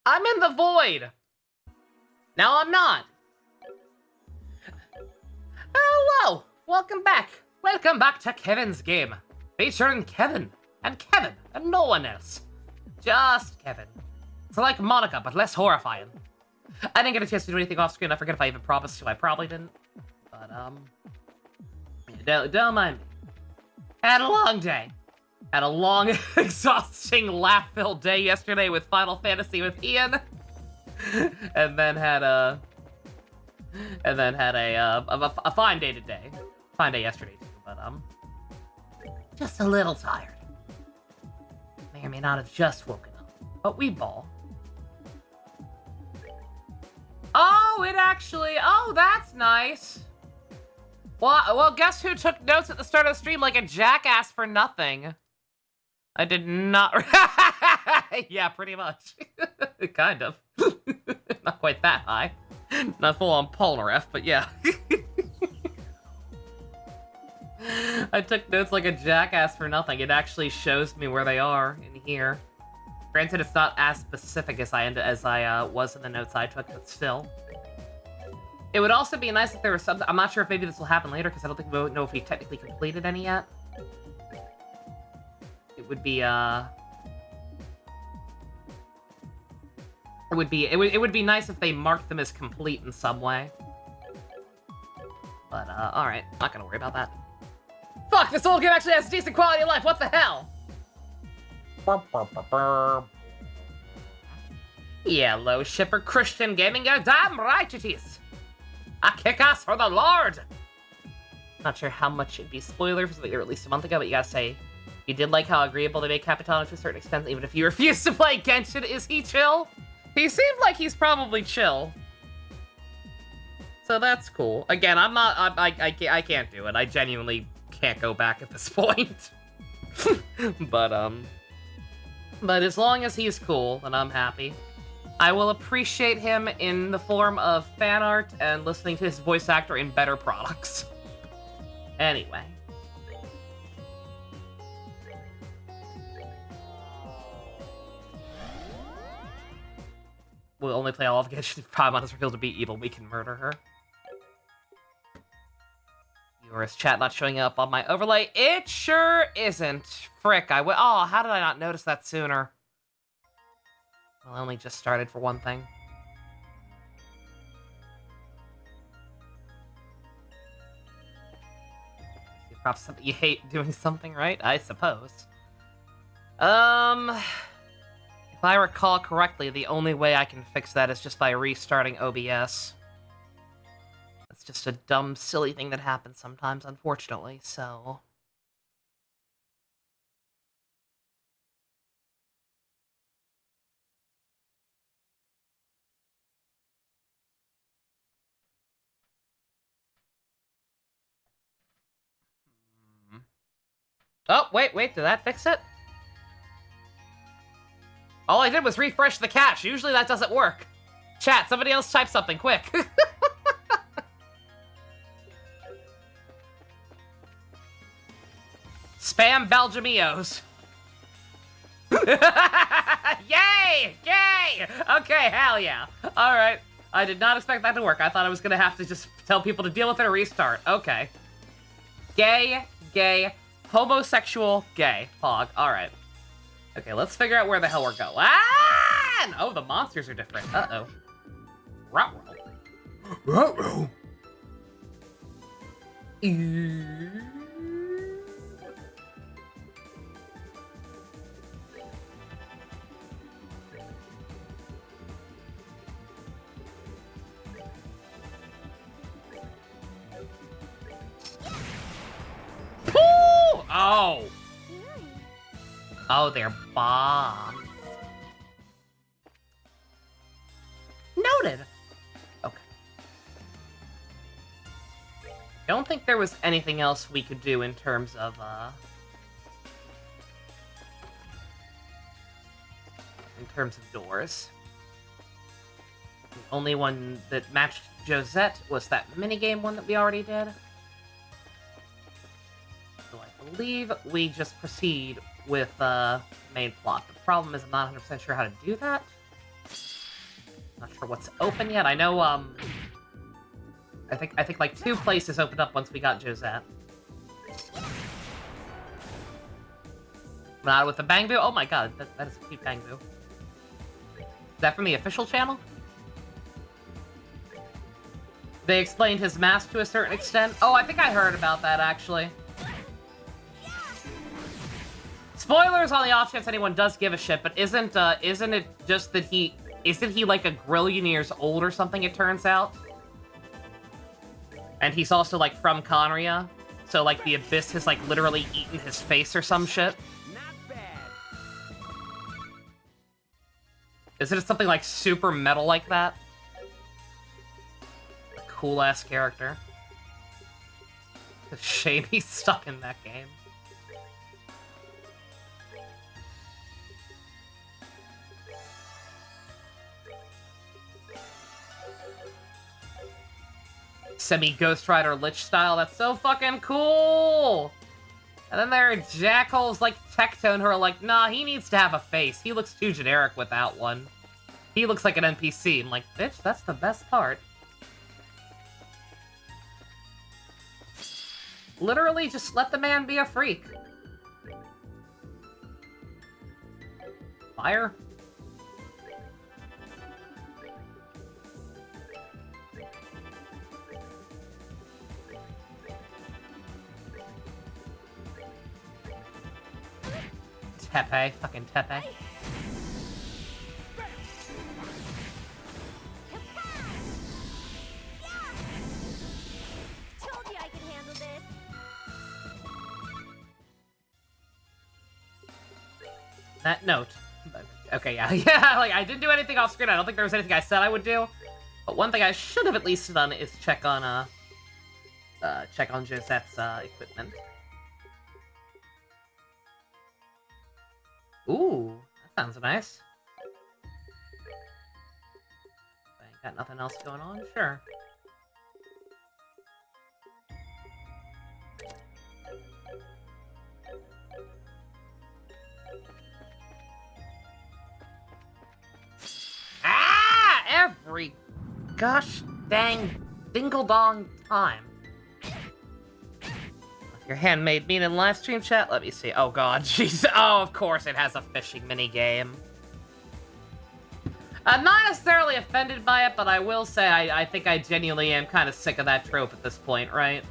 I'm in the void! Now I'm not. Hello! Welcome back. Welcome back to Kevin's game. Featuring Kevin and no one else. Just Kevin. It's like Monica, but less horrifying. I didn't get a chance to do anything off screen. I forget if I even promised to. I probably didn't. But, don't mind me. Had a long day. Had a long, exhausting, laugh-filled day yesterday with Final Fantasy with Ian. and then had a fine day today. Fine day yesterday, too. But, just a little tired. May or may not have just woken up. But we ball. Oh, it actually... Oh, that's nice. Well, guess who took notes at the start of the stream like a jackass for nothing? I did not... Yeah, pretty much. Kind of. Not quite that high. Not full-on Polnareff, but yeah. I took notes like a jackass for nothing. It actually shows me where they are in here. Granted, it's not as specific as I was in the notes I took, but still. It would also be nice if there was something... I'm not sure if maybe this will happen later, because I don't think we know if we technically completed any yet. It would be, It would be nice if they marked them as complete in some way. But, alright. Not gonna worry about that. Fuck! This old game actually has decent quality of life! What the hell? Yellow Shipper Christian Gaming, you're damn right it is! A kick-ass for the Lord! Not sure how much it'd be spoiler for something they released a month ago, but you gotta say, you did like how agreeable they made Capitano to a certain extent, even if you refuse to play Genshin. Is he chill? He seemed like he's probably chill. So that's cool. Again, I'm not, I can't do it. I genuinely can't go back at this point. But as long as he's cool, then I'm happy. I will appreciate him in the form of fan art and listening to his voice actor in better products. Anyway. We'll only play all of Genshin if Paimon is revealed to be evil. We can murder her. Yours chat not showing up on my overlay. It sure isn't. Frick, oh, how did I not notice that sooner? Well, I only just started for one thing. Perhaps something you hate doing something, right? I suppose. If I recall correctly, the only way I can fix that is just by restarting OBS. It's just a dumb, silly thing that happens sometimes, unfortunately, so... Oh, wait, did that fix it? All I did was refresh the cache. Usually that doesn't work. Chat, somebody else type something, quick. Spam Belgiumios. Yay! Yay! Okay, hell yeah. Alright. I did not expect that to work. I thought I was gonna have to just tell people to deal with it or restart. Okay. Gay, homosexual, gay. Pog. Alright. Okay, let's figure out where the hell we're going. Ah! Oh, the monsters are different. Uh-oh. Ruh-roh. Ruh-roh. Oh! Oh, they're bombs. Noted. Okay. Don't think there was anything else we could do in terms of, doors. The only one that matched Josette was that minigame one that we already did. So I believe we just proceed with main plot. The problem is I'm not 100% sure how to do that. Not sure what's open yet. I know, I think like 2 places opened up once we got Josette. Not with the Bangbu? Oh my god, that is a cute Bangbu. Is that from the official channel? They explained his mask to a certain extent. Oh, I think I heard about that, actually. Spoilers on the off chance anyone does give a shit, but isn't it just that isn't he like a grillion years old or something, it turns out? And he's also, like, from Conria. So, like, the Abyss has, like, literally eaten his face or some shit. Isn't it something, like, super metal like that? Cool-ass character. It's a shame he's stuck in that game. Semi-Ghost Rider Lich style, that's so fucking cool! And then there are jackals like Tectone who are like, nah, he needs to have a face. He looks too generic without one. He looks like an NPC. I'm like, bitch, that's the best part. Literally, just let the man be a freak. Fire? Tepe. Fucking Tepe. That note. Okay, yeah. Yeah, like, I didn't do anything off screen. I don't think there was anything I said I would do. But one thing I should have at least done is check on Josette's, equipment. Ooh, that sounds nice. I ain't got nothing else going on? Sure. Ah! Every gosh dang dingle-dong time. Your handmade mean in live stream chat? Let me see. Oh god, jeez. Oh, of course it has a fishing minigame. I'm not necessarily offended by it, but I will say I think I genuinely am kind of sick of that trope at this point, right?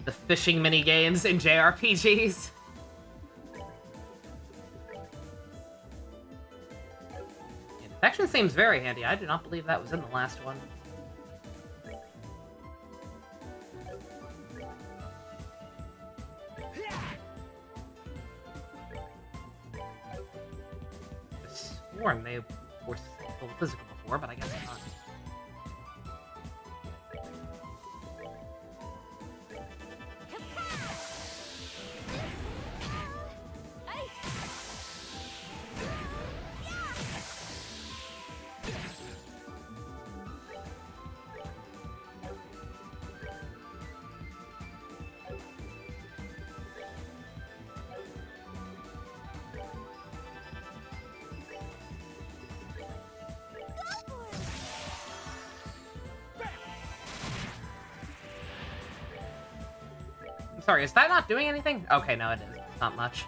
The fishing minigames in JRPGs. Infection seems very handy. I do not believe that was in the last one. Sworn they were physical before, but I guess not. Sorry, is that not doing anything? Okay, no, it is. Not much.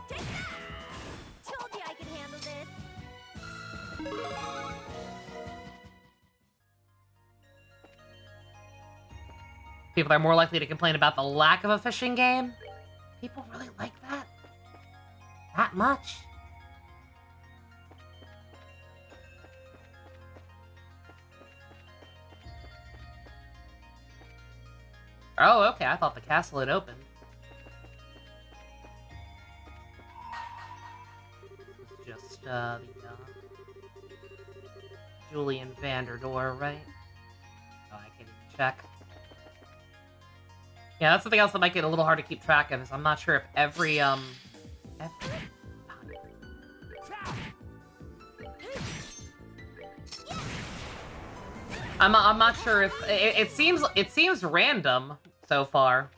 Told you I could handle this. People are more likely to complain about the lack of a fishing game. People really like that? That much? Oh, okay, I thought the castle had opened. This is just, the, Julian Vanderdoor, right? Oh, I can't even check. Yeah, that's something else that might get a little hard to keep track of, is I'm not sure if every, I'm not sure if... It seems random so far.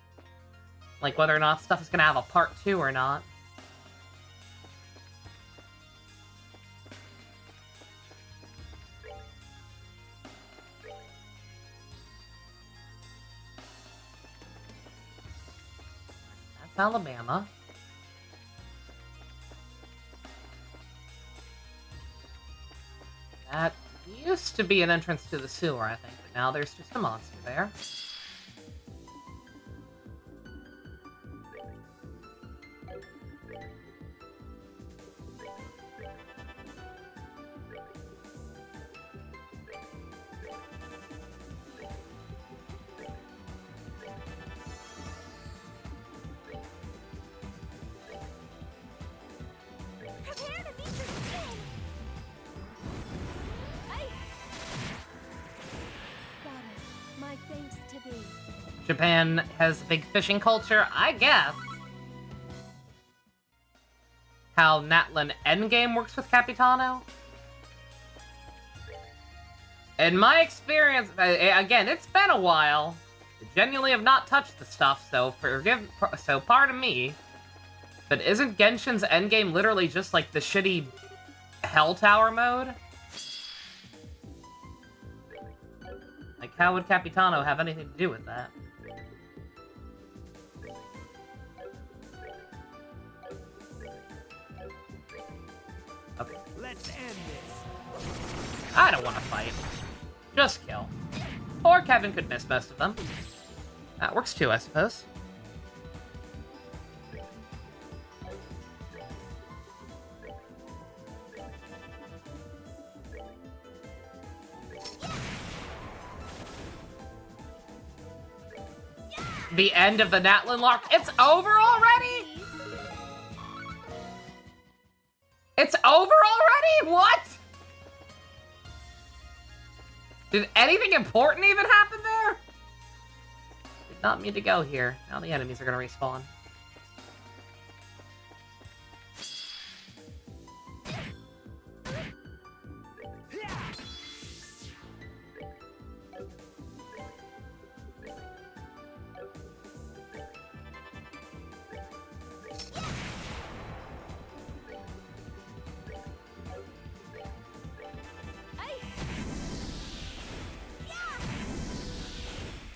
Like, whether or not stuff is gonna have a part 2 or not. Alabama. That used to be an entrance to the sewer, I think, but now there's just a monster there. Prepare to meet the king! Goddess, my thanks to thee. Japan has a big fishing culture, I guess. How Natlan Endgame works with Capitano? In my experience, again, it's been a while. I genuinely have not touched the stuff, so pardon me. But isn't Genshin's endgame literally just like the shitty Hell Tower mode? Like, how would Capitano have anything to do with that? Okay. Let's end this. I don't want to fight. Just kill. Or Kevin could miss most of them. That works too, I suppose. The end of the Natlan Lark. It's over already? It's over already? What? Did anything important even happen there? Did not mean to go here. Now the enemies are gonna respawn. Pansies!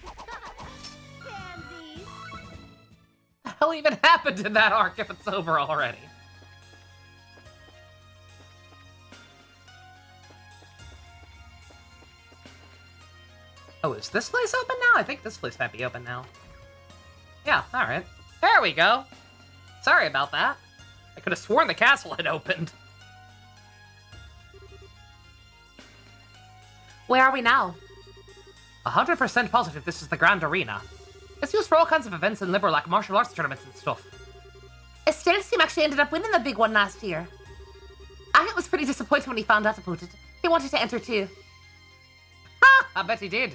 What the hell even happened in that arc if it's over already? Oh, is this place open now? I think this place might be open now. Yeah, alright. There we go! Sorry about that. I could have sworn the castle had opened. Where are we now? 100% positive this is the Grand Arena. It's used for all kinds of events and liberal like martial arts tournaments and stuff. Estelle's team actually ended up winning the big one last year. Ahmet was pretty disappointed when he found out about it. He wanted to enter too. Ha! I bet he did.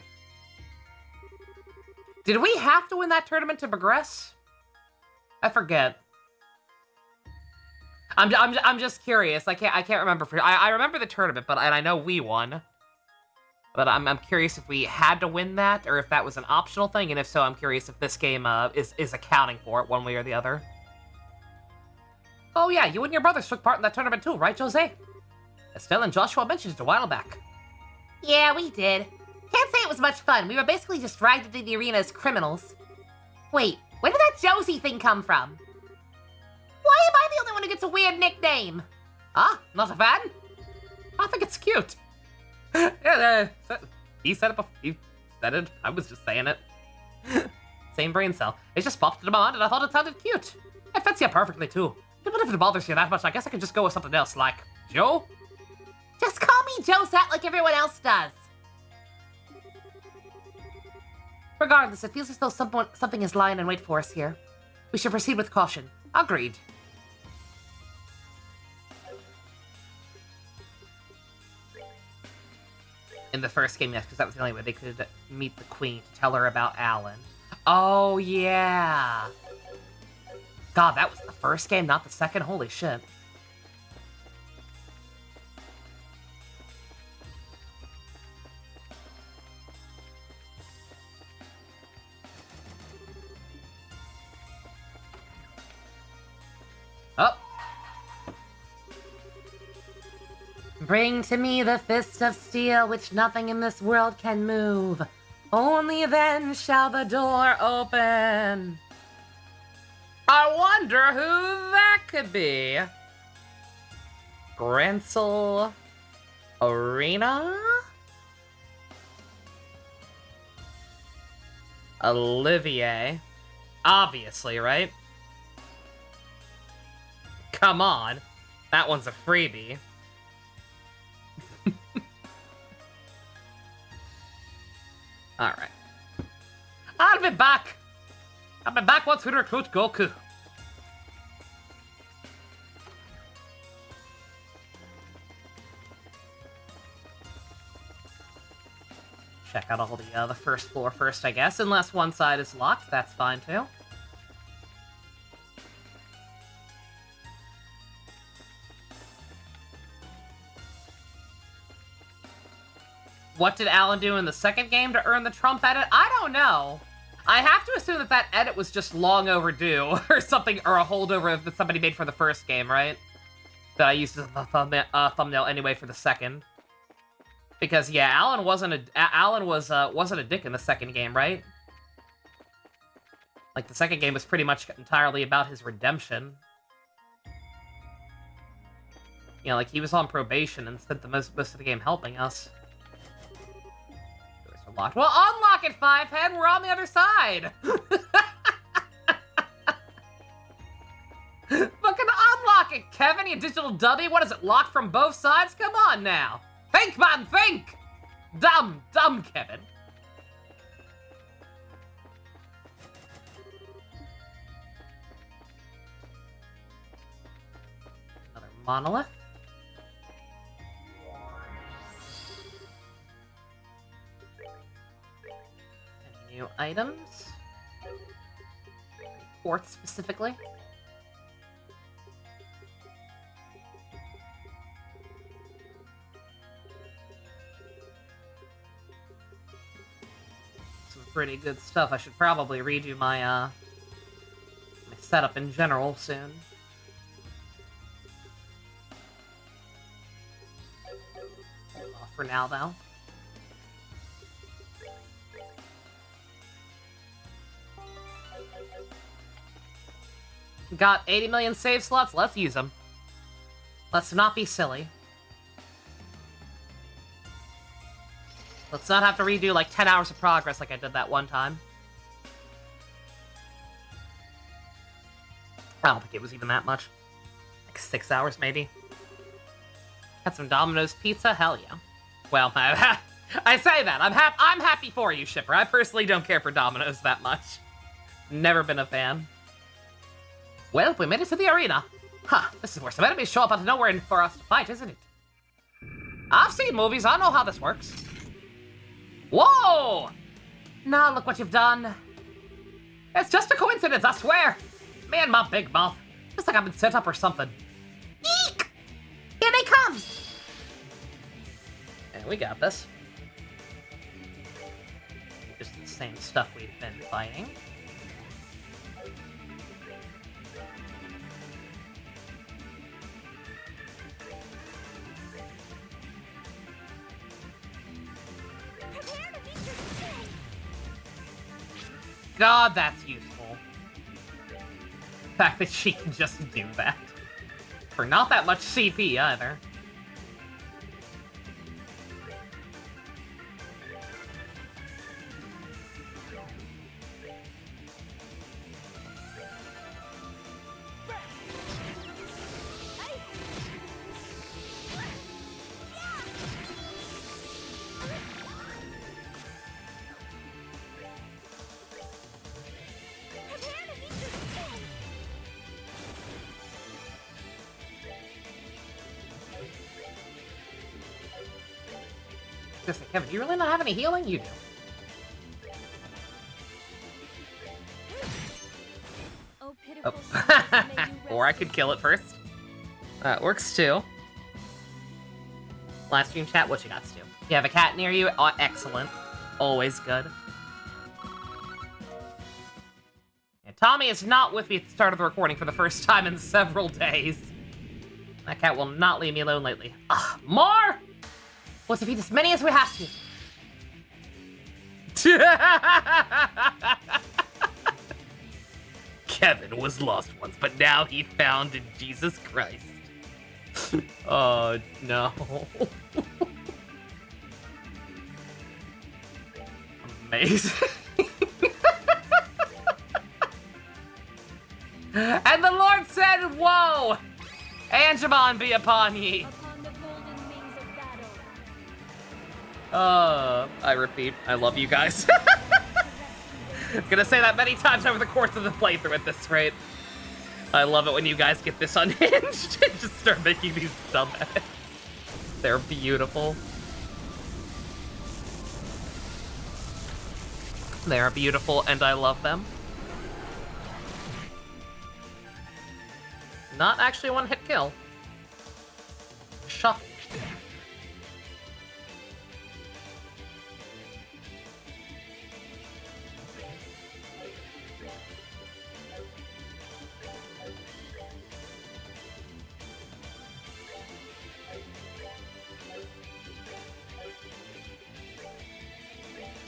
Did we have to win that tournament to progress? I forget. I'm just curious. I can't remember. I remember the tournament, but I know we won. But I'm curious if we had to win that, or if that was an optional thing, and if so, I'm curious if this game is accounting for it one way or the other. Oh yeah, you and your brothers took part in that tournament too, right, Jose? Estelle and Joshua mentioned it a while back. Yeah, we did. Can't say it was much fun. We were basically just dragged into the arena as criminals. Wait, where did that Josie thing come from? Why am I the only one who gets a weird nickname? Ah, not a fan? I think it's cute. Yeah, he said it before. He said it. I was just saying it. Same brain cell. It just popped into my mind and I thought it sounded cute. It fits you perfectly too. But if it bothers you that much, I guess I can just go with something else, like Joe? Just call me Josette like everyone else does. Regardless, it feels as though something is lying in wait for us here. We should proceed with caution. Agreed. In the first game, yes, because that was the only way they could meet the queen to tell her about Alan. Oh, yeah. God, that was the first game, not the second? Holy shit. Oh. Bring to me the fist of steel, which nothing in this world can move. Only then shall the door open. I wonder who that could be. Grancel Arena? Olivier. Obviously, right? Come on. That one's a freebie. Alright. I'll be back. I'll be back once we recruit Goku. Check out all the first floor first, I guess. Unless one side is locked, that's fine too. What did Alan do in the second game to earn the Trump edit? I don't know. I have to assume that edit was just long overdue, or something, or a holdover that somebody made for the first game, right? That I used as a thumbnail anyway for the second. Because yeah, Alan wasn't a dick in the second game, right? Like the second game was pretty much entirely about his redemption. You know, like he was on probation and spent the most of the game helping us. Locked. Well, unlock it, Fivehead! We're on the other side! Fucking unlock it, Kevin, you digital dummy! What is it, locked from both sides? Come on now! Think, man, think! Dumb Kevin. Another monolith. New items. Quartz specifically. Some pretty good stuff. I should probably redo my my setup in general soon. Hold off for now though. Got 80 million save slots, let's use them. Let's not be silly. Let's not have to redo like 10 hours of progress like I did that one time. I don't think it was even that much. Like 6 hours maybe. Had some Domino's pizza? Hell yeah. Well, I say that. I'm happy for you, Shipper. I personally don't care for Domino's that much. Never been a fan. Well, we made it to the arena. Huh, this is where some enemies show up out of nowhere and for us to fight, isn't it? I've seen movies, I know how this works. Whoa! Now look what you've done. It's just a coincidence, I swear. Me and my big mouth. Just like I've been set up or something. Eek! Here they come! And we got this. Just the same stuff we've been fighting. God, that's useful. The fact that she can just do that. For not that much CP, either. Kevin, do you really not have any healing? You do. Oh, pitiful souls, may you Or I rest could in kill it first. That works too. Live stream chat, what you got, Stu? You have a cat near you? Oh, excellent. Always good. And Tommy is not with me at the start of the recording for the first time in several days. That cat will not leave me alone lately. Ugh, more? Let's defeat as many as we have to. Kevin was lost once, but now he found in Jesus Christ. Oh, no. Amazing. And the Lord said, "Whoa! Angemon be upon ye." Upon the golden wings of battle. I repeat, I love you guys. I'm gonna say that many times over the course of the playthrough at this rate. I love it when you guys get this unhinged and just start making these dumb edits. They're beautiful. They're beautiful, and I love them. Not actually one hit kill. Shock.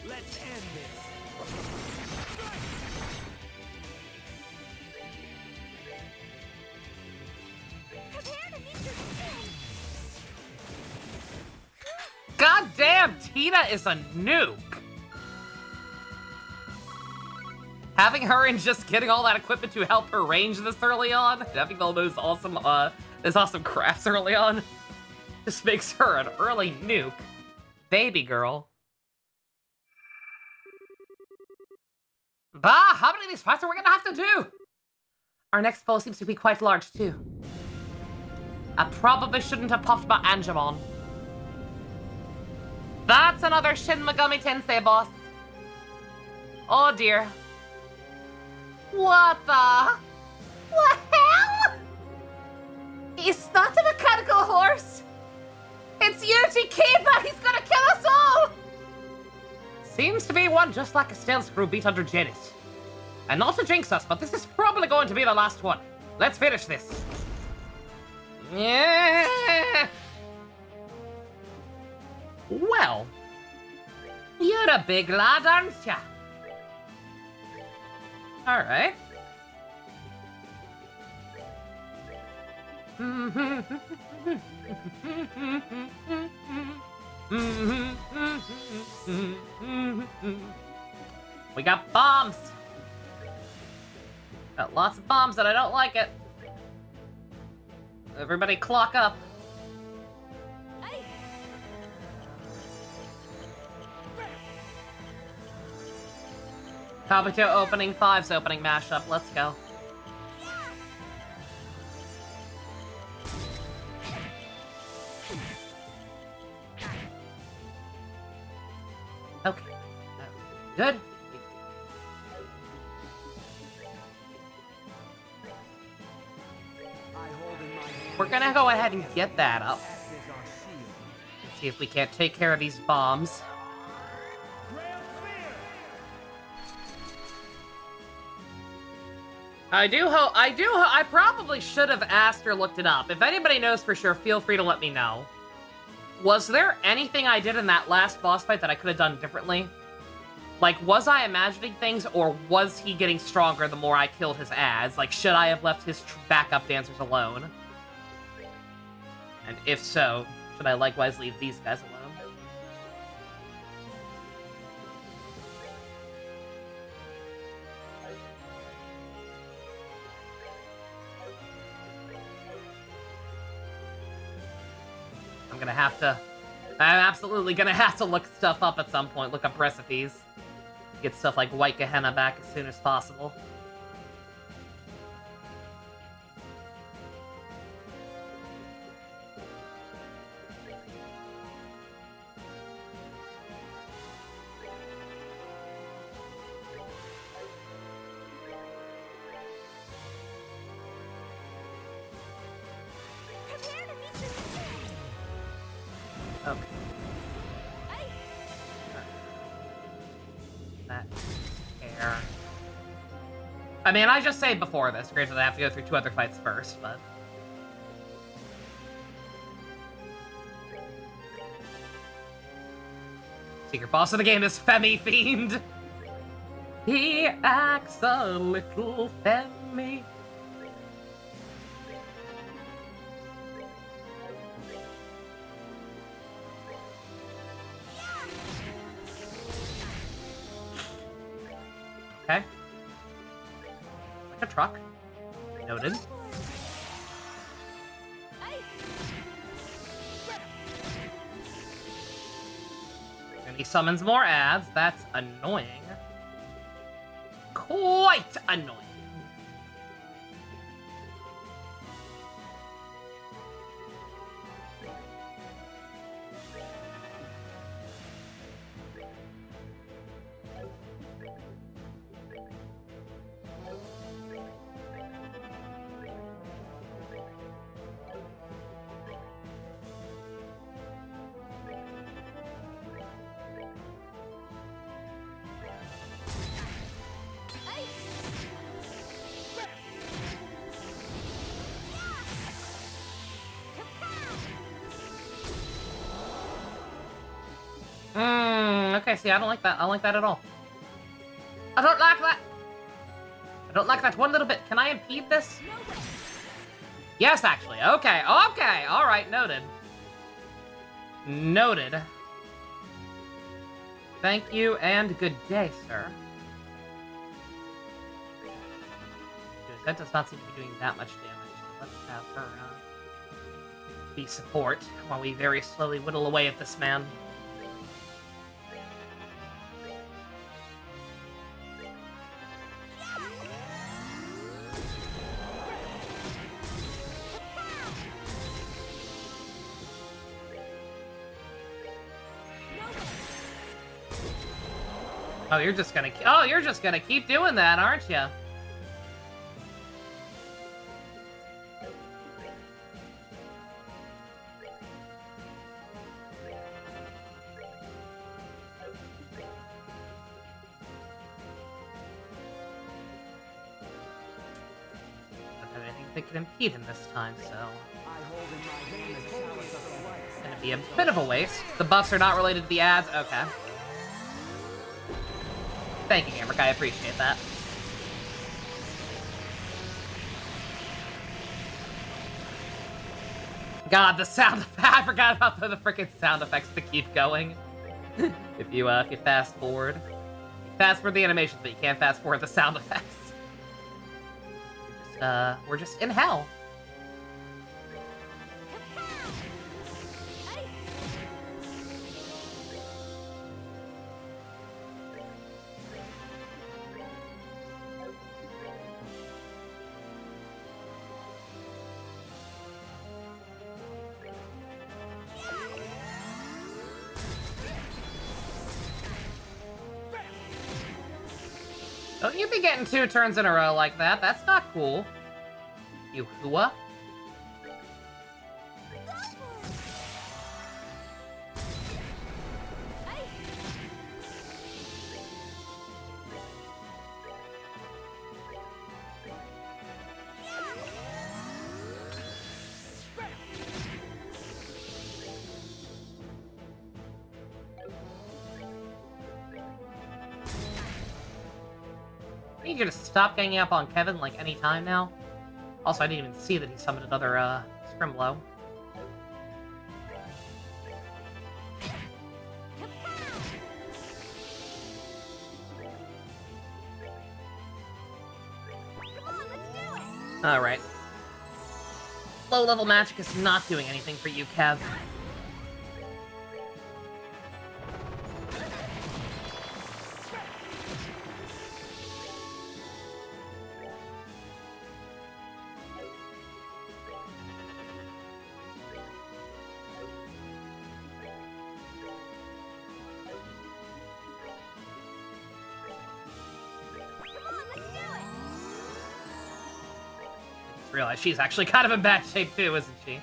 Let's end this. Prepare to meet your doom. God damn, Tina is a nuke. Having her and just getting all that equipment to help her range this early on, having all those awesome crafts early on, just makes her an early nuke. Baby girl. Bah, how many of these fights are we gonna have to do? Our next foe seems to be quite large, too. I probably shouldn't have puffed my Angemon. That's another Shin Megami Tensei boss. Oh dear. What the? What hell? He's not a mechanical horse. It's Yuji Kiba. He's gonna kill us all. Seems to be one just like a stealth screw beat under Janus. And not to jinx us, but this is probably going to be the last one. Let's finish this. Yeah. Well, you're a big lad, aren't ya? All right. We got bombs. Got lots of bombs and I don't like it. Everybody clock up. Kabuto opening, 5's opening mashup. Let's go. Okay. Good. We're gonna go ahead and get that up. See if we can't take care of these bombs. I probably should have asked or looked it up. If anybody knows for sure, feel free to let me know. Was there anything I did in that last boss fight that I could have done differently? Like, was I imagining things, or was he getting stronger the more I killed his ads? Like, should I have left his backup dancers alone? And if so, should I likewise leave these guys alone? I'm absolutely gonna have to look stuff up at some point, look up recipes. Get stuff like White Gehenna back as soon as possible. Okay. That hair. I mean, I just saved before this. Granted, I have to go through 2 other fights first, but... Secret boss of the game is Femi-themed! He acts a little femme. me. Okay. Like a truck. Noted. And he summons more ads. That's annoying. Quite annoying. Okay, see, I don't like that. I don't like that at all. I don't like that! I don't like that one little bit. Can I impede this? Yes, actually. Okay, okay! Alright, noted. Noted. Thank you, and good day, sir. That does not seem to be doing that much damage. So let's have her be support while we very slowly whittle away at this man. Oh, you're just gonna keep doing that, aren't you? They can impede him this time, so it's gonna be a bit of a waste. The buffs are not related to the ads. Okay. Thank you, Gamerick. I appreciate that. God, the sound. I forgot about the freaking sound effects to keep going. if you fast forward, fast forward the animations, but you can't fast forward the sound effects. We're just in hell. Don't you be getting 2 turns in a row like that. That's not cool. You hua? I need you to stop ganging up on Kevin like any time now. Also, I didn't even see that he summoned another Scrimlow. Alright. Low-level magic is not doing anything for you, Kev. Realize she's actually kind of in bad shape too, isn't she?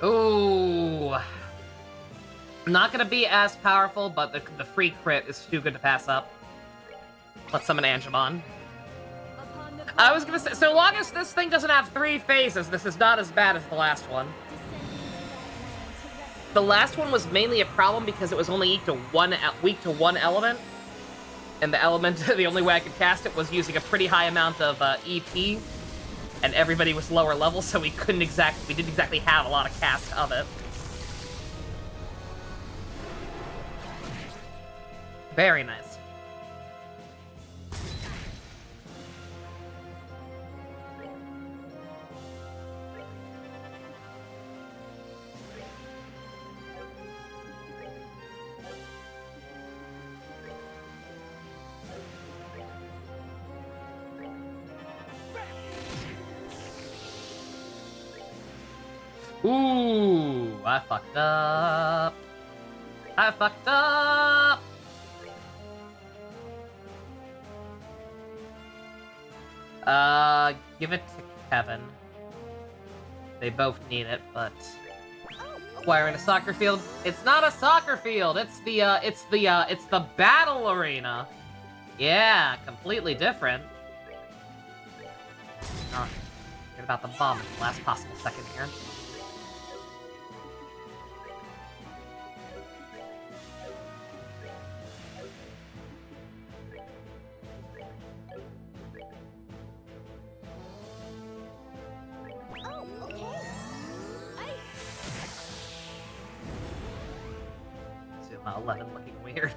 Ooh. Not gonna be as powerful, but the free crit is too good to pass up. Let's summon Angemon. Upon the I was gonna say, so long as this thing doesn't have 3 phases, this is not as bad as the last one. The last one was mainly a problem because it was only weak to one element. And the element, the only way I could cast it was using a pretty high amount of EP. And everybody was lower level, so we didn't exactly have a lot of cast of it. Very nice. Ooh, I fucked up. I fucked up. Give it to Kevin. They both need it, but acquiring a soccer field. It's not a soccer field. It's the battle arena. Yeah, completely different. Oh, forget about the bomb at the last possible second here. Zuma 11 looking weird.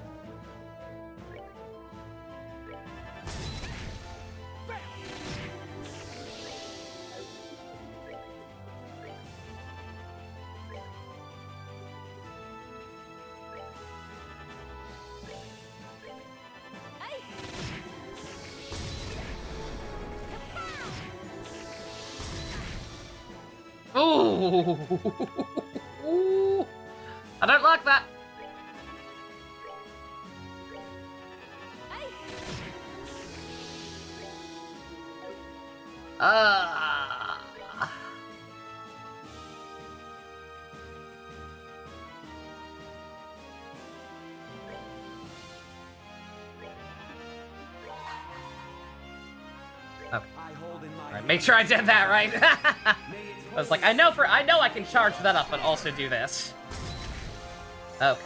Ooh! I don't like that. Okay. Alright, make sure I did that right. I was like, I know I can charge that up, but also do this. Okay.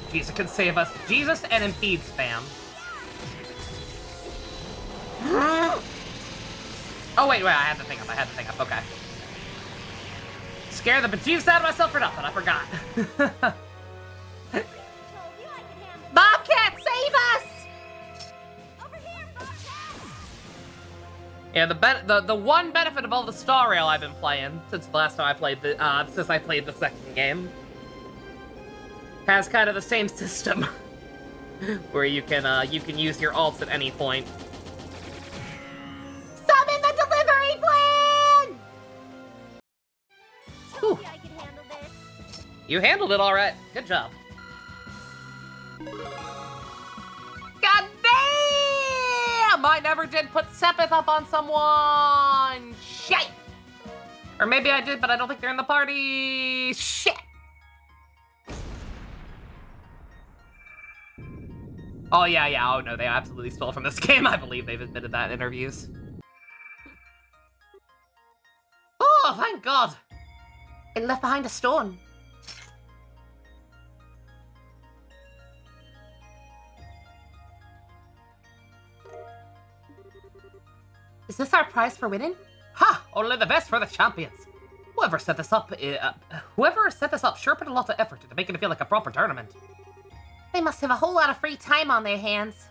Jesus can save us. Jesus and impede spam. Oh, wait, I had the thing up, okay. Scare the bejesus out of myself for nothing, I forgot. Bobcat, save us! Over here, Bobcat! Yeah, the one benefit of all the Star Rail I've been playing since the last time I played since I played the second game has kind of the same system where you can use your ults at any point. Summon the delivery plan! Told you I could handle this. You handled it all right. Good job. God damn! I never did put Sepith up on someone! Shit! Or maybe I did, but I don't think they're in the party. Shit! Oh, yeah. Oh, no, they absolutely stole from this game. I believe they've admitted that in interviews. Oh, thank God. It left behind a stone. Is this our prize for winning? Ha! Only the best for the champions. Whoever set this up sure put a lot of effort into making it feel like a proper tournament. They must have a whole lot of free time on their hands.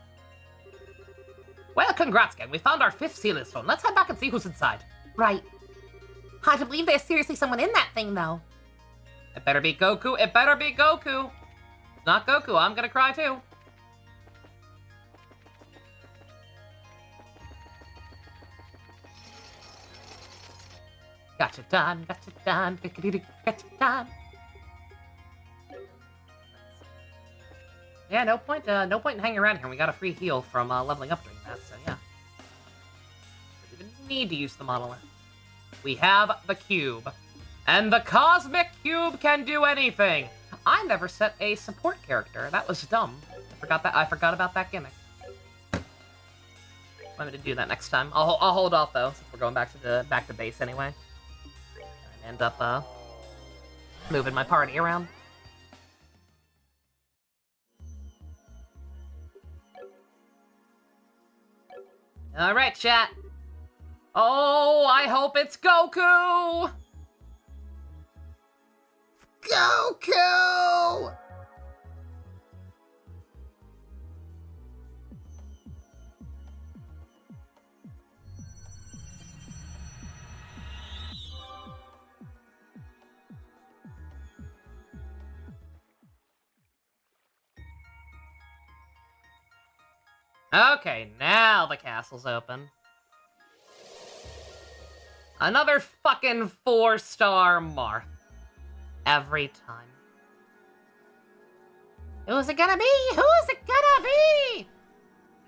Well, congrats, gang. We found our 5th sealing stone. Let's head back and see who's inside. Right. Hard to believe there's seriously someone in that thing, though. It better be Goku. It better be Goku. If it's not Goku, I'm gonna cry, too. Gotcha done, gotcha done. Yeah, no point in hanging around here. We got a free heal from leveling up during that, so yeah. We didn't need to use the monolith. We have the cube. And the cosmic cube can do anything! I never set a support character. That was dumb. I forgot about that gimmick. I'm gonna do that next time. I'll hold off though, since we're going back to base anyway. And end up moving my party around. Alright, chat. Oh, I hope it's Goku! Goku! Okay, now the castle's open. Another fucking 4-star Marth. Every time. Who's it gonna be? Who's it gonna be?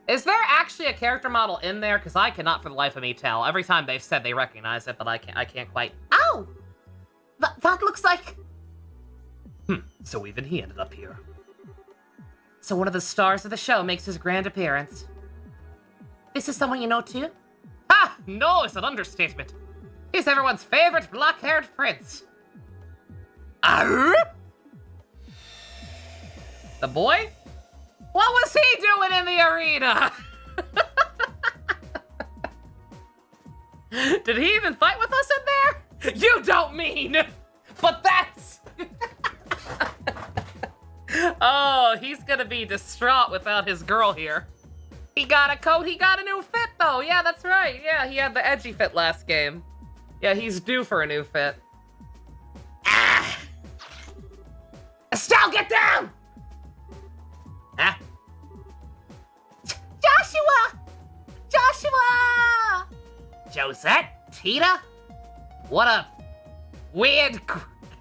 Is there actually a character model in there? Because I cannot for the life of me tell. Every time they've said they recognize it, but I can't quite. Oh! That looks like... So even he ended up here. So one of the stars of the show makes his grand appearance. This is someone you know too? Ah! No, it's an understatement. He's everyone's favorite black-haired prince. Arr? The boy? What was he doing in the arena? Did he even fight with us in there? You don't mean! But that's... Oh, he's gonna be distraught without his girl here. He got a coat, he got a new fit though. Yeah, that's right. Yeah, he had the edgy fit last game. Yeah, he's due for a new fit. Ah! Estelle, get down! Huh? Joshua! Joshua! Josette? Tita? What a weird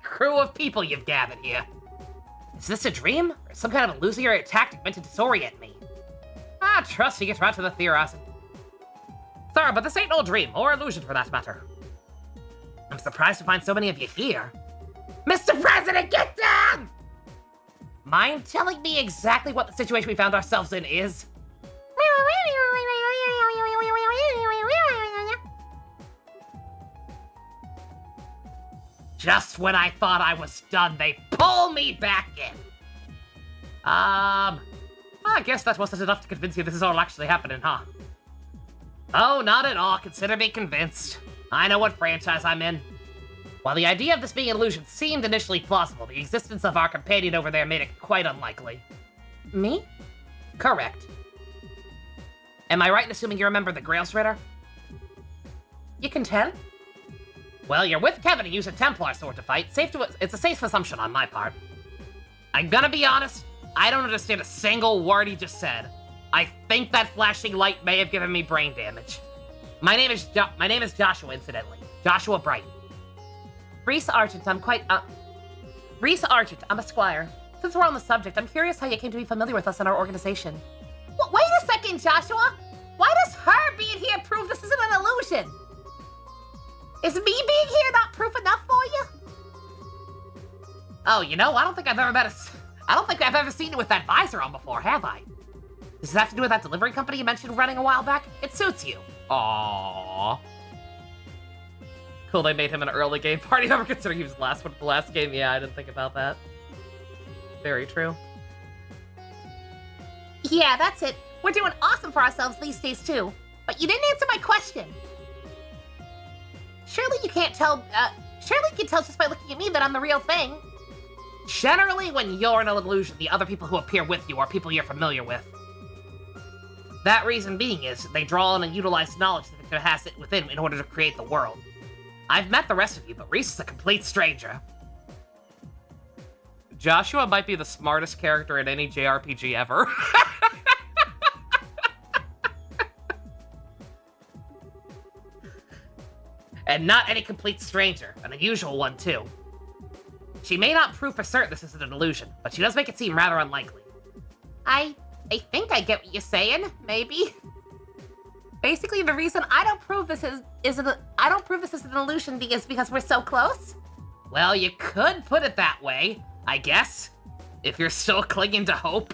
crew of people you've gathered here. Is this a dream? Or some kind of illusionary tactic meant to disorient me? Ah, trust you get right to the theorizing. Sorry, but this ain't no dream, or illusion for that matter. I'm surprised to find so many of you here. Mr. President, get down! Mind telling me exactly what the situation we found ourselves in is? Just when I thought I was done, they pull me back in. I guess that wasn't enough to convince you this is all actually happening, huh? Oh, not at all. Consider me convinced. I know what franchise I'm in. While the idea of this being an illusion seemed initially plausible, the existence of our companion over there made it quite unlikely. Me? Correct. Am I right in assuming you remember the Grails Ritter? You can tell? Well, you're with Kevin and use a Templar sword to fight. It's a safe assumption on my part. I'm gonna be honest, I don't understand a single word he just said. I think that flashing light may have given me brain damage. My name is Joshua, incidentally. Joshua Brighton. Reese Argent, Reese Argent, I'm a squire. Since we're on the subject, I'm curious how you came to be familiar with us and our organization. Well, wait a second, Joshua! Why does her being here prove this isn't an illusion? Is me being here not proof enough for you? Oh, you know, I don't think I've ever seen you with that visor on before, have I? Does this have to do with that delivery company you mentioned running a while back? It suits you. Aww. Cool, they made him an early game party member considering he was the last one for the last game. Yeah, I didn't think about that. Very true. Yeah, that's it. We're doing awesome for ourselves these days, too. But you didn't answer my question. Surely you can tell just by looking at me that I'm the real thing. Generally, when you're in an illusion, the other people who appear with you are people you're familiar with. That reason being is, they draw on and utilize knowledge that the victim has it within in order to create the world. I've met the rest of you, but Reese is a complete stranger. Joshua might be the smartest character in any JRPG ever. And not any complete stranger, an unusual one too. She may not prove for certain this isn't an illusion, but she does make it seem rather unlikely. I think I get what you're saying, maybe. Basically, the reason I don't prove this is an illusion is because we're so close? Well, you could put it that way, I guess. If you're still clinging to hope.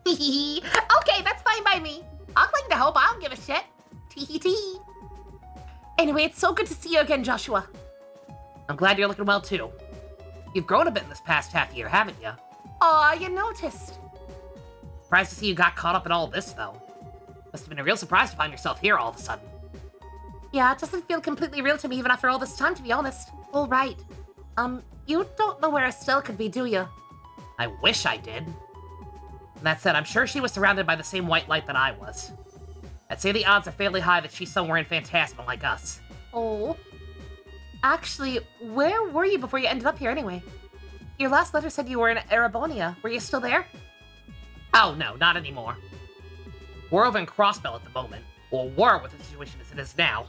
Okay, that's fine by me. I'll cling to hope, I don't give a shit. Tee. Anyway, it's so good to see you again, Joshua. I'm glad you're looking well, too. You've grown a bit in this past half year, haven't you? Aw, you noticed. Surprised to see you got caught up in all this, though. Must have been a real surprise to find yourself here all of a sudden. Yeah, it doesn't feel completely real to me even after all this time, to be honest. All right. You don't know where Estelle could be, do you? I wish I did. That said, I'm sure she was surrounded by the same white light that I was. I'd say the odds are fairly high that she's somewhere in Phantasma like us. Oh. Actually, where were you before you ended up here anyway? Your last letter said you were in Erebonia. Were you still there? Oh, no, not anymore. We're over in Crossbell at the moment. Or were with the situation as it is now.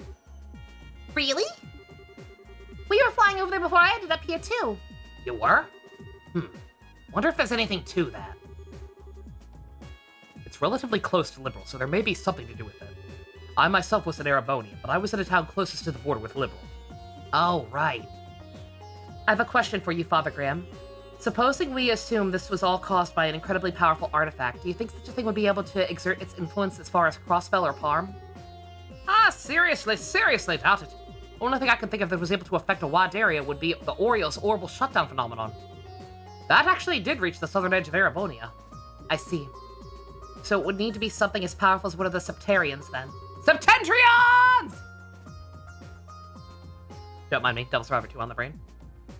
Really? We were flying over there before I ended up here, too. You were? Wonder if there's anything to that. It's relatively close to Liberal, so there may be something to do with it. I myself was in Erebonia, but I was in a town closest to the border with Liberal. Oh, right. I have a question for you, Father Graham. Supposing we assume this was all caused by an incredibly powerful artifact, do you think such a thing would be able to exert its influence as far as Crossbell or Parm? Seriously doubt it. The only thing I can think of that was able to affect a wide area would be the Oriole's orbital shutdown phenomenon. That actually did reach the southern edge of Erebonia. I see. So it would need to be something as powerful as one of the Septarians, then. Septentrions! Don't mind me, Devil Survivor 2 on the brain.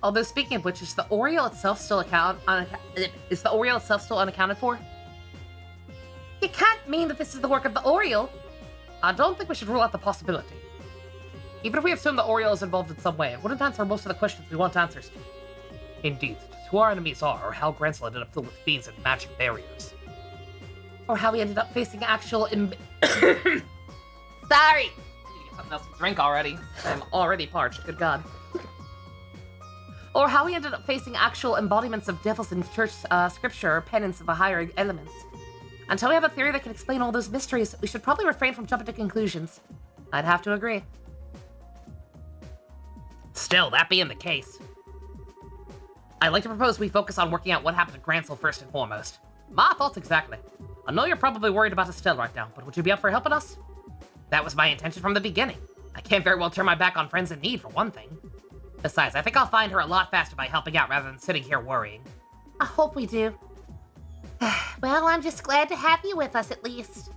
Although, speaking of which, is the Oriole itself still unaccounted for? You can't mean that this is the work of the Oriole. I don't think we should rule out the possibility. Even if we assume the Oriole is involved in some way, it wouldn't answer most of the questions we want answers to. Indeed, who our enemies are, or how Grancel ended up filled with fiends and magic barriers. Or how we ended up facing actual Sorry! I need to get something else to drink already. I'm already parched, good god. Or how we ended up facing actual embodiments of devils in church scripture or penance of the higher elements. Until we have a theory that can explain all those mysteries, we should probably refrain from jumping to conclusions. I'd have to agree. Still, that being the case, I'd like to propose we focus on working out what happened to Grancel first and foremost. My thoughts exactly. I know you're probably worried about Estelle right now, but would you be up for helping us? That was my intention from the beginning. I can't very well turn my back on friends in need, for one thing. Besides, I think I'll find her a lot faster by helping out rather than sitting here worrying. I hope we do. Well, I'm just glad to have you with us, at least.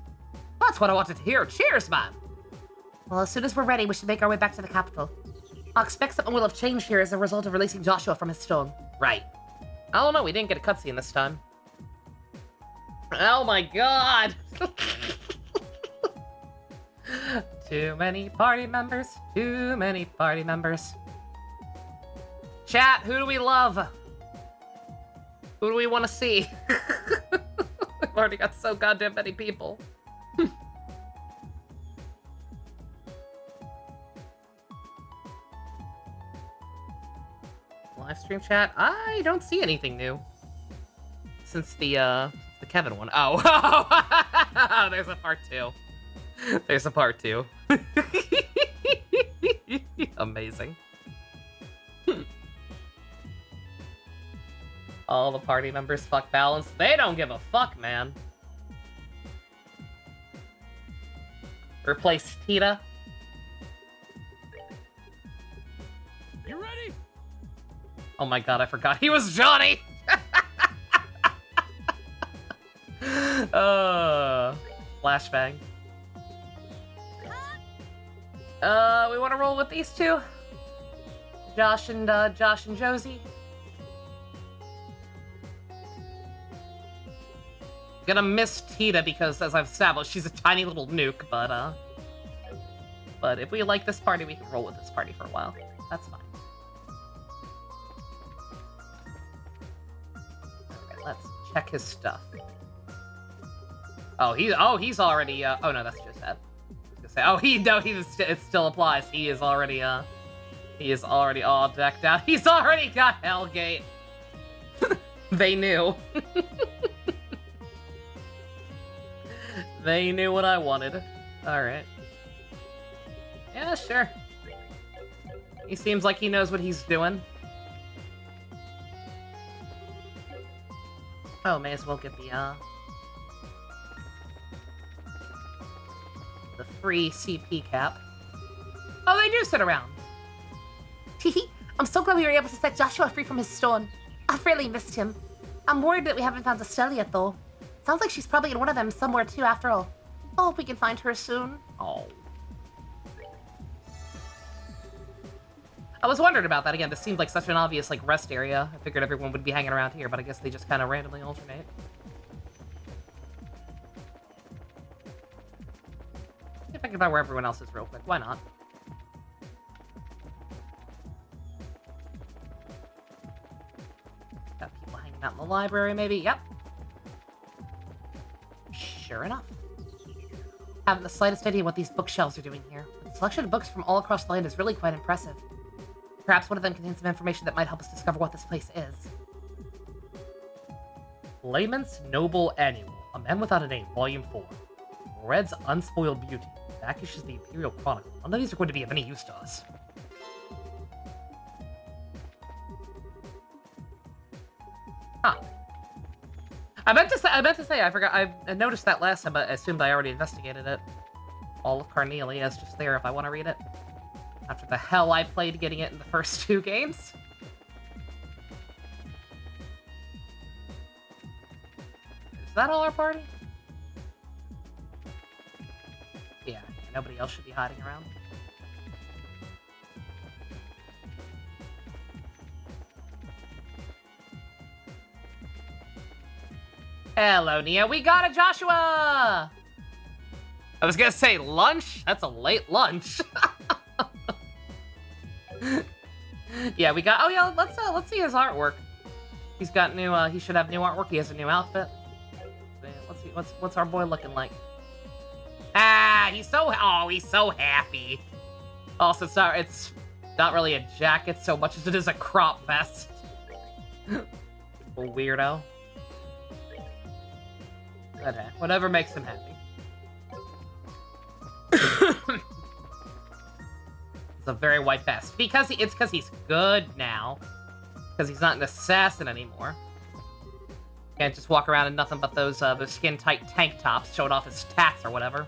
That's what I wanted to hear. Cheers, man! Well, as soon as we're ready, we should make our way back to the capital. I expect something will have changed here as a result of releasing Joshua from his stone. Right. Oh no, we didn't get a cutscene this time. Oh my god! Too many party members. Too many party members. Chat, who do we love? Who do we want to see? We've already got so goddamn many people. Live stream chat? I don't see anything new. Since the Kevin one. Oh, there's a part 2. There's a part 2. Amazing. All the party members fuck balance. They don't give a fuck, man. Replace Tita. You ready? Oh my god, I forgot he was Johnny! Flashbang. We want to roll with these two? Josh and Josie? Gonna miss Tita because, as I've established, she's a tiny little nuke, but if we like this party, we can roll with this party for a while. That's fine. Alright, let's check his stuff. Oh, he's already, oh no, that's just that. I was gonna say, oh, it still applies. He is already all decked out. He's already got Hellgate. They knew. They knew what I wanted. Alright. Yeah, sure. He seems like he knows what he's doing. Oh, may as well get the free CP cap. Oh, they do sit around. Teehee, I'm so glad we were able to set Joshua free from his stone. I've really missed him. I'm worried that we haven't found Estelle yet, though. Sounds like she's probably in one of them somewhere, too, after all. I hope we can find her soon. Oh. I was wondering about that again. This seemed like such an obvious, like, rest area. I figured everyone would be hanging around here, but I guess they just kind of randomly alternate. See if I can find where everyone else is real quick. Why not? Got people hanging out in the library, maybe? Yep. Sure enough. Haven't the slightest idea what these bookshelves are doing here. The selection of books from all across the land is really quite impressive. Perhaps one of them contains some information that might help us discover what this place is. Layman's Noble Annual, A Man Without a Name, Volume 4. Red's Unspoiled Beauty. Back issues of the Imperial Chronicle. None of these are going to be of any use to us. Huh. I meant to say, I forgot, I noticed that last time, but I assumed I already investigated it. All of Carnelia is just there if I want to read it. After the hell I played getting it in the first 2 games. Is that all our party? Yeah, nobody else should be hiding around. Hello, Nia. We got a Joshua! I was gonna say lunch? That's a late lunch. Yeah, we got. Oh yeah, let's see his artwork. He's got new. He should have new artwork. He has a new outfit. Let's see. What's our boy looking like? Ah, he's so happy. Also, it's not really a jacket so much as it is a crop vest. A weirdo. But whatever makes him happy. It's a very white vest. It's because he's good now. Because he's not an assassin anymore. Can't just walk around in nothing but those skin-tight tank tops showing off his tats or whatever.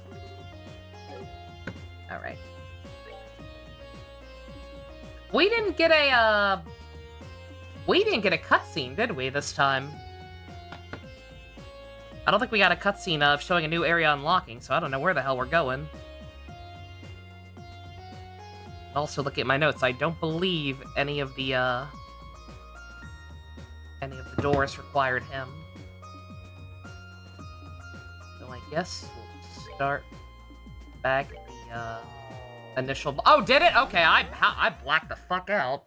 Alright. We didn't get a cutscene, did we, this time? I don't think we got a cutscene of showing a new area unlocking, so I don't know where the hell we're going. Also, looking at my notes, I don't believe any of the doors required him. So I guess we'll start back at the initial... Oh, did it? Okay, I blacked the fuck out.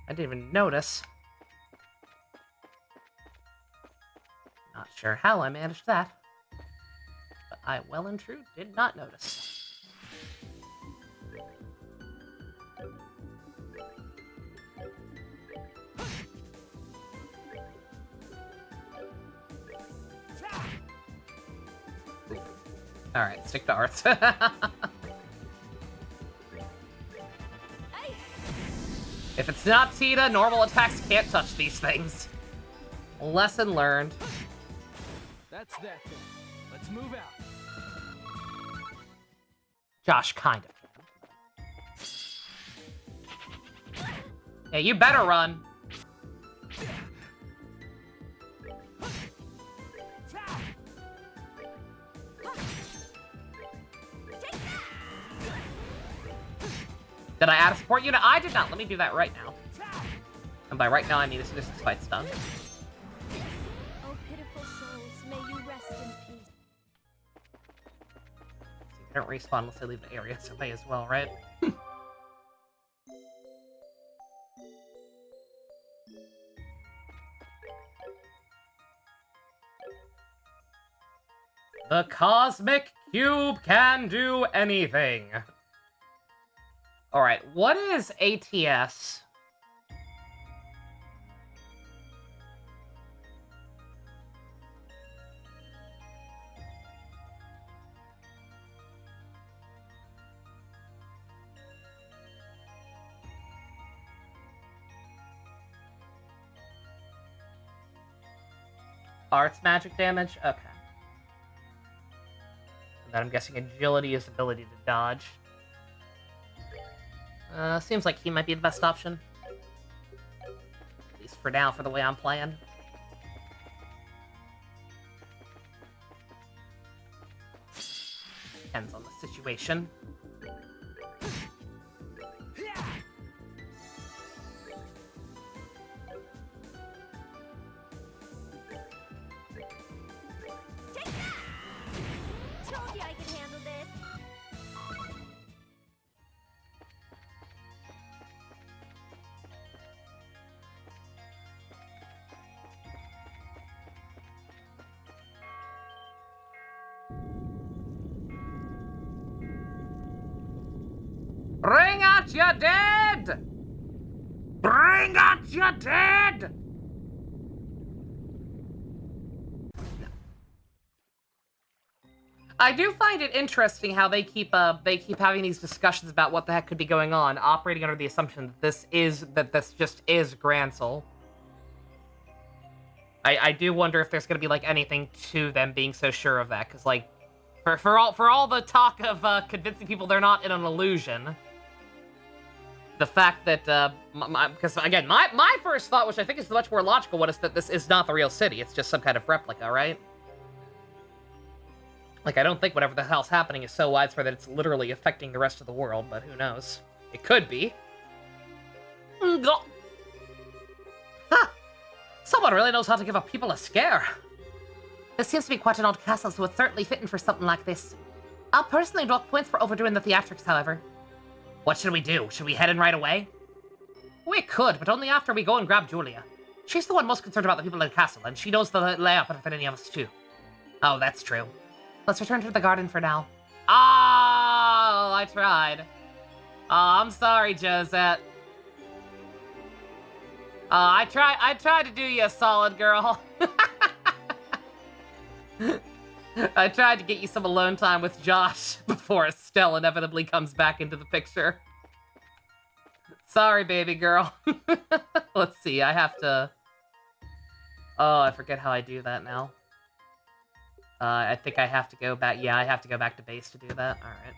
I didn't even notice. Not sure how I managed that. But I well and true did not notice. Alright, stick to arts. If it's not Tita, normal attacks can't touch these things. Lesson learned. That's that then. Let's move out. Josh kind of can. Yeah, you better run. Did I add a support unit? I did not. Let me do that right now. And by right now, I mean as soon as this fight's done. Oh, pitiful souls, may you rest in peace. They don't respawn unless they leave the area, so may as well, right? The Cosmic Cube can do anything. Alright, what is ATS? Arts magic damage? Okay. And then I'm guessing agility is ability to dodge. Seems like he might be the best option. At least for now, for the way I'm playing. Depends on the situation. Told you I could handle this. Bring out your dead! Bring out your dead! I do find it interesting how they keep having these discussions about what the heck could be going on, operating under the assumption that this just is Grancel. I do wonder if there's gonna be like anything to them being so sure of that, because like for all the talk of convincing people they're not in an illusion, the fact that because again my first thought, which I think is the much more logical one, is that this is not the real city. It's just some kind of replica, right? Like, I don't think whatever the hell's happening is so widespread that it's literally affecting the rest of the world, but who knows? It could be. Ha! Someone really knows how to give up people a scare. This seems to be quite an odd castle, so it's certainly fitting for something like this. I'll personally dock points for overdoing the theatrics, however. What should we do? Should we head in right away? We could, but only after we go and grab Julia. She's the one most concerned about the people in the castle, and she knows the layout better than any of us, too. Oh, that's true. Let's return to the garden for now. Oh, I tried. Oh, I'm sorry, Josette. I tried to do you a solid, girl. I tried to get you some alone time with Josh before Estelle inevitably comes back into the picture. Sorry, baby girl. Let's see, I have to... Oh, I forget how I do that now. I think I have to go back... Yeah, I have to go back to base to do that. Alright.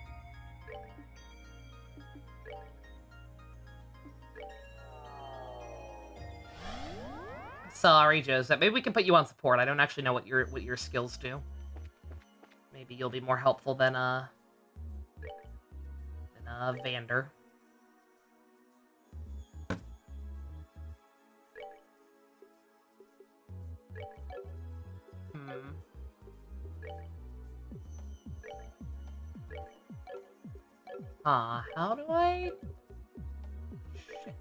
Sorry, Joseph. Maybe we can put you on support. I don't actually know what your skills do. Maybe you'll be more helpful than Vander. How do I... Shit.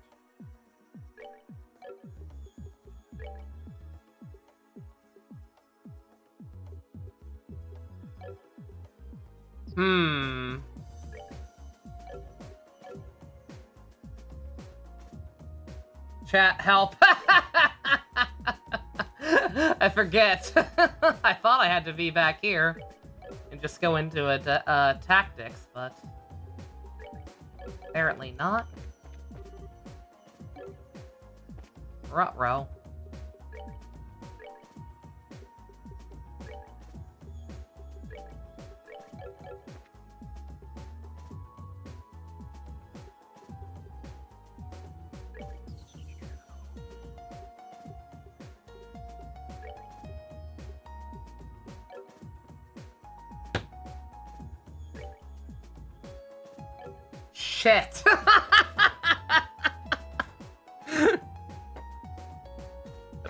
Chat, help. I forget. I thought I had to be back here and just go into tactics, but apparently not. Ruh-roh. Shit. Am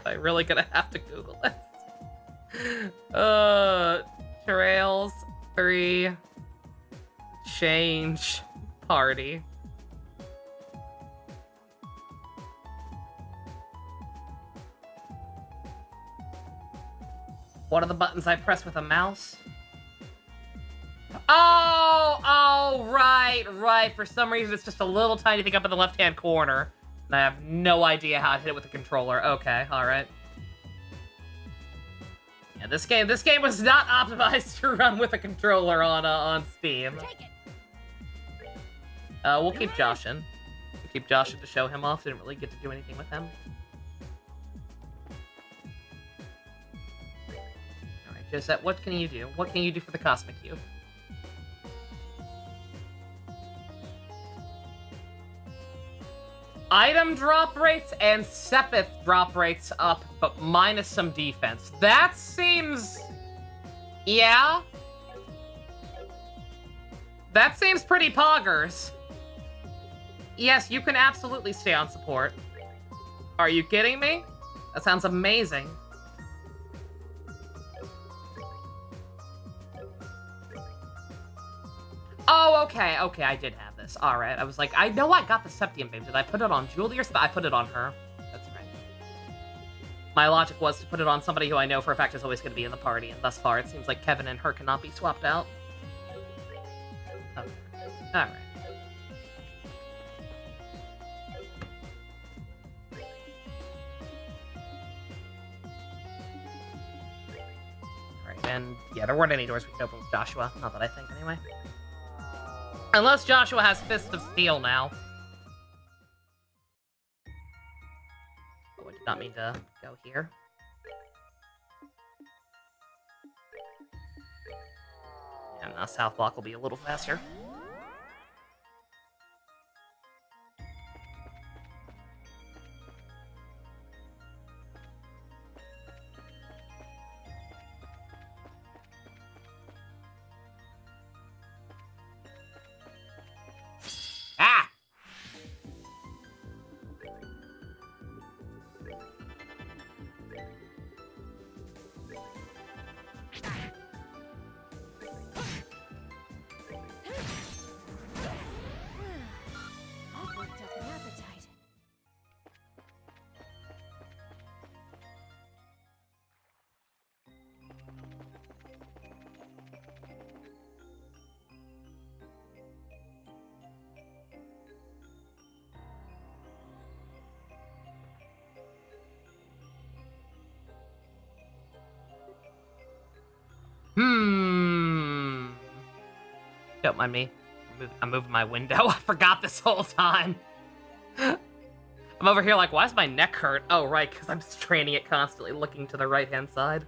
I really gonna have to Google this? Trails 3 change party. What are the buttons I press with a mouse? Oh, right. For some reason, it's just a little tiny thing up in the left-hand corner. And I have no idea how to hit it with the controller. Okay, alright. Yeah, this game was not optimized to run with a controller on Steam. We'll keep Josh in. We'll keep Josh in to show him off. Didn't really get to do anything with him. Alright, Josette, what can you do? What can you do for the Cosmic Cube? Item drop rates and Sepith drop rates up, but minus some defense. That seems... yeah? That seems pretty poggers. Yes, you can absolutely stay on support. Are you kidding me? That sounds amazing. Oh, okay, I did have this. Alright, I was like, I know I got the Septium Beam. Did I put it on Julie or something? I put it on her. That's right. My logic was to put it on somebody who I know for a fact is always going to be in the party, and thus far it seems like Kevin and her cannot be swapped out. Okay. Alright. Alright, and yeah, there weren't any doors we could open with Joshua. Not that I think, anyway. Unless Joshua has Fist of Steel now. Oh, I did not mean to go here. And now South Block will be a little faster. Ah! I've worked up an appetite. Don't mind me. I'm moving my window. I forgot this whole time. I'm over here like, why does my neck hurt? Oh, right, because I'm straining it constantly, looking to the right-hand side.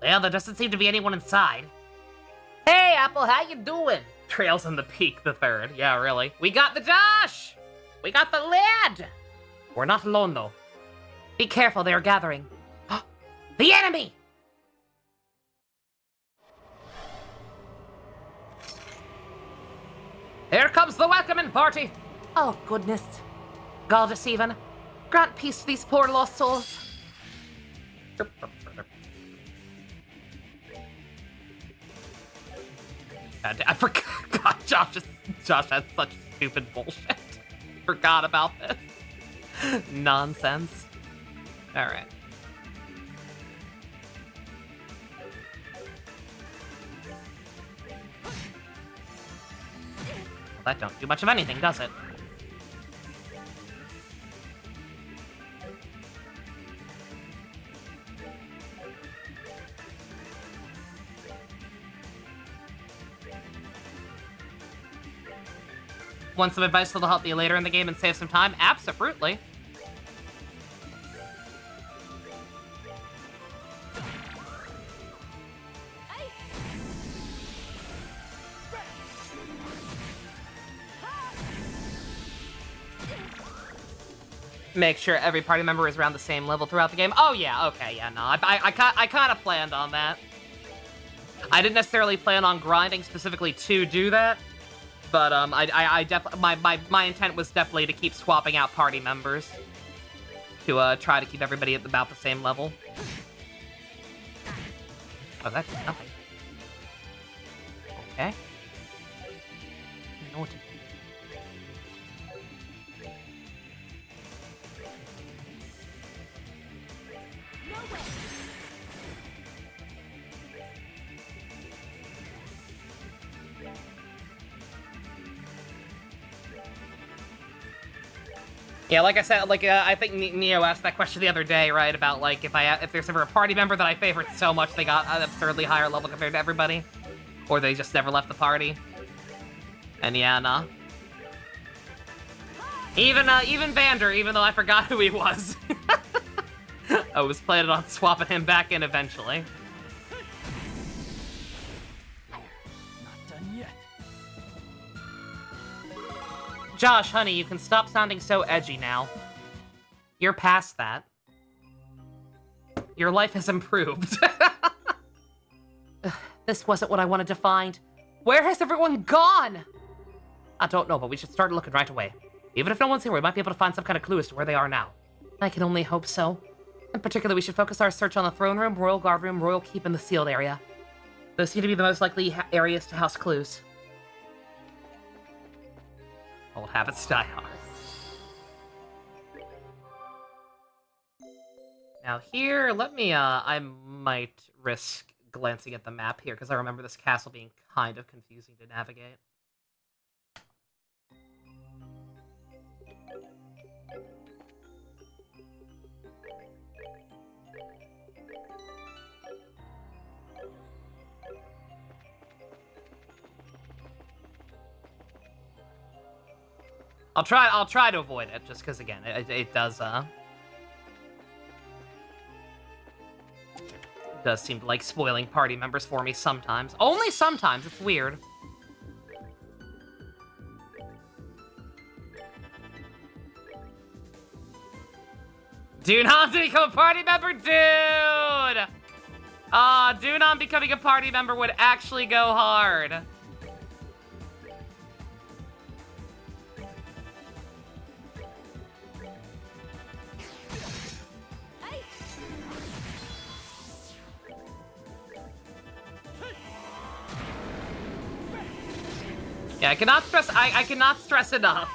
Well, there doesn't seem to be anyone inside. Hey, Apple, how you doing? Trails on the Peak the Third. Yeah, really. We got the Josh! We got the lad! We're not alone, though. Be careful, they are gathering. The enemy! Here comes the welcoming party! Oh, goodness. God, even. Grant peace to these poor lost souls. I forgot. God, Josh has such stupid bullshit. Forgot about this. Nonsense. Alright. That don't do much of anything, does it? Want some advice that'll help you later in the game and save some time? Absolutely. Make sure every party member is around the same level throughout the game. Oh yeah, okay, yeah, no, I kind of planned on that. I didn't necessarily plan on grinding specifically to do that, but I definitely my intent was definitely to keep swapping out party members to try to keep everybody at about the same level. Oh, that did nothing. Okay. I don't know what to do. Yeah, like I said, like I think Neo asked that question the other day, right? About like if there's ever a party member that I favorite so much they got an absurdly higher level compared to everybody, or they just never left the party. And yeah, nah. Even Vander, even though I forgot who he was, I was planning on swapping him back in eventually. Not done yet. Josh, honey, you can stop sounding so edgy now. You're past that. Your life has improved. This wasn't what I wanted to find. Where has everyone gone? I don't know, but we should start looking right away. Even if no one's here, we might be able to find some kind of clue as to where they are now. I can only hope so. In particular, we should focus our search on the throne room, royal guard room, royal keep, and the sealed area. Those seem to be the most likely areas to house clues. Old habits die hard. Now here, let me, I might risk glancing at the map here, because I remember this castle being kind of confusing to navigate. I'll try to avoid it, just because, again, it does seem to like spoiling party members for me sometimes. Only sometimes, it's weird. Dunon to become a party member? Dude! Dunon becoming a party member would actually go hard. Yeah, I cannot stress enough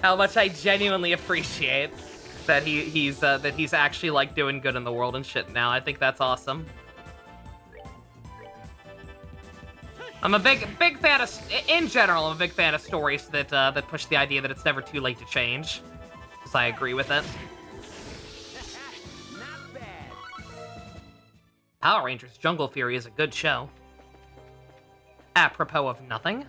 how much I genuinely appreciate that he's actually like doing good in the world and shit now. I think that's awesome. I'm a big fan of, in general, I'm a big fan of stories that that push the idea that it's never too late to change. Because I agree with it. Not bad. Power Rangers Jungle Fury is a good show. Apropos of nothing.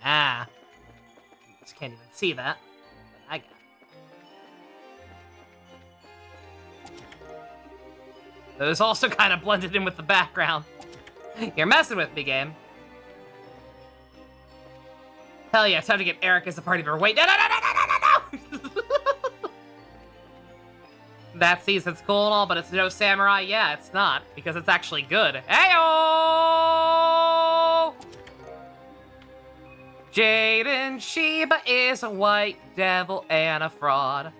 Ah. Just can't even see that. I got it. It was also kind of blended in with the background. You're messing with me, game. Hell yeah, time to get Eric as a party member. Wait, no! That season's cool and all, but it's no samurai. Yeah, it's not, because it's actually good. Heyo! Jaden Sheba is a white devil and a fraud.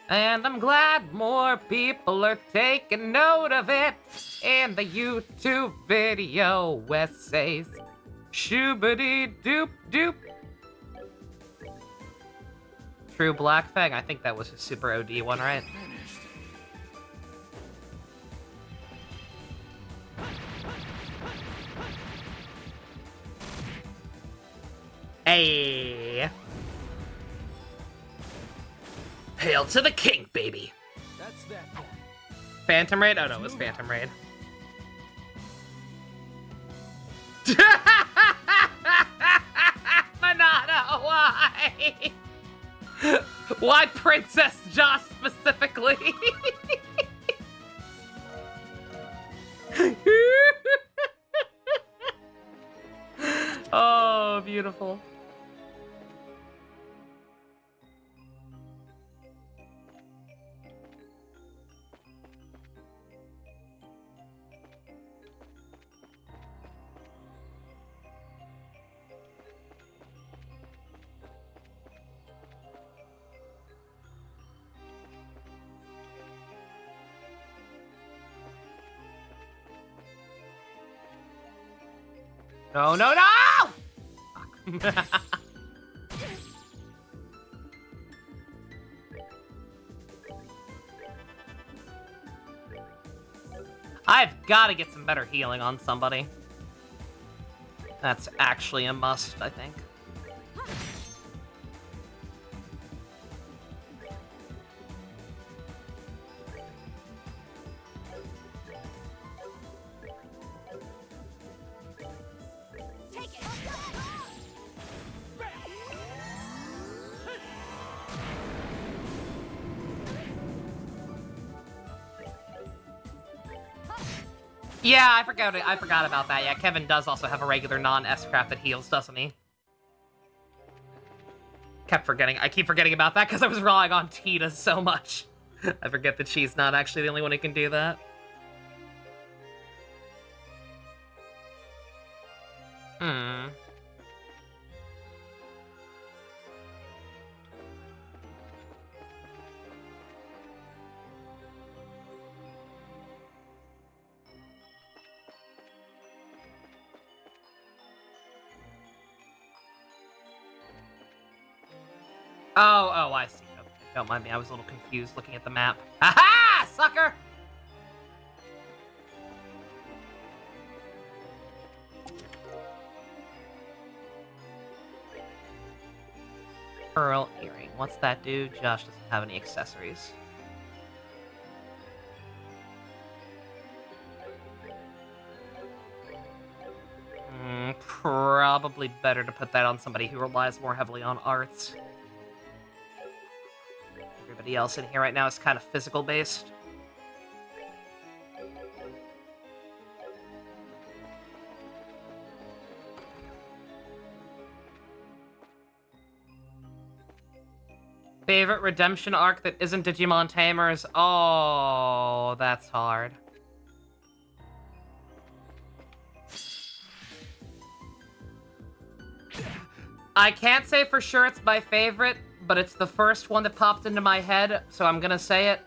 And I'm glad more people are taking note of it in the YouTube video essays. Shoobity doop doop. True Black Fang, I think that was a super OD one, right? Hey. Hail to the king, baby. That's that then. Phantom Raid? Oh no, it was Phantom Raid. Manana, why? Why Princess Joss specifically? Oh, beautiful. No, no, no! Fuck. I've got to get some better healing on somebody. That's actually a must, I think. Yeah, I forgot about that. Yeah, Kevin does also have a regular non-S-craft that heals, doesn't he? I keep forgetting about that because I was relying on Tita so much. I forget that she's not actually the only one who can do that. Hmm. Oh, I see. Okay, don't mind me. I was a little confused looking at the map. Aha! Sucker! Pearl earring. What's that do? Josh doesn't have any accessories. Probably better to put that on somebody who relies more heavily on arts. Everybody else in here right now is kind of physical based. Favorite redemption arc that isn't Digimon Tamers? Oh, that's hard. I can't say for sure it's my favorite, but it's the first one that popped into my head, so I'm gonna say it.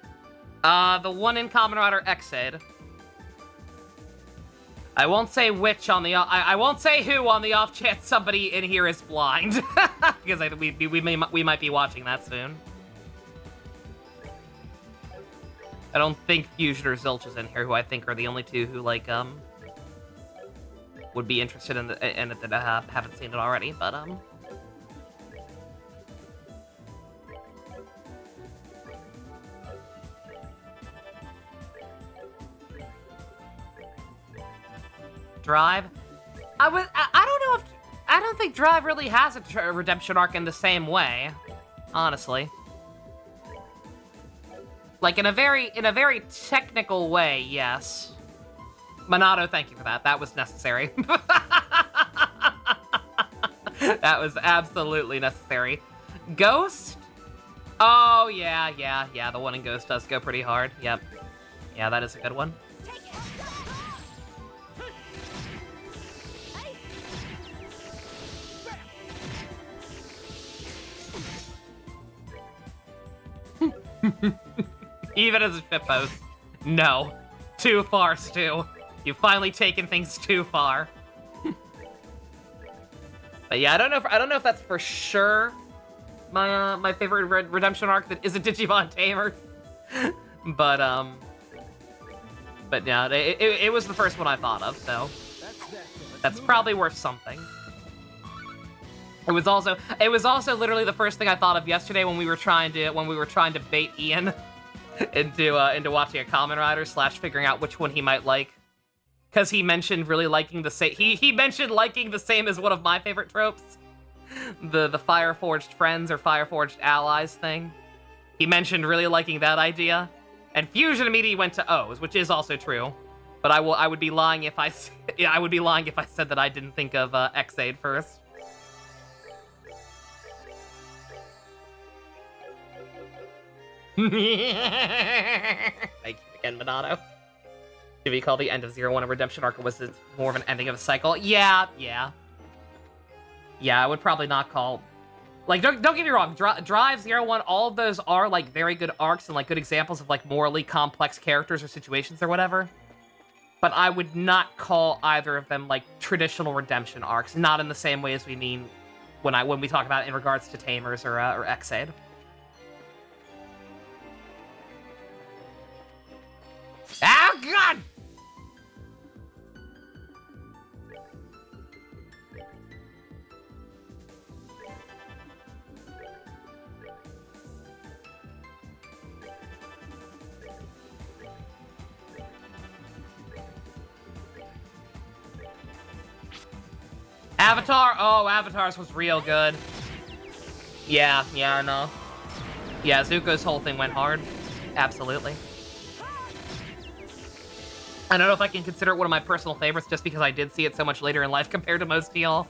The one in Kamen Rider X-Aid. I won't say which on the I won't say who on the off chance somebody in here is blind, because we might be watching that soon. I don't think Fusion or Zilch is in here, who I think are the only two who would be interested in it that haven't seen it already, but Drive. I don't think Drive really has a redemption arc in the same way, honestly. Like in a very technical way, yes. Minato, thank you for that. That was necessary. That was absolutely necessary. Ghost? Oh yeah. The one in Ghost does go pretty hard. Yep. Yeah, that is a good one. Even as a shitpost. No. Too far, Stu. You've finally taken things too far. But yeah, I don't know if that's for sure my favorite redemption arc that isn't Digimon Tamers. But yeah, it was the first one I thought of, so that's probably worth something. It was also literally the first thing I thought of yesterday when we were trying to bait Ian into watching a Kamen Rider / figuring out which one he might like, because he mentioned really liking the same. He mentioned liking the same as one of my favorite tropes, the Fireforged friends or Fireforged allies thing. He mentioned really liking that idea, and Fusion immediately went to O's, which is also true. But I would be lying if I said that I didn't think of X-Aid first. Thank you again, Minato. Should we call the end of 01 a redemption arc, or was it more of an ending of a cycle? Yeah, I would probably not call... Like, don't get me wrong, Drive, 01, all of those are, like, very good arcs and, like, good examples of, like, morally complex characters or situations or whatever. but I would not call either of them like traditional redemption arcs. Not in the same way as we mean when we talk about it in regards to Tamers or Xaid. Oh God! Avatar? Oh, Avatar's was real good. Yeah, I know. Yeah, Zuko's whole thing went hard. Absolutely. I don't know if I can consider it one of my personal favorites just because I did see it so much later in life compared to most of y'all.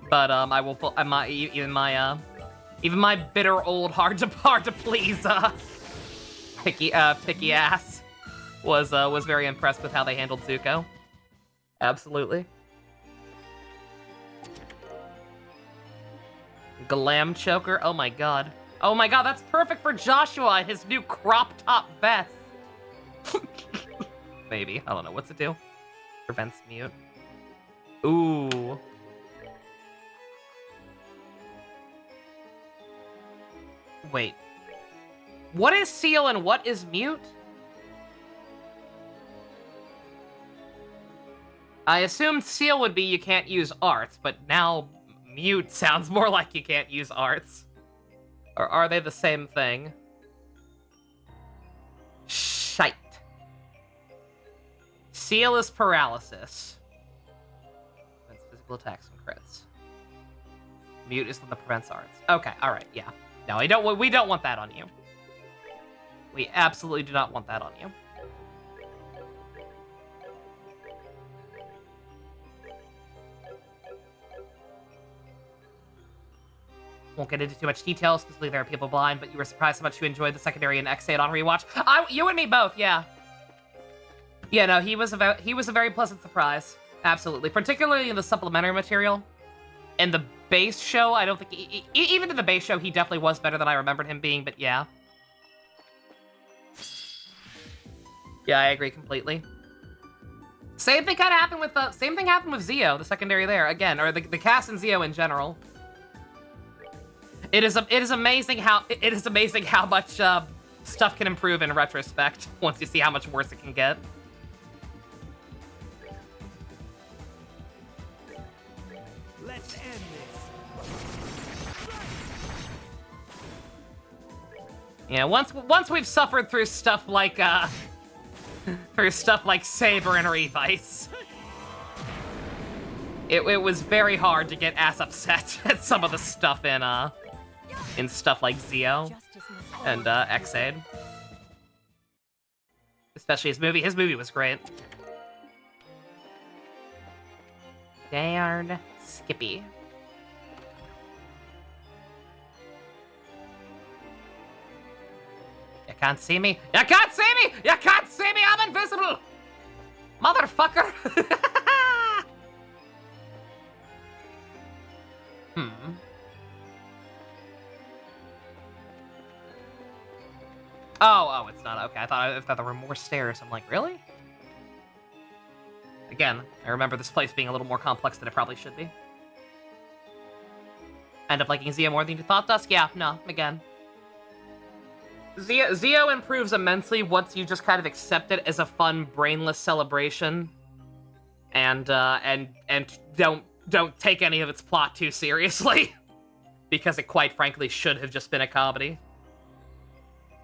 But I will. Even my bitter old hard to please picky ass was very impressed with how they handled Zuko. Absolutely. Glam choker. Oh my god. Oh my god, that's perfect for Joshua and his new crop top vest. Maybe. I don't know. What's it do? Prevents mute. Ooh. Wait. What is seal and what is mute? I assumed seal would be you can't use arts, but now mute sounds more like you can't use arts. Or are they the same thing? Shite. Seal is paralysis. Prevents physical attacks and crits. Mute is the that prevents arts. Okay, alright, yeah. No, we don't want that on you. We absolutely do not want that on you. Won't get into too much detail, specifically there are people blind, but you were surprised how much you enjoyed the secondary and Xaid on rewatch. You and me both, yeah. Yeah, no, he was a very pleasant surprise. Absolutely. Particularly in the supplementary material. In the base show, I don't think... even in the base show, he definitely was better than I remembered him being, but yeah. Yeah, I agree completely. Same thing kind of happened with Zio, the secondary there, again, or the cast and Zio in general. It is amazing how much stuff can improve in retrospect once you see how much worse it can get. Let's end this. Yeah, once we've suffered through stuff like Saber and Revice, it was very hard to get ass upset at some of the stuff in stuff like Zio and Xaid. Especially his movie. His movie was great. Darn Skippy. You can't see me. You can't see me! You can't see me! I'm invisible! Motherfucker! Oh, it's not. Okay, I thought there were more stairs. I'm like, really? Again, I remember this place being a little more complex than it probably should be. End up liking Zio more than you thought, Dusk? Yeah, no, again. Zio improves immensely once you just kind of accept it as a fun, brainless celebration. And don't take any of its plot too seriously. Because it quite frankly should have just been a comedy.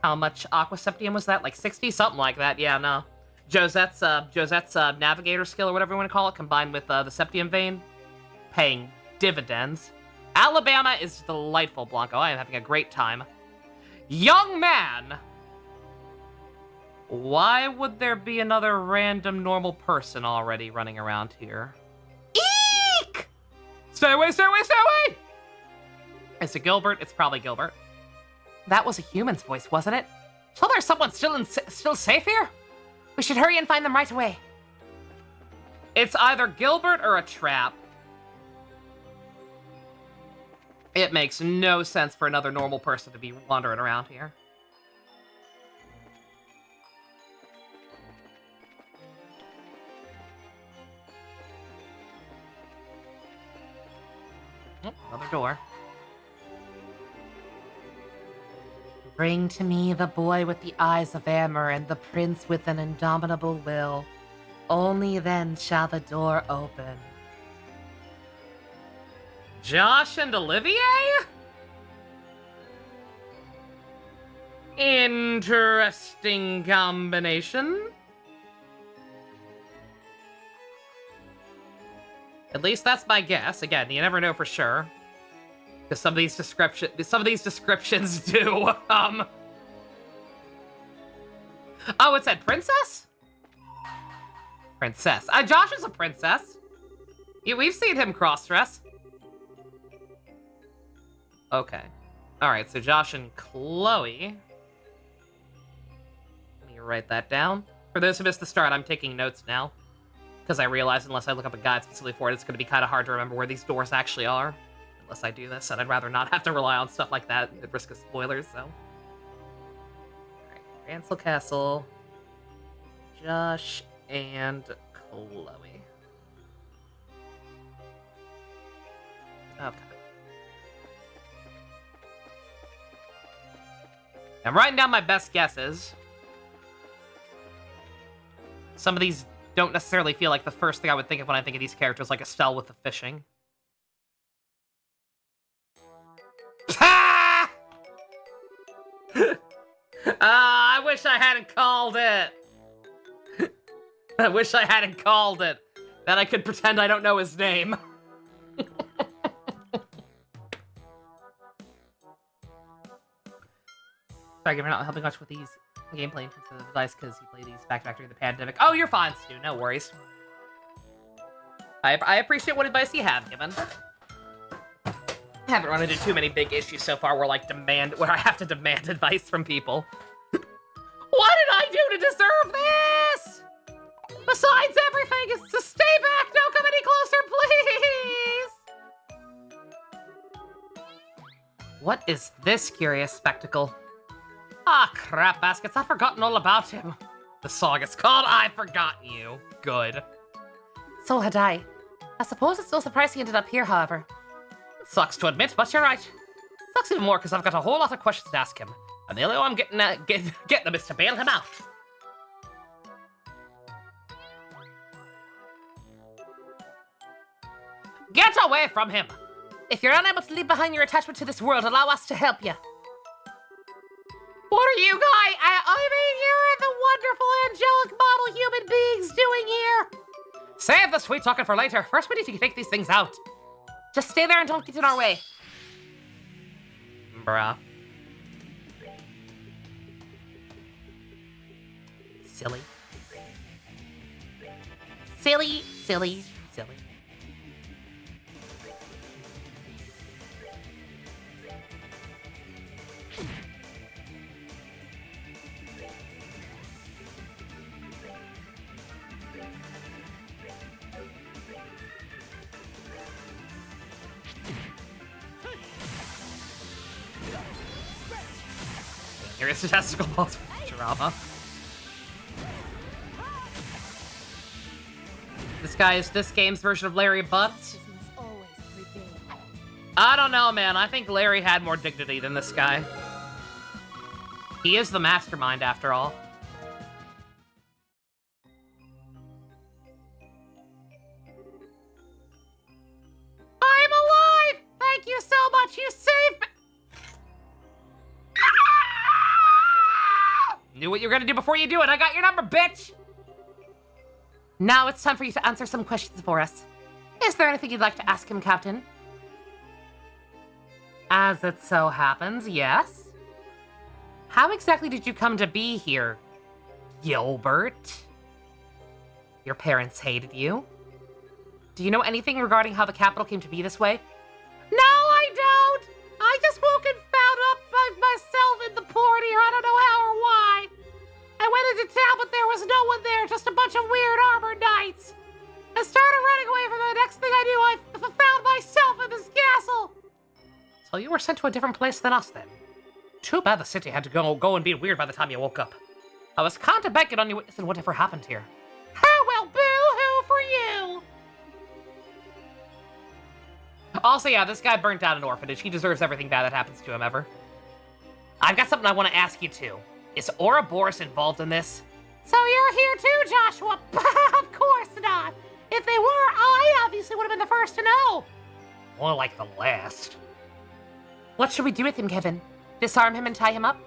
How much Aqua Septium was that? Like 60? Something like that. Yeah, no. Josette's navigator skill, or whatever you want to call it, combined with the Septium vein, paying dividends. Alabama is delightful, Blanco. I am having a great time. Young man! Why would there be another random normal person already running around here? Eek! Stay away, stay away, stay away! Is it Gilbert? It's probably Gilbert. That was a human's voice, wasn't it? So there's someone still safe here? We should hurry and find them right away. It's either Gilbert or a trap. It makes no sense for another normal person to be wandering around here. Oh, another door. Bring to me the boy with the eyes of amber and the prince with an indomitable will. Only then shall the door open. Josh and Olivier? Interesting combination. At least that's my guess. Again, you never know for sure. Because some of these descriptions do, Oh, it said princess? Princess. Josh is a princess. Yeah, we've seen him cross-dress. Okay. Alright, so Josh and Chloe. Let me write that down. For those who missed the start, I'm taking notes now. Because I realize unless I look up a guide specifically for it, it's going to be kind of hard to remember where these doors actually are. Unless I do this, and I'd rather not have to rely on stuff like that at risk of spoilers, so. Alright, Ransel Castle. Josh and Chloe. Okay. I'm writing down my best guesses. Some of these don't necessarily feel like the first thing I would think of when I think of these characters, like Estelle with the fishing. Ah! I wish I hadn't called it. I wish I hadn't called it. Then I could pretend I don't know his name. Sorry, you're not helping much with these gameplay into the device because you play these back-to-back during the pandemic. Oh, you're fine, Stu. No worries. I appreciate what advice you have given. I haven't run into too many big issues so far where I have to demand advice from people. What did I do to deserve this? Besides everything, is to stay back. Don't come any closer, please. What is this curious spectacle? Ah, crap baskets, I've forgotten all about him. The song is called I've Forgotten You. Good. So had I. I suppose it's no surprise he ended up here, however. Sucks to admit, but you're right. Sucks even more because I've got a whole lot of questions to ask him. And the only way I'm getting them is to bail him out. Get away from him! If you're unable to leave behind your attachment to this world, allow us to help you. What are you guys? I mean, you're the wonderful angelic model human beings doing here. Save the sweet talking for later. First, we need to take these things out. Just stay there and don't get in our way. Bruh. Silly. Silly, silly, silly. Here is the testicle balls drama. This guy is this game's version of Larry Butts. I don't know, man. I think Larry had more dignity than this guy. He is the mastermind, after all. I'm alive! Thank you so much, you saved me! Knew what you were gonna do before you do it. I got your number, bitch! Now it's time for you to answer some questions for us. Is there anything you'd like to ask him, Captain? As it so happens, yes. How exactly did you come to be here, Gilbert? Your parents hated you? Do you know anything regarding how the capital came to be this way? No, I don't! I just woke and found up by myself in the port here. I don't know how or why. I went into town, but there was no one there, just a bunch of weird armored knights. I started running away from the next thing I knew, I found myself in this castle. So you were sent to a different place than us, then. Too bad the city had to go and be weird by the time you woke up. I was kind of banking on you witnessing whatever happened here. Oh, well, boo-hoo for you. Also, yeah, this guy burnt down an orphanage. He deserves everything bad that happens to him ever. I've got something I want to ask you, too. Is Ouroboros involved in this? So you're here too, Joshua? Of course not. If they were, I obviously would have been the first to know. More like the last. What should we do with him, Kevin? Disarm him and tie him up?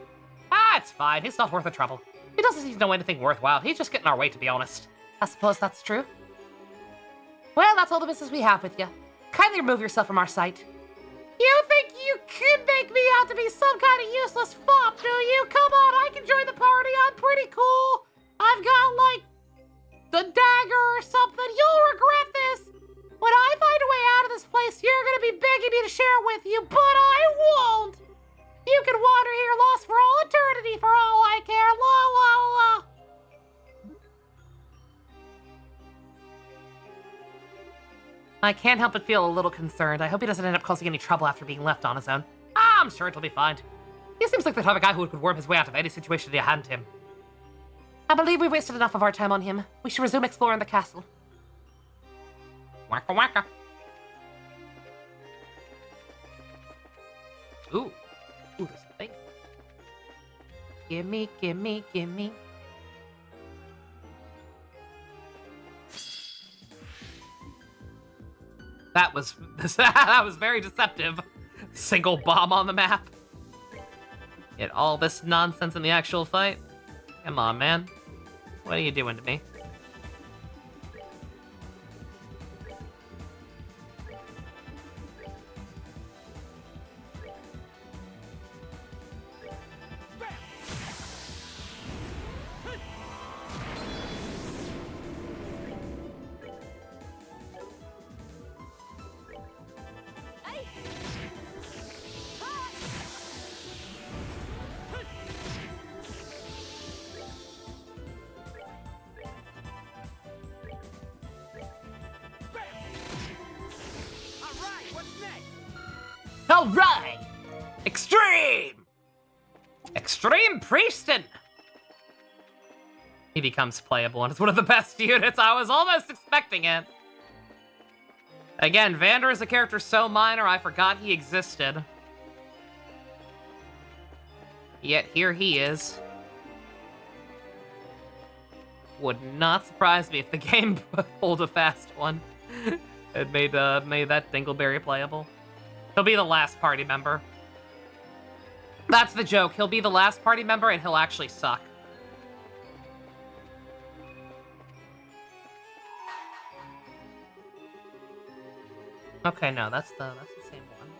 Ah, it's fine. He's not worth the trouble. He doesn't seem to know anything worthwhile. He's just getting our way, to be honest. I suppose that's true. Well, that's all the business we have with you. Kindly remove yourself from our sight. You think you could make me out to be some kind of useless fop, do you? Come on, I can join the party. I'm pretty cool. I've got, like, the dagger or something. You'll regret this. When I find a way out of this place, you're going to be begging me to share with you, but I won't. You can wander here lost for all eternity for all I care. La, la, la. I can't help but feel a little concerned. I hope he doesn't end up causing any trouble after being left on his own. Ah, I'm sure it'll be fine. He seems like the type of guy who could worm his way out of any situation you hand him. I believe we've wasted enough of our time on him. We should resume exploring the castle. Wacka wacka. Ooh. Ooh, there's a thing. Gimme, gimme, gimme. That was that was very deceptive. Single bomb on the map. Get all this nonsense in the actual fight. Come on, man. What are you doing to me? All right! Extreme! Extreme Priestin! He becomes playable, and it's one of the best units. I was almost expecting it. Again, Vander is a character so minor, I forgot he existed. Yet here he is. Would not surprise me if the game pulled a fast one. It made that Dingleberry playable. He'll be the last party member. That's the joke. He'll be the last party member and he'll actually suck. Okay, no, that's the same one.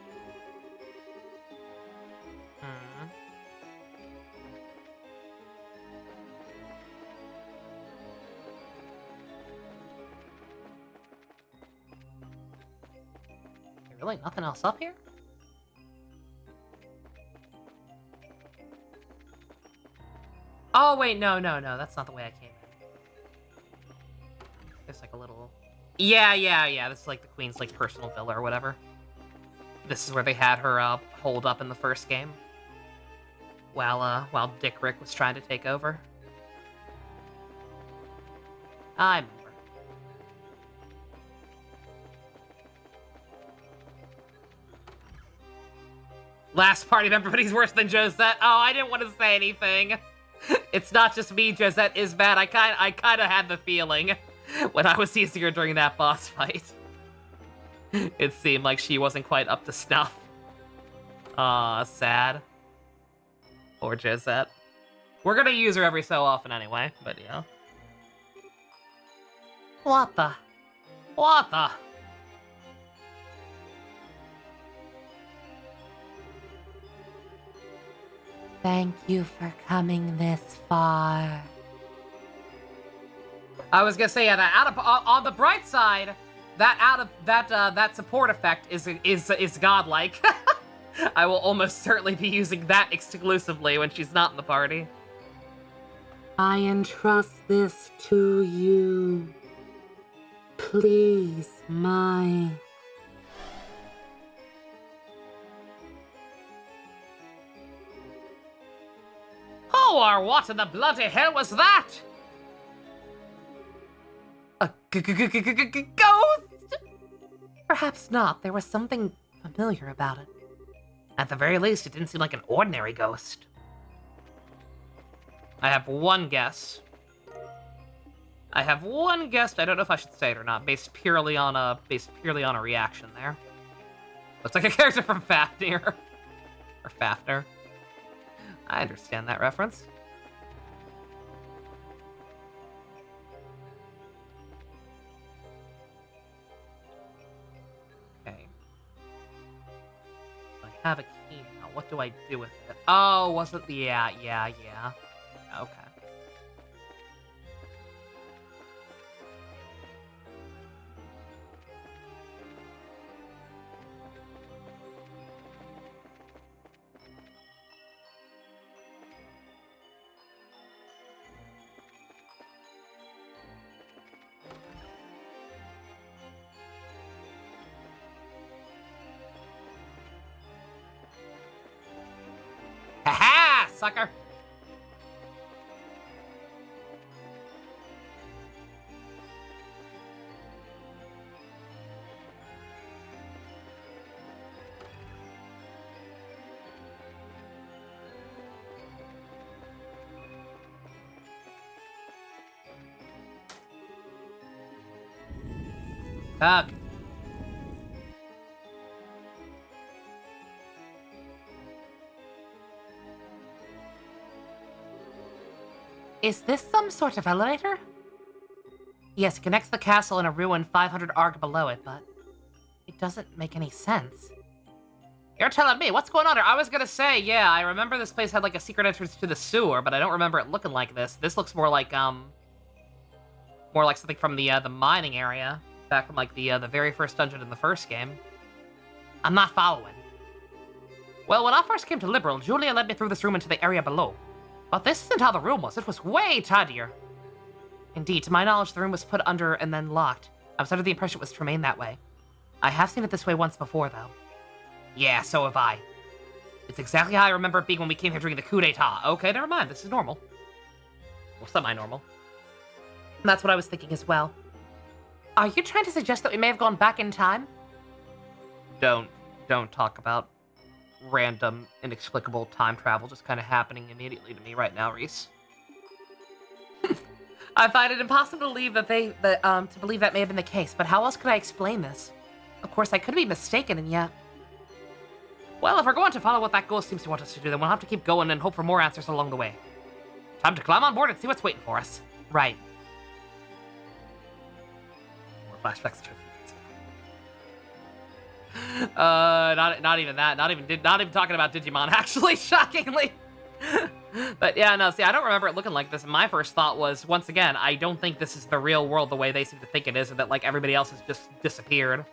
Really? Nothing else up here? Oh, wait, no. That's not the way I came in. There's like a little... Yeah. This is like the Queen's like personal villa or whatever. This is where they had her holed up in the first game. While Dick Rick was trying to take over. I remember. Last party member, but he's worse than Josette. Oh, I didn't want to say anything. It's not just me, Josette is bad. I kind of had the feeling when I was using her during that boss fight. It seemed like she wasn't quite up to snuff. Aw, sad. Poor Josette. We're gonna use her every so often anyway, but yeah. What the? Thank you for coming this far. I was gonna say, yeah, that on the bright side, that support effect is godlike. I will almost certainly be using that exclusively when she's not in the party. I entrust this to you. Please, my... Oh, or what in the bloody hell was that? A ghost? perhaps not. There was something familiar about it. At the very least, it didn't seem like an ordinary ghost. I have one guess. I don't know if I should say it or not, based purely on a reaction there. Looks like a character from Fafnir. Or Fafnir. I understand that reference. Okay. I have a key now. What do I do with it? Oh, wasn't the... Yeah. Okay. Ha-ha, sucker! Fuck. Is this some sort of elevator? Yes, it connects the castle and a ruin 500 arc below it, but it doesn't make any sense. You're telling me, what's going on here? I was gonna say, yeah, I remember this place had like a secret entrance to the sewer, but I don't remember it looking like this. This looks more like something from the mining area, back from like the very first dungeon in the first game. I'm not following. Well, when I first came to Liberal, Julia led me through this room into the area below. But this isn't how the room was. It was way tidier. Indeed, to my knowledge, the room was put under and then locked. I was under the impression it was to remain that way. I have seen it this way once before, though. Yeah, so have I. It's exactly how I remember it being when we came here during the coup d'etat. Okay, never mind. This is normal. Well, semi-normal. That's what I was thinking as well. Are you trying to suggest that we may have gone back in time? Don't talk about random, inexplicable time travel just kind of happening immediately to me right now, Reese. I find it impossible to believe that that may have been the case, but how else could I explain this? Of course, I could be mistaken, and yet... Well, if we're going to follow what that ghost seems to want us to do, then we'll have to keep going and hope for more answers along the way. Time to climb on board and see what's waiting for us. Right. More flashbacks to not even that. Not even talking about Digimon, actually, shockingly. But yeah, no, see, I don't remember it looking like this. And my first thought was, once again, I don't think this is the real world the way they seem to think it is, and that, like, everybody else has just disappeared.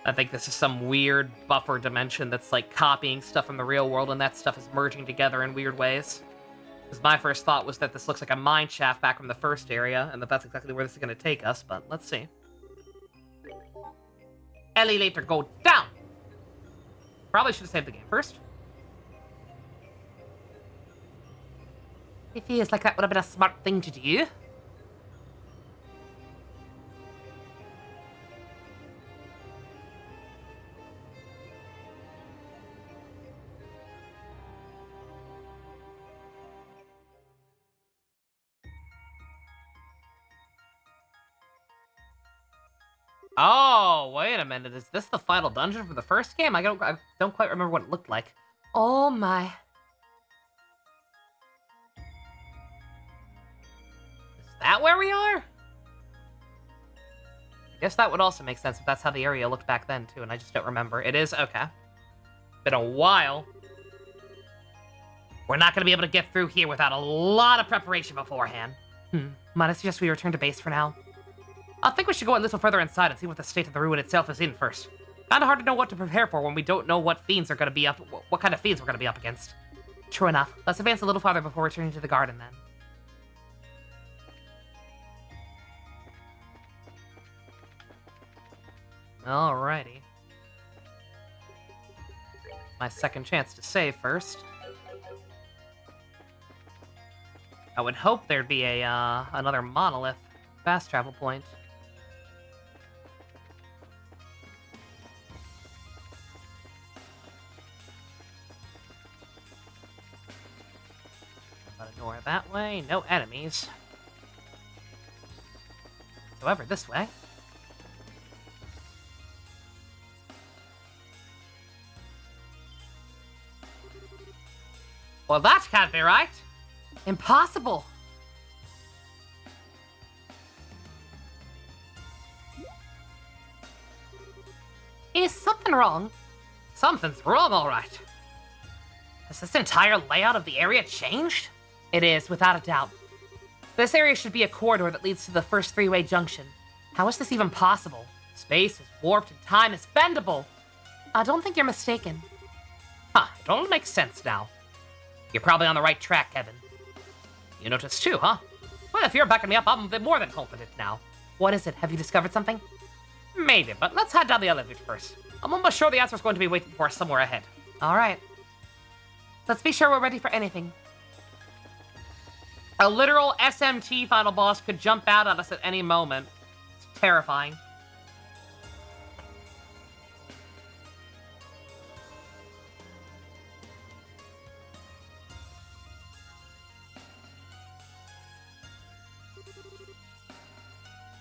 I think this is some weird buffer dimension that's, like, copying stuff from the real world, and that stuff is merging together in weird ways. Because my first thought was that this looks like a mine shaft back from the first area, and that's exactly where this is going to take us, but let's see. Elevator go down! Probably should have saved the game first. It feels like that would have been a smart thing to do. Oh, wait a minute. Is this the final dungeon from the first game? I don't quite remember what it looked like. Oh my. Is that where we are? I guess that would also make sense if that's how the area looked back then, too, and I just don't remember. It is? Okay. Been a while. We're not going to be able to get through here without a lot of preparation beforehand. Might I suggest we return to base for now? I think we should go a little further inside and see what the state of the ruin itself is in first. Kinda hard to know what to prepare for when we don't know what fiends are gonna be what kind of fiends we're gonna be up against. True enough. Let's advance a little farther before returning to the garden, then. Alrighty. My second chance to save first. I would hope there'd be a another monolith fast travel point. Got a door that way, no enemies. However, this way. Well, that can't be right. Impossible. Is something wrong? Something's wrong, all right. Has this entire layout of the area changed? It is, without a doubt. This area should be a corridor that leads to the first three-way junction. How is this even possible? Space is warped and time is bendable. I don't think you're mistaken. Huh, it all makes sense now. You're probably on the right track, Kevin. You noticed too, huh? Well, if you're backing me up, I'm a bit more than confident now. What is it? Have you discovered something? Maybe, but let's head down the elevator first. I'm almost sure the answer's going to be waiting for us somewhere ahead. All right. Let's be sure we're ready for anything. A literal SMT final boss could jump out at us at any moment. It's terrifying.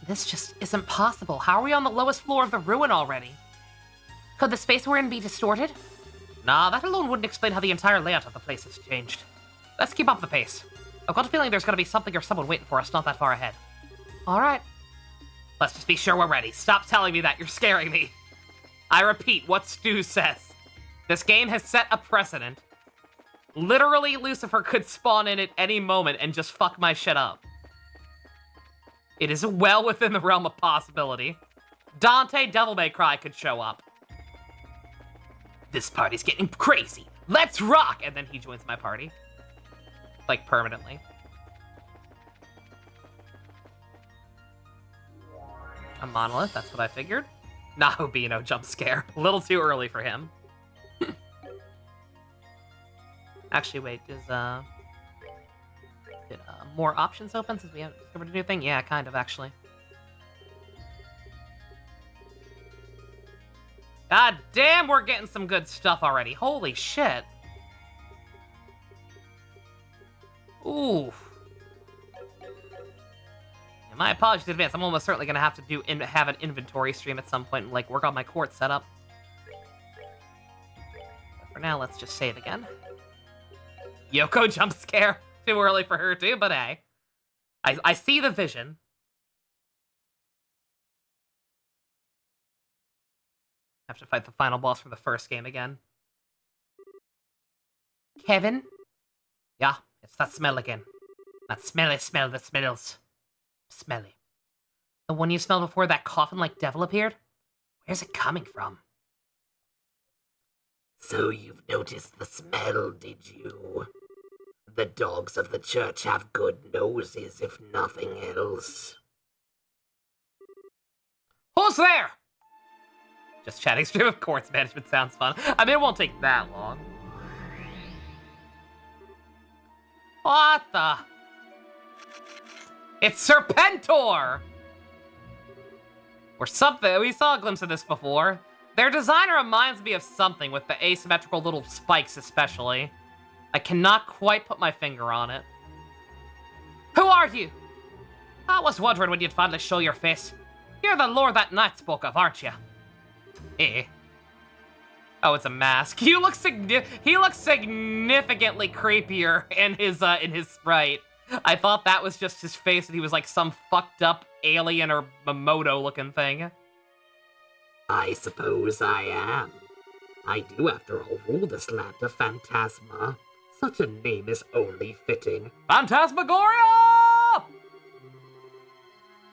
This just isn't possible. How are we on the lowest floor of the ruin already? Could the space we're in be distorted? Nah, that alone wouldn't explain how the entire layout of the place has changed. Let's keep up the pace. I've got a feeling there's gonna be something or someone waiting for us not that far ahead. All right. Let's just be sure we're ready. Stop telling me that. You're scaring me. I repeat what Stu says. This game has set a precedent. Literally, Lucifer could spawn in at any moment and just fuck my shit up. It is well within the realm of possibility. Dante Devil May Cry could show up. This party's getting crazy. Let's rock! And then he joins my party. Like, permanently. A monolith, that's what I figured. Nahobino jump scare. A little too early for him. Actually, wait, did more options open since we haven't discovered a new thing? Yeah, kind of, actually. God damn, we're getting some good stuff already. Holy shit. Ooh. Yeah, my apologies in advance. I'm almost certainly going to have to have an inventory stream at some point and, like, work on my court setup. But for now, let's just save again. Yoko jump scare. Too early for her, too, but hey. I see the vision. Have to fight the final boss from the first game again. Kevin? Yeah, it's that smell again. That smelly smell that smells. Smelly. The one you smelled before that coffin-like devil appeared? Where's it coming from? So you've noticed the smell, did you? The dogs of the church have good noses, if nothing else. Who's there? Just chatting stream of courts management sounds fun. I mean, it won't take that long. What the? It's Serpentor! Or something. We saw a glimpse of this before. Their designer reminds me of something with the asymmetrical little spikes especially. I cannot quite put my finger on it. Who are you? I was wondering when you'd finally show your face. You're the lord that knight spoke of, aren't you? Eh. Oh, it's a mask. He looks significantly creepier in his sprite. I thought that was just his face and he was like some fucked up alien or Momoto looking thing. I suppose I am. I do, after all, rule this land of Phantasma. Such a name is only fitting. Phantasmagoria!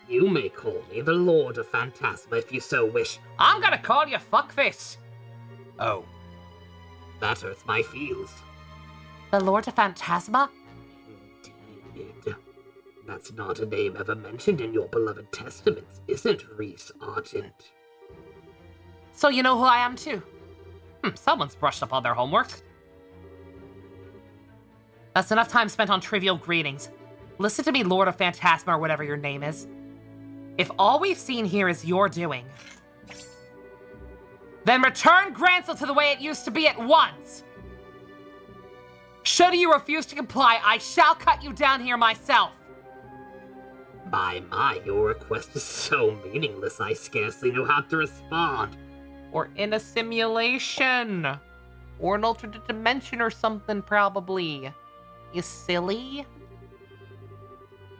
You may call me the Lord of Phantasma if you so wish. I'm gonna call you fuckface. Oh. That hurts my feels. The Lord of Phantasma? Indeed. That's not a name ever mentioned in your beloved testaments, isn't Reese Argent? So you know who I am too? Someone's brushed up on their homework. That's enough time spent on trivial greetings. Listen to me, Lord of Phantasma, or whatever your name is. If all we've seen here is your doing, then return Grancel to the way it used to be at once! Should you refuse to comply, I shall cut you down here myself. My, your request is so meaningless I scarcely know how to respond. Or in a simulation. Or an alternate dimension or something, probably. You silly?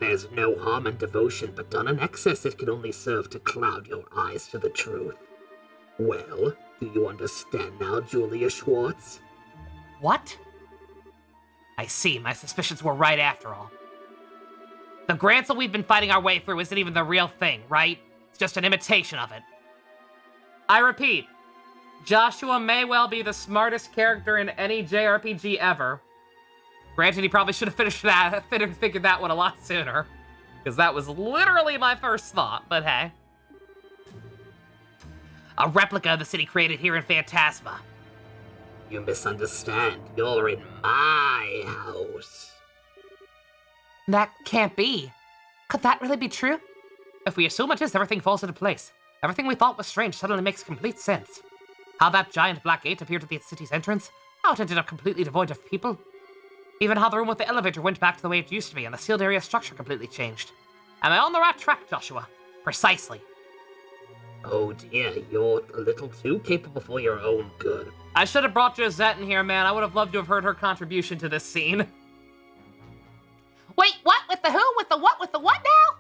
There's no harm in devotion, but done in excess it can only serve to cloud your eyes to the truth. Well, do you understand now, Julia Schwartz? What? I see, my suspicions were right after all. The Grancel we've been fighting our way through isn't even the real thing, right? It's just an imitation of it. I repeat, Joshua may well be the smartest character in any JRPG ever. Granted, he probably should have figured that one a lot sooner. Because that was literally my first thought, but hey. A replica of the city created here in Phantasma. You misunderstand. You're in my house. That can't be. Could that really be true? If we assume it is, everything falls into place. Everything we thought was strange suddenly makes complete sense. How that giant black gate appeared at the city's entrance, how it ended up completely devoid of people. Even how the room with the elevator went back to the way it used to be, and the sealed area structure completely changed. Am I on the right track, Joshua? Precisely. Oh dear, you're a little too capable for your own good. I should have brought Josette in here, man. I would have loved to have heard her contribution to this scene. Wait, what? With the who? With the what? With the what now?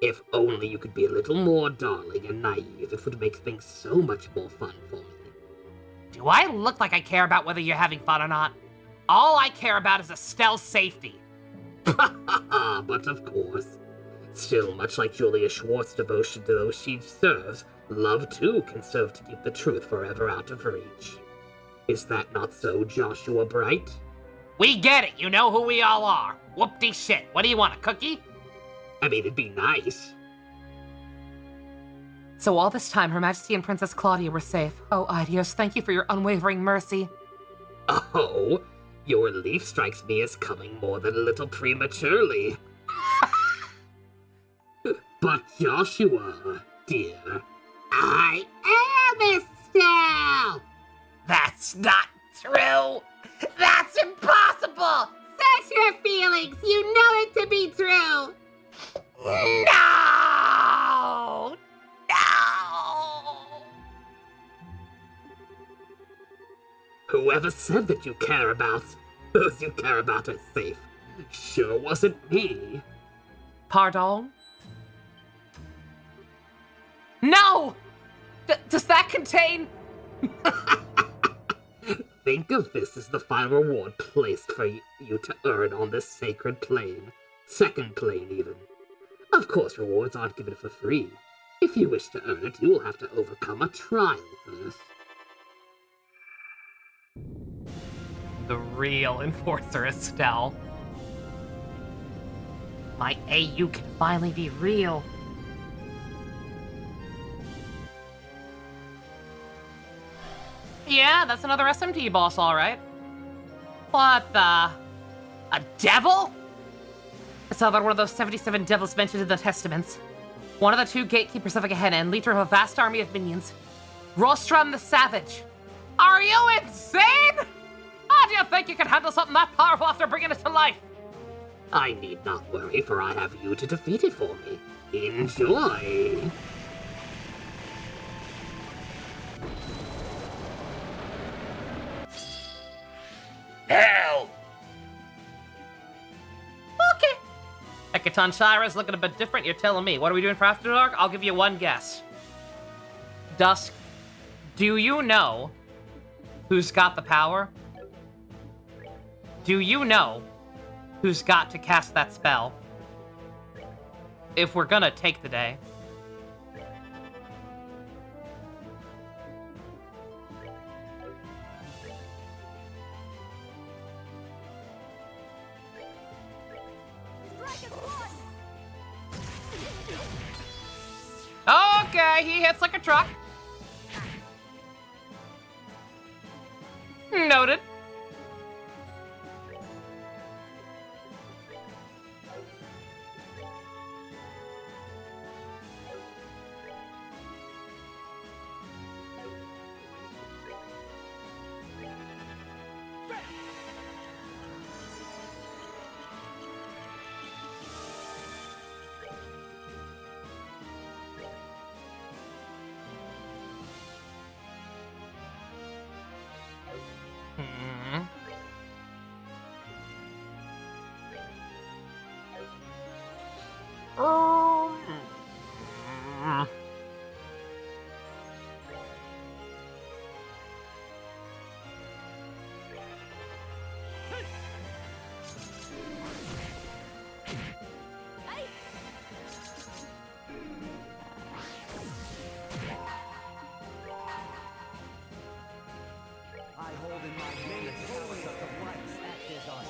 If only you could be a little more darling and naive, it would make things so much more fun for me. Do I look like I care about whether you're having fun or not? All I care about is Estelle's safety. But of course. Still, much like Julia Schwartz's devotion to those she serves, love too can serve to keep the truth forever out of reach. Is that not so, Joshua Bright? We get it. You know who we all are. Whoop-de shit. What do you want, a cookie? I mean, it'd be nice. So all this time, Her Majesty and Princess Claudia were safe. Oh, Idios, thank you for your unwavering mercy. Oh, your relief strikes me as coming more than a little prematurely. But Joshua, dear, I am Estelle! That's not true. That's impossible! Search your feelings, you know it to be true! No! No! Whoever said that you care about those you care about are safe? Sure wasn't me. Pardon? No! Does that contain... Think of this as the final reward placed for you to earn on this sacred plane. Second plane, even. Of course, rewards aren't given for free. If you wish to earn it, you will have to overcome a trial first. The real enforcer, Estelle. My AU can finally be real. Yeah, that's another SMT boss, all right. What the... A devil? It's another one of those 77 devils mentioned in the Testaments. One of the two gatekeepers of a Gehenna and leader of a vast army of minions. Rostrum the Savage. Are you insane? How do you think you can handle something that powerful after bringing it to life? I need not worry, for I have you to defeat it for me. Enjoy! Hell! Okay. Hekaton Shira's looking a bit different, you're telling me. What are we doing for After Dark? I'll give you one guess. Dusk, do you know who's got the power? Do you know who's got to cast that spell? If we're gonna take the day. Okay, he hits like a truck. Noted.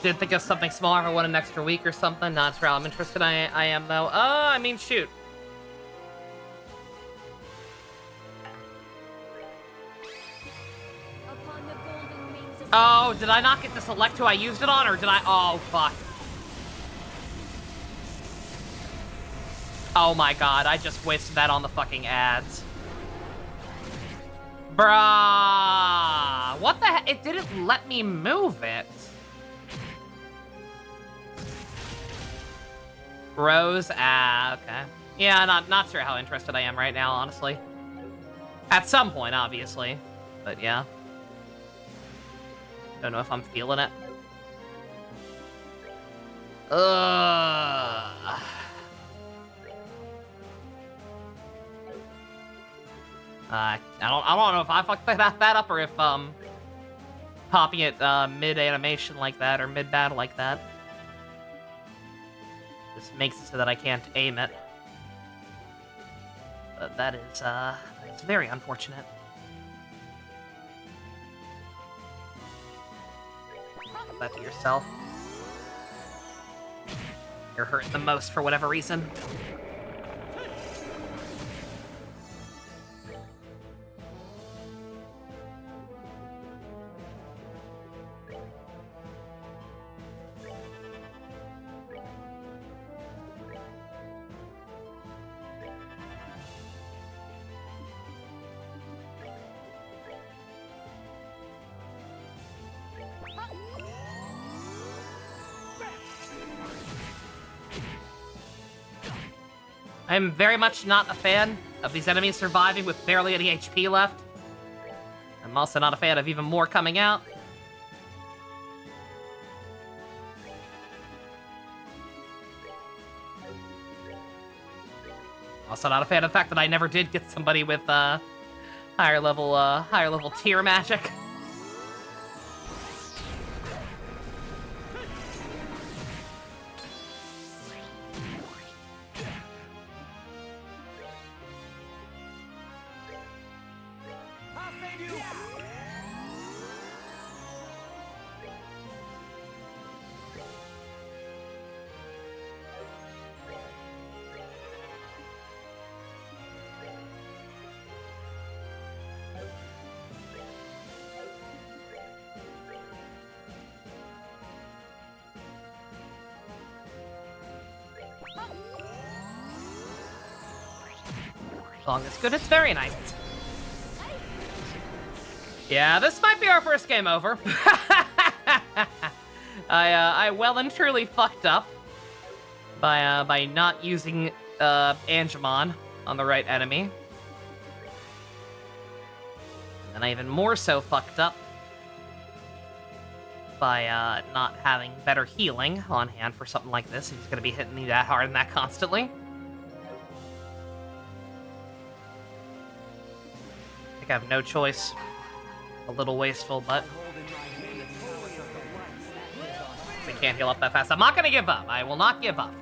did think of something smaller if I want an extra week or something. Not sure how I'm interested I am, though. I mean, shoot. Upon the golden wings of Oh, did I not get to select who I used it on, or did I? Oh, fuck. Oh my god, I just wasted that on the fucking ads. Bruh. What the heck? It didn't let me move it. Rose? Ah, okay. Yeah, not sure how interested I am right now, honestly. At some point, obviously. But yeah. Don't know if I'm feeling it. Ugh. I don't know if I fucked that up or if popping it mid animation like that or mid battle like that just makes it so that I can't aim it. But that is it's very unfortunate. Give that to yourself. You're hurting the most for whatever reason. I'm very much not a fan of these enemies surviving with barely any HP left. I'm also not a fan of even more coming out. Also not a fan of the fact that I never did get somebody with higher level tier magic. Long as good, it's very nice. Yeah, this might be our first game over. I well and truly fucked up by not using Angemon on the right enemy. And I even more so fucked up by not having better healing on hand for something like this. He's gonna be hitting me that hard and that constantly. I have no choice. A little wasteful, but we can't heal up that fast. I'm not gonna give up. I will not give up.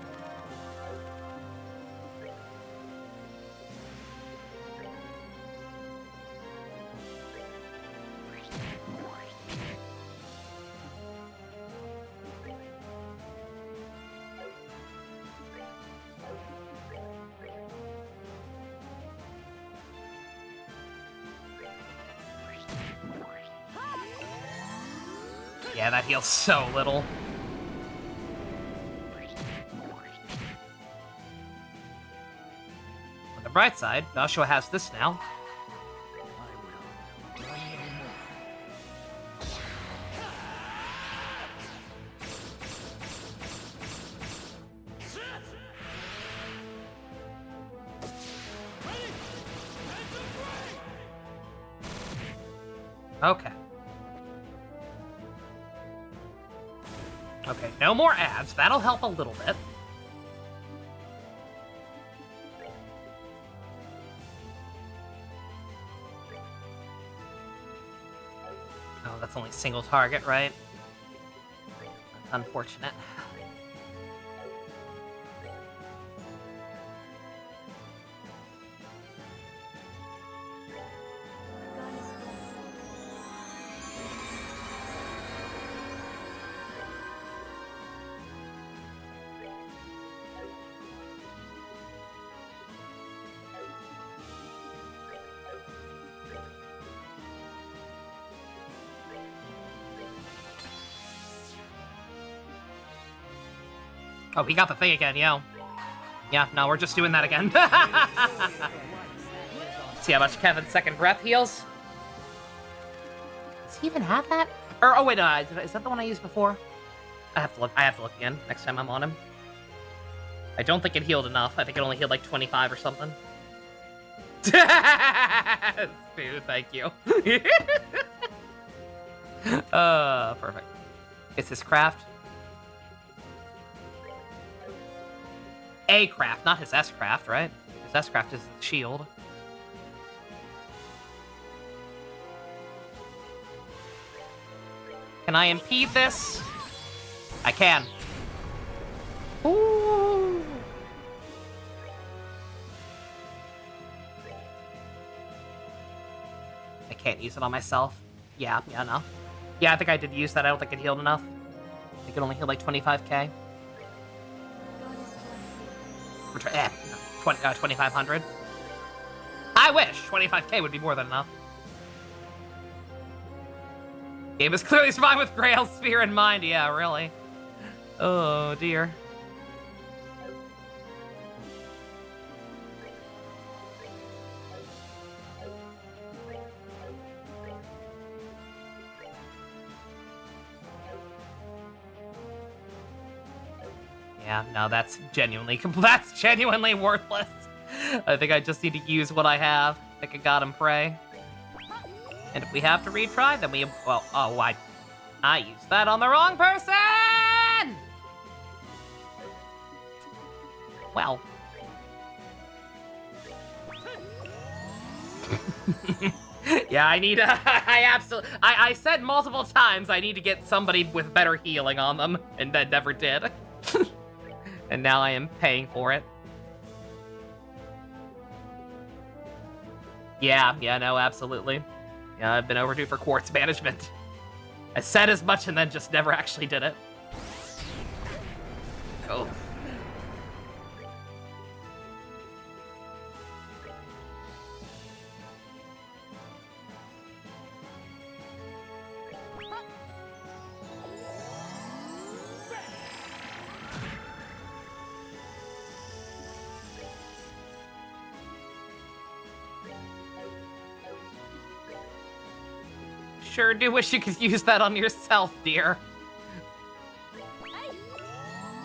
Yeah, that heals so little. On the bright side, Joshua has this now. Okay. Okay, no more ads. That'll help a little bit. Oh, that's only single target, right? That's unfortunate. goddess bless you. Oh, he got the thing again, yo. Yeah, no, we're just doing that again. See how much Kevin's second breath heals? Does he even have that? Or, oh wait, no, is that the one I used before? I have to look again next time I'm on him. I don't think it healed enough. I think it only healed like 25 or something. Dude, thank you. Perfect. It's his craft. A craft, not his S craft, right? His S craft is the shield. Can I impede this? I can. Ooh. I can't use it on myself. Yeah, no. Yeah, I think I did use that. I don't think it healed enough. I think it only healed like 25k. 2,500. I wish 25k would be more than enough. Game is clearly surviving with Grail's Spear in mind. Yeah, really. Oh, dear. Yeah, no, that's genuinely worthless. I think I just need to use what I have. I think I got him prey. And if we have to retry, then we... Well, oh, I used that on the wrong person! Well. Yeah, I need I said multiple times I need to get somebody with better healing on them, and that never did. And now I am paying for it. Yeah, no, absolutely. Yeah, I've been overdue for quartz management. I said as much and then just never actually did it. Oh. Sure do wish you could use that on yourself, dear.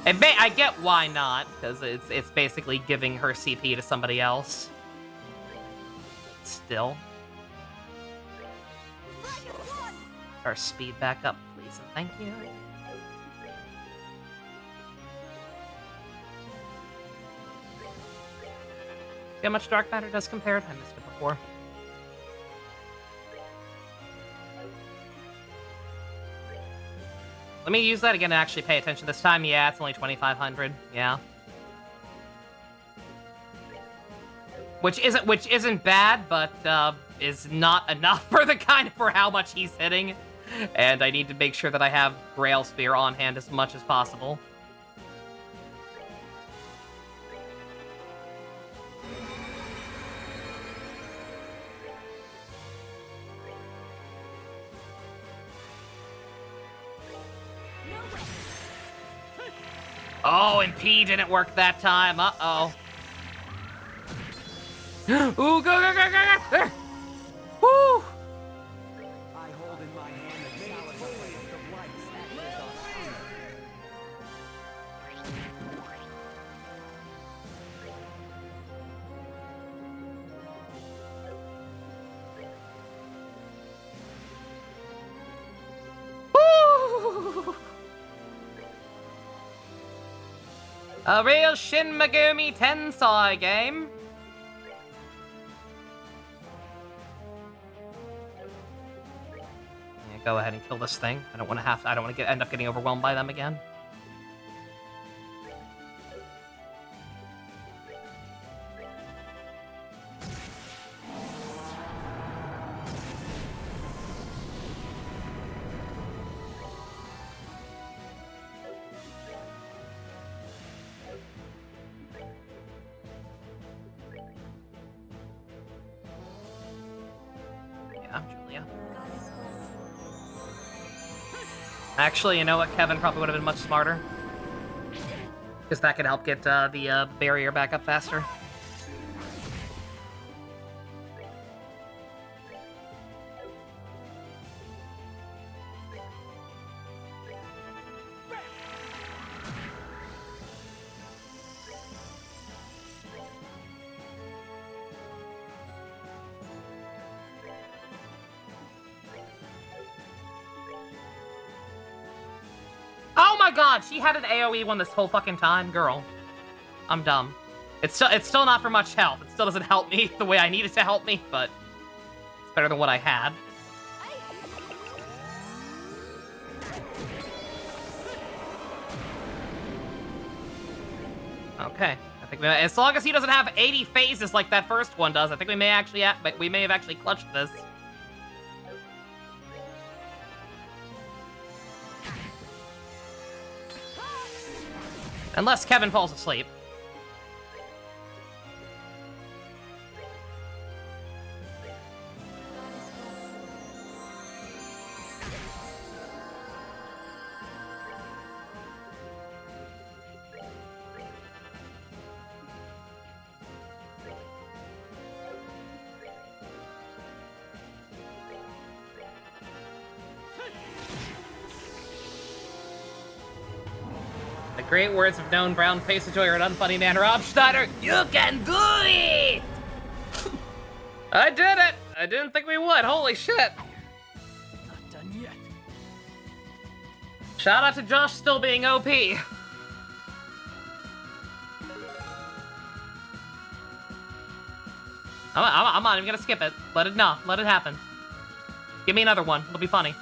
I get why not, because it's basically giving her CP to somebody else. Still. Our speed back up, please, and thank you. See how much dark matter does compared? I missed it before. Let me use that again and actually pay attention this time. Yeah, it's only 2,500. Yeah. Which isn't bad, but is not enough for how much he's hitting. And I need to make sure that I have Grail Spear on hand as much as possible. Oh, and P didn't work that time. Uh-oh. Ooh, go. Woo! I hold in my hand a chalice of light. Woo! A real Shin Megumi Tensei game. Yeah, go ahead and kill this thing. I don't want to end up getting overwhelmed by them again. Actually, you know what? Kevin probably would have been much smarter. Because that could help get the barrier back up faster. Oh my god, she had an AoE one this whole fucking time, girl. I'm dumb. It's still not for much help. It still doesn't help me the way I need it to help me, but it's better than what I had. Okay, I think as long as he doesn't have 80 phases like that first one does, I think we may have actually clutched this. Unless Kevin falls asleep. The great words of known brown face of joy or an unfunny man, Rob Schneider. You can do it! I did it! I didn't think we would. Holy shit. Not done yet. Shout out to Josh still being OP. I'm not even gonna skip it. Let it happen. Give me another one. It'll be funny.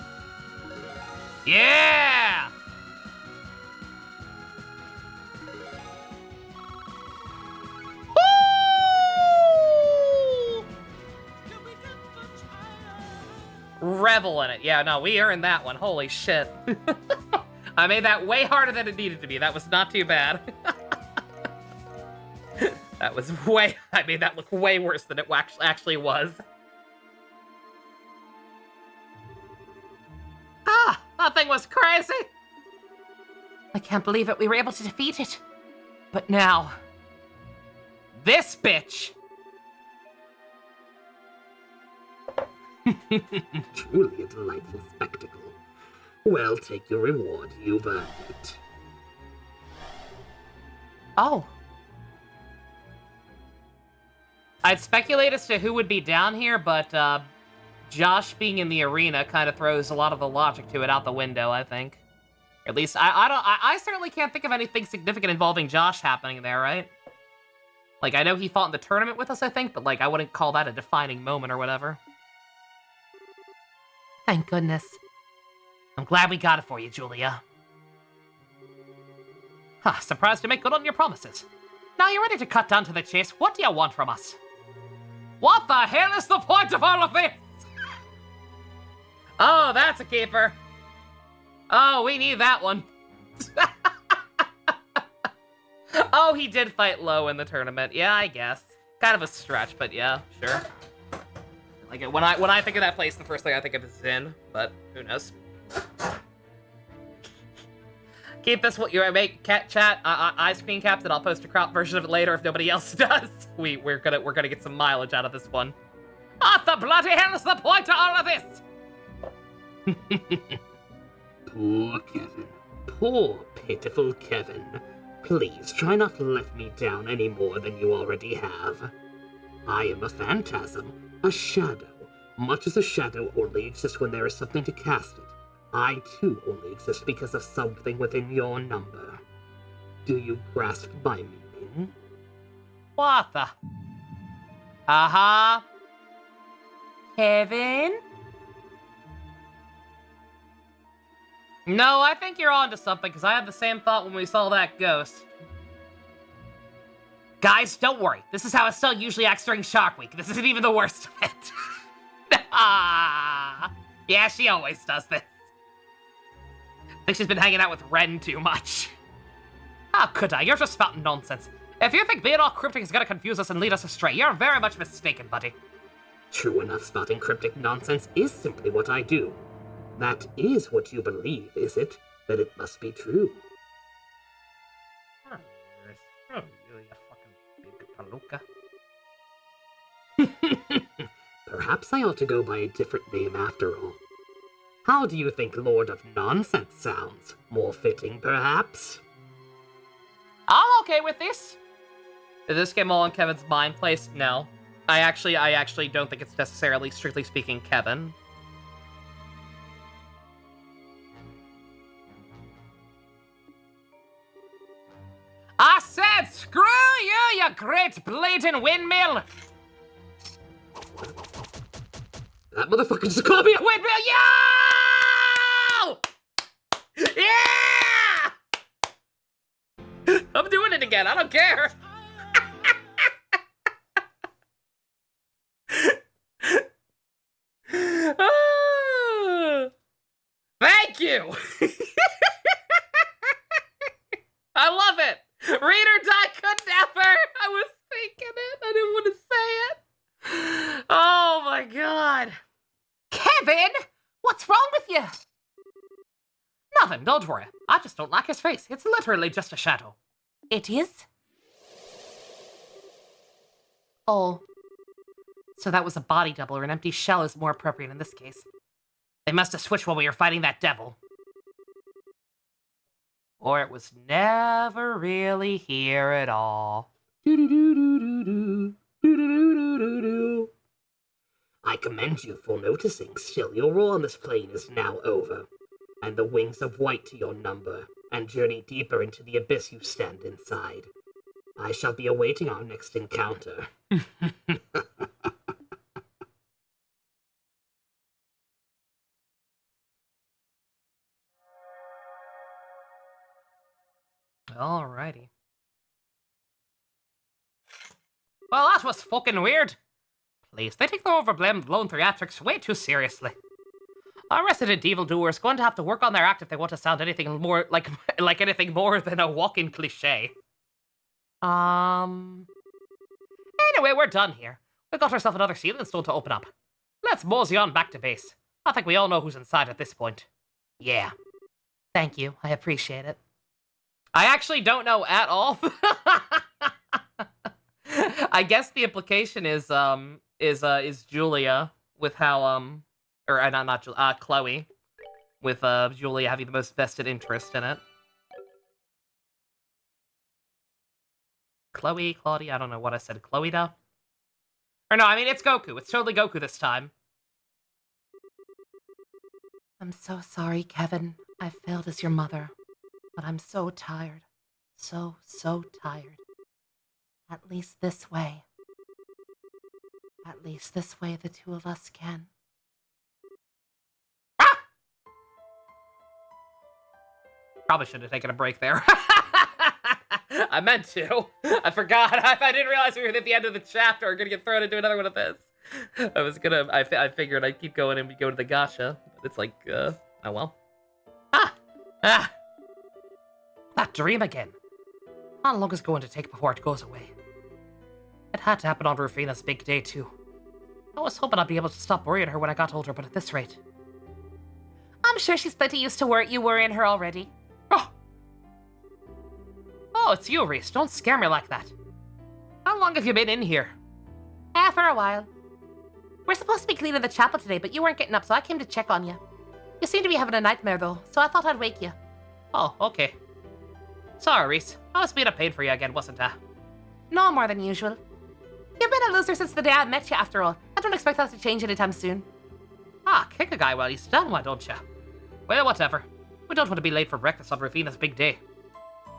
Yeah! Revel in it. Yeah, no, we earned that one. Holy shit. I made that way harder than it needed to be. That was not too bad. I made that look way worse than it actually was. Ah, that thing was crazy. I can't believe it. We were able to defeat it. But now, this bitch. Truly a delightful spectacle. Well, take your reward. You've earned it. Oh. I'd speculate as to who would be down here, but Josh being in the arena kind of throws a lot of the logic to it out the window, I think. At least I certainly can't think of anything significant involving Josh happening there, right? Like, I know he fought in the tournament with us, I think, but like I wouldn't call that a defining moment or whatever. Thank goodness. I'm glad we got it for you, Julia. Huh, surprised to make good on your promises. Now you're ready to cut down to the chase. What do you want from us? What the hell is the point of all of this? Oh, that's a keeper. Oh, we need that one. Oh, he did fight low in the tournament. Yeah, I guess. Kind of a stretch, but yeah, sure. Like, when I think of that place, the first thing I think of is Zin, but who knows? Keep this what you make chat I screen caps, and I'll post a crop version of it later if nobody else does. We're gonna get some mileage out of this one. What the bloody hell is the point of all of this? Poor Kevin. Poor, pitiful Kevin. Please try not to let me down any more than you already have. I am a phantasm, a shadow. Much as a shadow only exists when there is something to cast it, I too only exist because of something within your number. Do you grasp my meaning? What the? Uh-huh. Kevin? No, I think you're onto something, because I had the same thought when we saw that ghost. Guys, don't worry. This is how Estelle usually acts during Shark Week. This isn't even the worst of it. Ah, yeah, she always does this. I think she's been hanging out with Ren too much. How could I? You're just spouting nonsense. If you think being all cryptic is gonna confuse us and lead us astray, you're very much mistaken, buddy. True enough, spouting cryptic nonsense is simply what I do. That is what you believe, is it? That it must be true. Perhaps I ought to go by a different name after all. How do you think Lord of Nonsense sounds? More fitting, perhaps? I'm okay with this. Did this game all in Kevin's mind place? No. I actually don't think it's necessarily, strictly speaking, Kevin. I said, screw you, you great blatant windmill! That motherfucker just called me a Windmill, yo! Yeah! I'm doing it again, I don't care. Thank you! I love it! Read or die could never! I was thinking it, I didn't want to say it. Oh my god. Kevin! What's wrong with you? Nothing, don't worry. I just don't like his face. It's literally just a shadow. It is? Oh. So that was a body double, or an empty shell is more appropriate in this case. They must have switched while we were fighting that devil. Or it was never really here at all. I commend you for noticing. Still, your role on this plane is now over, and the wings of white to your number, and journey deeper into the abyss you stand inside. I shall be awaiting our next encounter. Alrighty. Well, that was fucking weird. Please, they take their overblown theatrics way too seriously. Our resident evildoers going to have to work on their act if they want to sound anything more like anything more than a walking cliche. Anyway, we're done here. We got ourselves another ceiling stone to open up. Let's mosey on back to base. I think we all know who's inside at this point. Yeah. Thank you. I appreciate it. I actually don't know at all. I guess the implication is Julia with how or not Julia, Chloe with Julia having the most vested interest in it. Claudia, I don't know what I said. Chloe-da? Or no, I mean it's Goku. It's totally Goku this time. I'm so sorry, Kevin. I failed as your mother. But I'm so tired. So tired. At least this way. At least this way the two of us can. Ah! Probably should have taken a break there. I meant to. I forgot. I didn't realize we were at the end of the chapter. We're gonna get thrown into another one of this. I figured I'd keep going and we go to the gacha. But it's like, oh well. Ah! That dream again. How long is it going to take before it goes away? It had to happen on Rufina's big day, too. I was hoping I'd be able to stop worrying her when I got older, but at this rate... I'm sure she's plenty used to you worrying her already. Oh, it's you, Reese. Don't scare me like that. How long have you been in here? For a while. We're supposed to be cleaning the chapel today, but you weren't getting up, so I came to check on you. You seem to be having a nightmare, though, so I thought I'd wake you. Oh, okay. Sorry, Reese. I was being a pain for you again, wasn't I? No more than usual. You've been a loser since the day I met you, after all. I don't expect that to change anytime soon. Kick a guy while he's down, why don't you? Well, whatever. We don't want to be late for breakfast on Rufina's big day.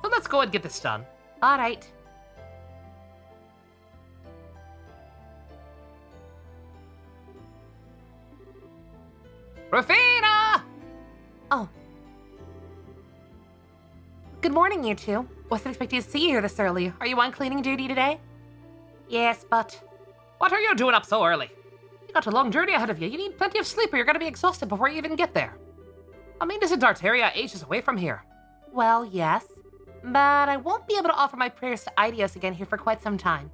So let's go and get this done. All right. Rufina! Oh. Good morning, you two. Wasn't expecting to see you here this early. Are you on cleaning duty today? Yes, but... What are you doing up so early? You got a long journey ahead of you. You need plenty of sleep or you're going to be exhausted before you even get there. I mean, isn't Dartaria ages away from here? Well, yes. But I won't be able to offer my prayers to Idios again here for quite some time.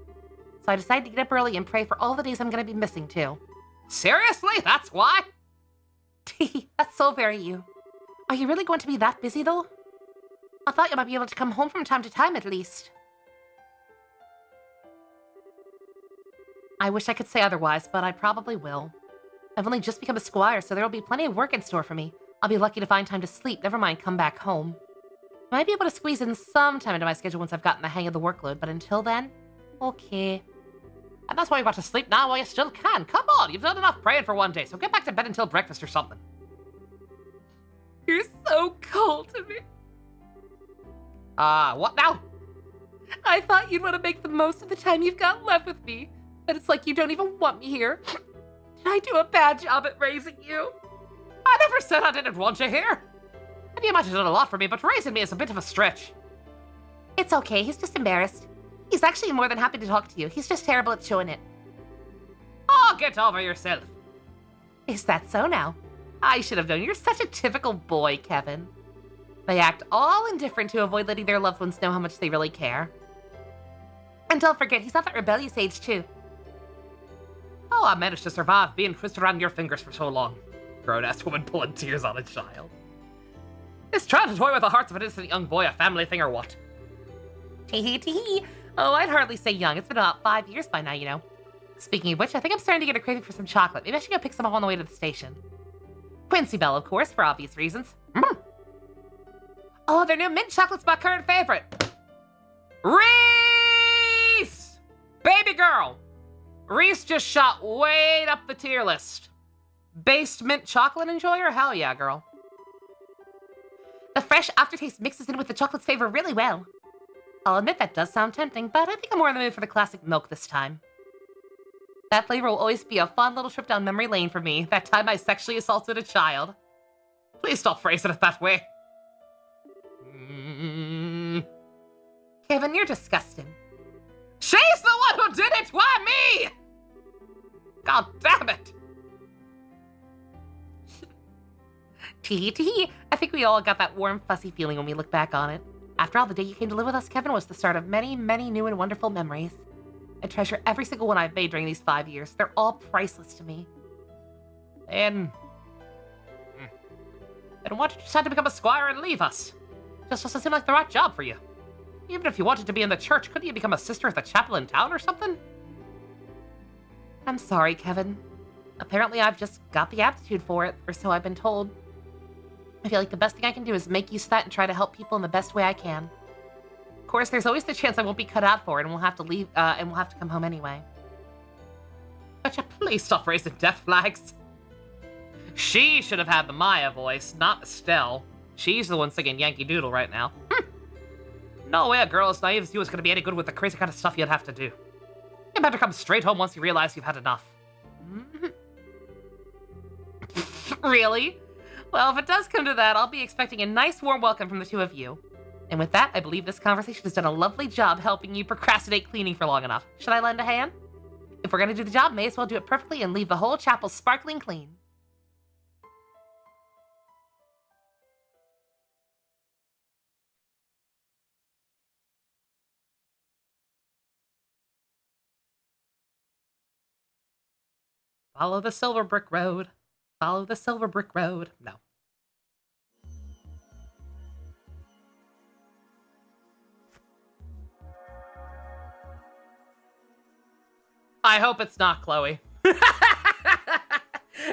So I decided to get up early and pray for all the days I'm going to be missing, too. Seriously? That's why? That's so very you. Are you really going to be that busy, though? I thought you might be able to come home from time to time, at least. I wish I could say otherwise, but I probably will. I've only just become a squire, so there will be plenty of work in store for me. I'll be lucky to find time to sleep, never mind come back home. I might be able to squeeze in some time into my schedule once I've gotten the hang of the workload, but until then, okay. And that's why you want to sleep now while you still can. Come on, you've done enough praying for one day, so get back to bed until breakfast or something. You're so cold to me. What now? I thought you'd want to make the most of the time you've got left with me, but it's like you don't even want me here. Did I do a bad job at raising you? I never said I didn't want you here. And you might have done a lot for me, but raising me is a bit of a stretch. It's okay, he's just embarrassed. He's actually more than happy to talk to you. He's just terrible at showing it. Oh, get over yourself. Is that so now? I should have known. You're such a typical boy, Kevin. They act all indifferent to avoid letting their loved ones know how much they really care. And don't forget, he's not that rebellious age, too. Oh, I managed to survive being twisted around your fingers for so long. Grown-ass woman pulling tears on a child. Is trying to toy with the hearts of an innocent young boy a family thing or what? Tee tee. Oh, I'd hardly say young. It's been about 5 years by now, you know. Speaking of which, I think I'm starting to get a craving for some chocolate. Maybe I should go pick some up on the way to the station. Quincy Bell, of course, for obvious reasons. Oh, their new mint chocolate's my current favorite. Reese! Baby girl! Reese just shot way up the tier list. Based mint chocolate enjoyer? Hell yeah, girl. The fresh aftertaste mixes in with the chocolate's flavor really well. I'll admit that does sound tempting, but I think I'm more in the mood for the classic milk this time. That flavor will always be a fun little trip down memory lane for me, that time I sexually assaulted a child. Please stop phrasing it that way. Kevin, you're disgusting. She's the one who did it! Why me? God damn it! Tee tee. I think we all got that warm, fuzzy feeling when we look back on it. After all, the day you came to live with us, Kevin, was the start of many, many new and wonderful memories. I treasure every single one I've made during these 5 years. They're all priceless to me. Then why did you decide to become a squire and leave us? Just doesn't seem like the right job for you. Even if you wanted to be in the church, couldn't you become a sister at the chapel in town or something? I'm sorry, Kevin. Apparently I've just got the aptitude for it, or so I've been told. I feel like the best thing I can do is make use of that and try to help people in the best way I can. Of course, there's always the chance I won't be cut out for it and we'll have to leave, and we'll have to come home anyway. But you please stop raising death flags. She should have had the Maya voice, not Estelle. She's the one singing Yankee Doodle right now. No way a girl as naive as you is going to be any good with the crazy kind of stuff you'd have to do. You better come straight home once you realize you've had enough. Really? Well, if it does come to that, I'll be expecting a nice warm welcome from the two of you. And with that, I believe this conversation has done a lovely job helping you procrastinate cleaning for long enough. Should I lend a hand? If we're going to do the job, may as well do it perfectly and leave the whole chapel sparkling clean. Follow the silver brick road. Follow the silver brick road. No. I hope it's not Chloe.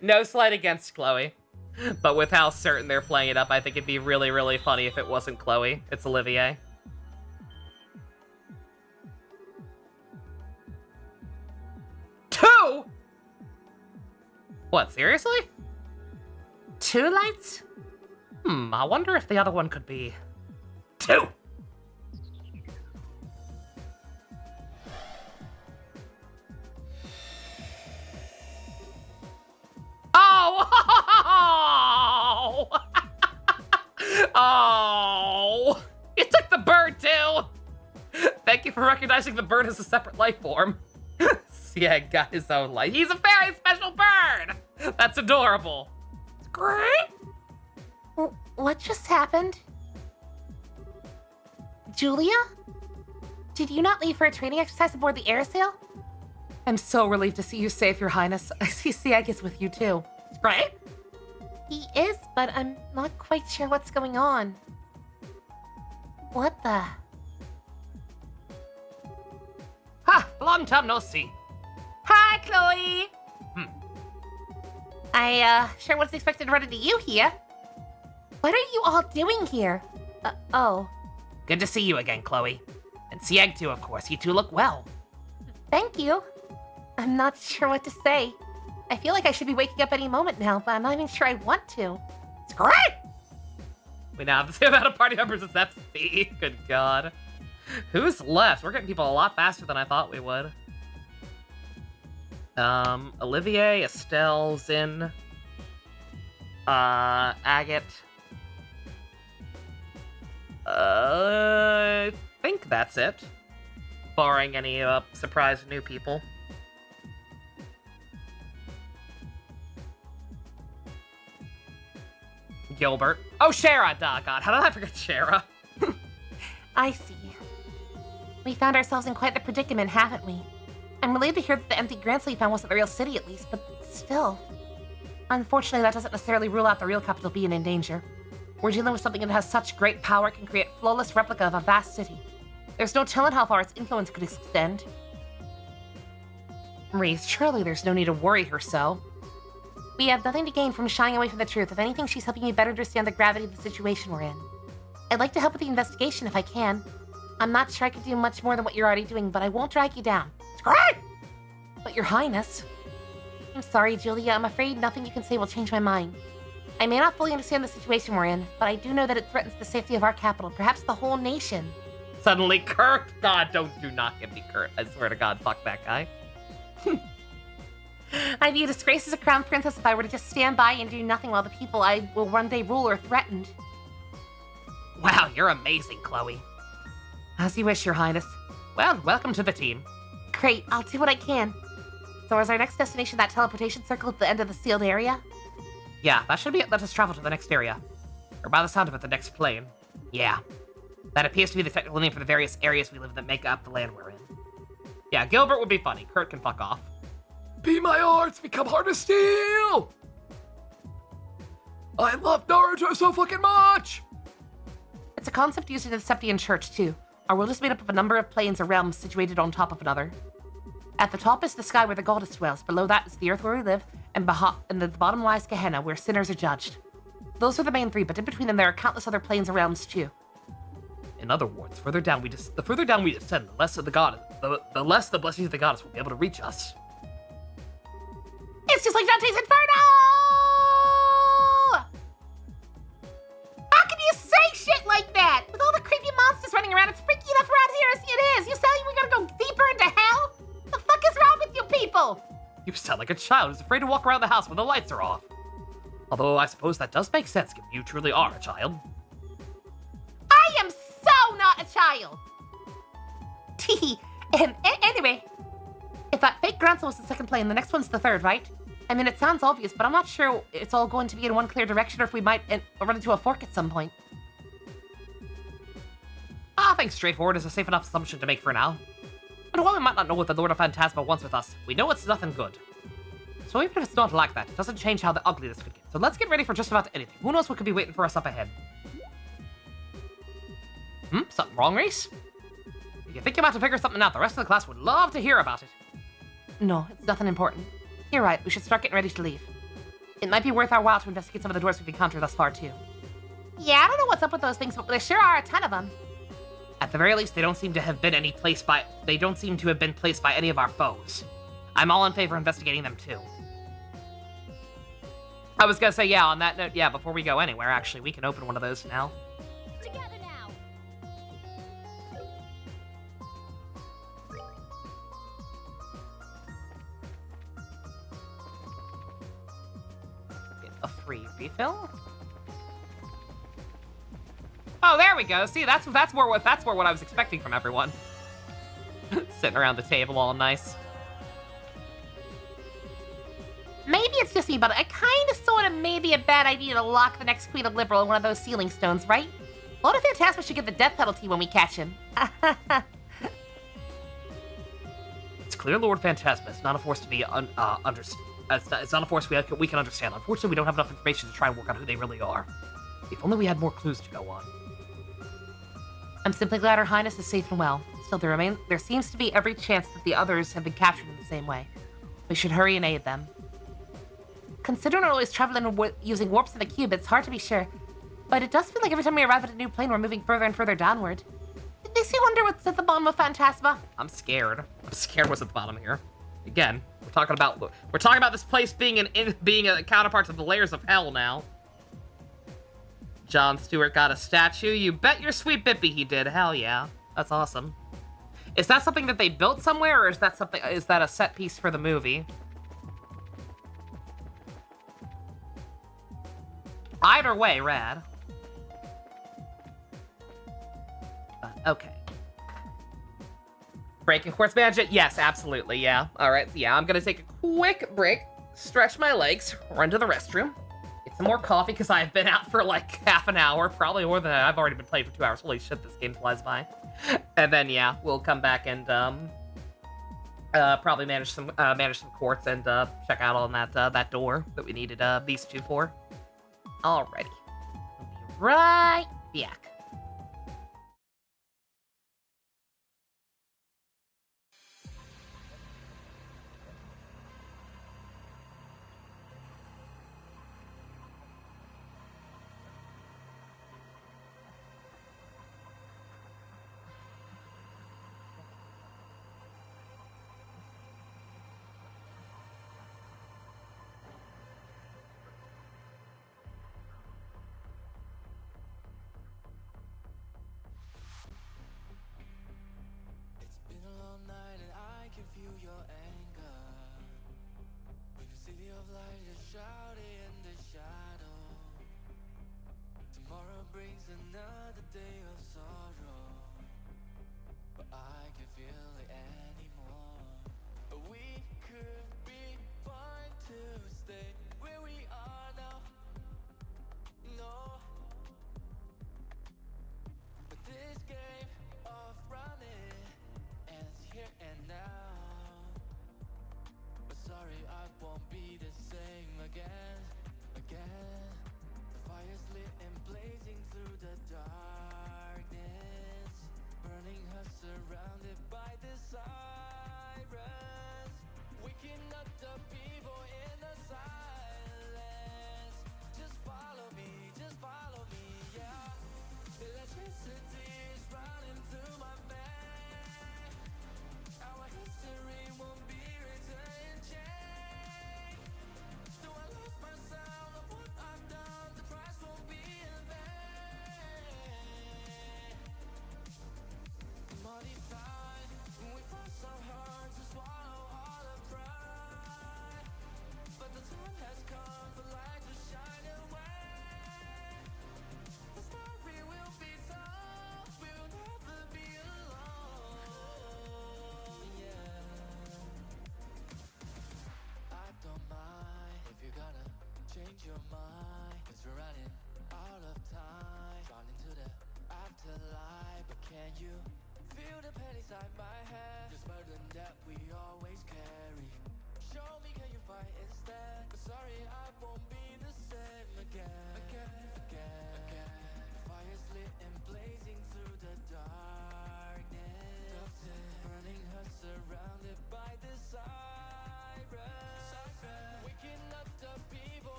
No slight against Chloe. But with how certain they're playing it up, I think it'd be really, really funny if it wasn't Chloe. It's Olivier. Two? What, seriously? 2 lights? I wonder if the other one could be 2. Oh! Oh! You took the bird too! Thank you for recognizing the bird as a separate life form. Sieg got his own life. He's a very special bird! That's adorable. Great. What just happened? Julia? Did you not leave for a training exercise aboard the airsail? I'm so relieved to see you safe, Your Highness. I see Sieg is with you too. Right? He is, but I'm not quite sure what's going on. What the? Ha! Long time no see. Hi, Chloe! Hmm. I, sure wasn't expecting to run into you here. What are you all doing here? Oh. Good to see you again, Chloe. And Sieg too, of course. You two look well. Thank you. I'm not sure what to say. I feel like I should be waking up any moment now, but I'm not even sure I want to. It's great! We now have the same amount of party members as FC. Good God. Who's left? We're getting people a lot faster than I thought we would. Olivier, Estelle, Zin, Agate. I think that's it. Barring any, surprise new people. Gilbert. Oh, Shara! Duh, God, how did I forget Shara? I see. We found ourselves in quite the predicament, haven't we? I'm relieved to hear that the empty grants we found wasn't the real city, at least, but still. Unfortunately, that doesn't necessarily rule out the real capital being in danger. We're dealing with something that has such great power it can create a flawless replica of a vast city. There's no telling how far its influence could extend. Reese, surely there's no need to worry her so. We have nothing to gain from shying away from the truth. If anything, she's helping me better understand the gravity of the situation we're in. I'd like to help with the investigation if I can. I'm not sure I could do much more than what you're already doing, but I won't drag you down. It's great! But Your Highness... I'm sorry, Julia. I'm afraid nothing you can say will change my mind. I may not fully understand the situation we're in, but I do know that it threatens the safety of our capital, perhaps the whole nation. Suddenly, Kurt! God, do not give me Kurt. I swear to God, fuck that guy. I'd be a disgrace as a crown princess if I were to just stand by and do nothing while the people I will one day rule are threatened. Wow, you're amazing, Chloe. As you wish, Your Highness. Well, welcome to the team. Great, I'll do what I can. So is our next destination that teleportation circle at the end of the sealed area? Yeah, that should be it. Let us travel to the next area. Or by the sound of it, the next plane. Yeah. That appears to be the technical name for the various areas we live in that make up the land we're in. Yeah, Gilbert would be funny. Kurt can fuck off. Be my arts, become hard of steel! I love Naruto so fucking much! It's a concept used in the Septian Church, too. Our world is made up of a number of planes or realms situated on top of another. At the top is the sky where the goddess dwells, below that is the earth where we live, and at the bottom lies Gehenna, where sinners are judged. Those are the main three, but in between them there are countless other planes and realms, too. In other words, the further down we descend, the less of the goddess, the less the blessings of the goddess will be able to reach us. It's just like Dante's Inferno! How can you say shit like that? With all the creepy monsters running around, it's freaky enough around here as it is. You say we're gonna go deeper into hell? The fuck is wrong with you people? You sound like a child who's afraid to walk around the house when the lights are off. Although I suppose that does make sense, given you truly are a child. I am so not a child! Teehee. Anyway, if that fake grandson was the second plane, the next one's the third, right? I mean, it sounds obvious, but I'm not sure it's all going to be in one clear direction or if we might run into a fork at some point. I think straightforward is a safe enough assumption to make for now. And while we might not know what the Lord of Phantasma wants with us, we know it's nothing good. So even if it's not like that, it doesn't change how the ugly this could get. So let's get ready for just about anything. Who knows what could be waiting for us up ahead? Something wrong, Reese? If you think you're about to figure something out, the rest of the class would love to hear about it. No, it's nothing important. You're right, we should start getting ready to leave. It might be worth our while to investigate some of the doors we've encountered thus far, too. Yeah, I don't know what's up with those things, but there sure are a ton of them. At the very least, they don't seem to have been placed by any of our foes. I'm all in favor of investigating them, too. I was gonna say, yeah, on that note, yeah, before we go anywhere, actually, we can open one of those now. Together now. Get a free refill. Oh, there we go. See, that's more what I was expecting from everyone. Sitting around the table, all nice. Maybe it's just me, but I kind of sort of may be a bad idea to lock the next Queen of Liberal in one of those sealing stones, right? Lord of Phantasma should get the death penalty when we catch him. It's clear Lord Phantasma is not a force to be understood. It's not a force we can understand. Unfortunately, we don't have enough information to try and work out who they really are. If only we had more clues to go on. I'm simply glad Her Highness is safe and well. Still, there seems to be every chance that the others have been captured in the same way. We should hurry and aid them. Considering we're always traveling using warps in the cube, it's hard to be sure. But it does feel like every time we arrive at a new plane, we're moving further and further downward. It makes you wonder what's at the bottom of Phantasma. I'm scared. I'm scared what's at the bottom here. Again, we're talking about this place being a counterpart to the layers of hell now. Jon Stewart got a statue. You bet your sweet bippy he did. Hell yeah. That's awesome. Is that something that they built somewhere, or is that a set piece for the movie? Either way, rad. Okay. Breaking quartz magic? Yes, absolutely, yeah. Alright, yeah, I'm gonna take a quick break, stretch my legs, run to the restroom, get some more coffee, because I've been out for like half an hour, probably more than that. I've already been playing for 2 hours. Holy shit, this game flies by. And then, yeah, we'll come back and, probably manage some quartz and, check out on that door that we needed, these two for. Alrighty. I'll be right back.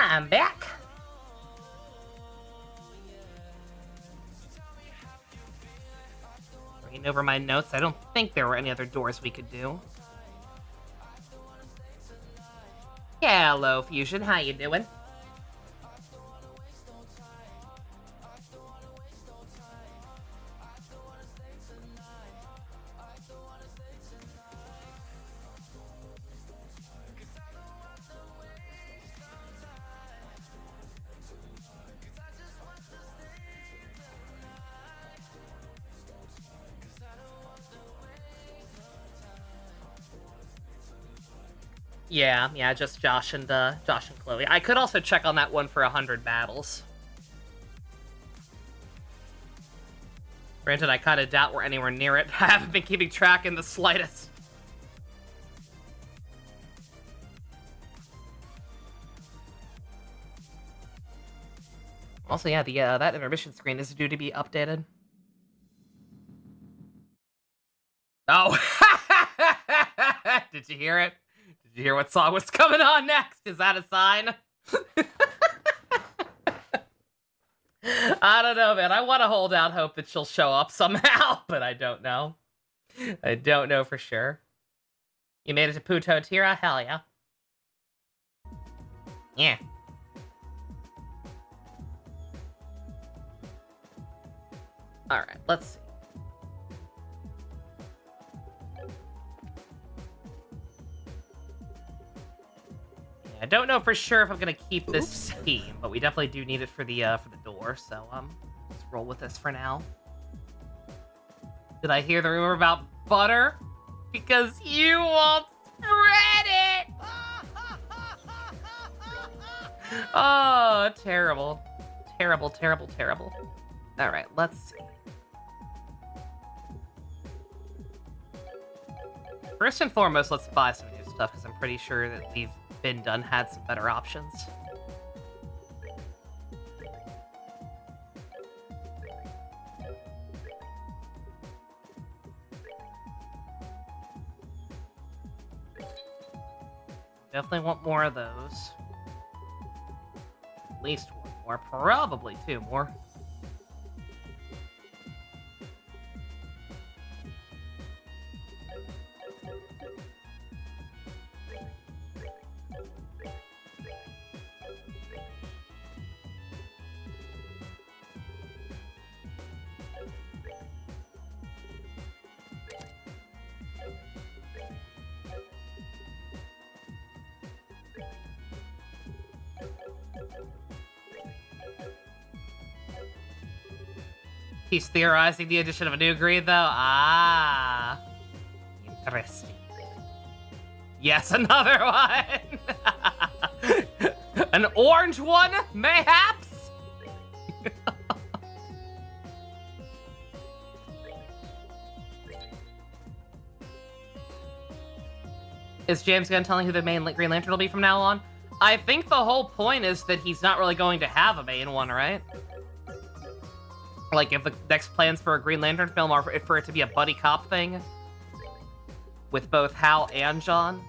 I'm back. Reading over my notes, I don't think there were any other doors we could do. Hello, Fusion. How you doing? Yeah, just Josh and Chloe. I could also check on that one for 100 battles. Granted, I kind of doubt we're anywhere near it. I haven't been keeping track in the slightest. Also, yeah, that intermission screen is due to be updated. Oh! Did you hear it? Did you hear what song was coming on next? Is that a sign? I don't know, man. I want to hold out hope that she'll show up somehow, but I don't know. I don't know for sure. You made it to Puto Tira? Hell yeah. Yeah. Alright, let's see. I don't know for sure if I'm gonna keep this team, but we definitely do need it for the door, so let's roll with this for now. Did I hear the rumor about butter? Because you won't spread it! Oh, terrible. Terrible, terrible, terrible. Alright, let's see. First and foremost, let's buy some new stuff, because I'm pretty sure that we've been done had some better options. Definitely want more of those. At least one more, probably two more. He's theorizing the addition of a new green, though. Ah, interesting. Yes, another one. An orange one, mayhaps. Is James Gunn telling who the main Green Lantern will be from now on? I think the whole point is that he's not really going to have a main one, right? Like, if the next plans for a Green Lantern film are for it to be a buddy cop thing with both Hal and John.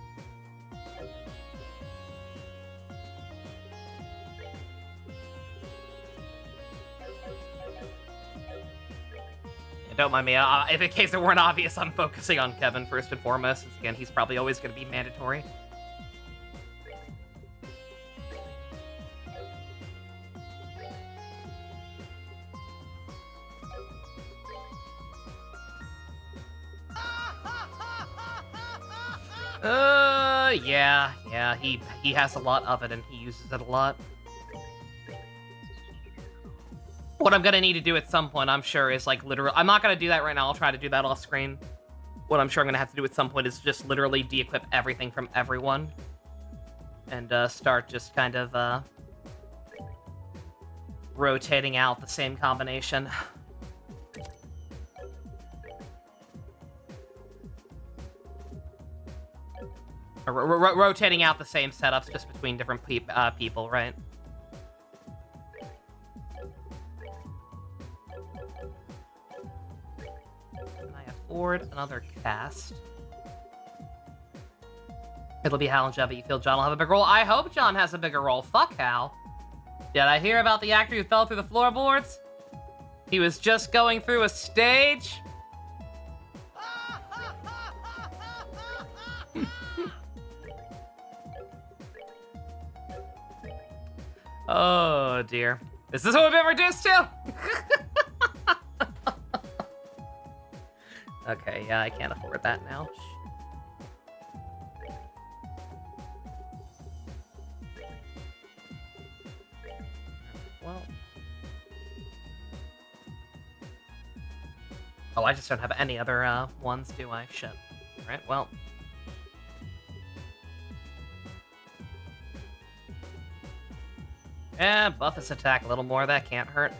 Don't mind me. If in case it weren't obvious, I'm focusing on Kevin first and foremost. Since, again, he's probably always going to be mandatory. Yeah, he has a lot of it and he uses it a lot. What I'm gonna need to do at some point, I'm sure, is like literally. I'm not gonna do that right now. I'll try to do that off screen. What I'm sure I'm gonna have to do at some point is just literally de-equip everything from everyone, and start just kind of rotating out the same combination. Rotating out the same setups just between different people, right? Can I afford another cast? It'll be Hal and Jeff, but you feel John will have a bigger role? I hope John has a bigger role. Fuck Hal. Did I hear about the actor who fell through the floorboards? He was just going through a stage? Oh, dear. Is this what we've been reduced to? Okay, yeah, I can't afford that now. Well. Oh, I just don't have any other ones, do I? Shit. Alright, well. Yeah, buff his attack a little more. That can't hurt,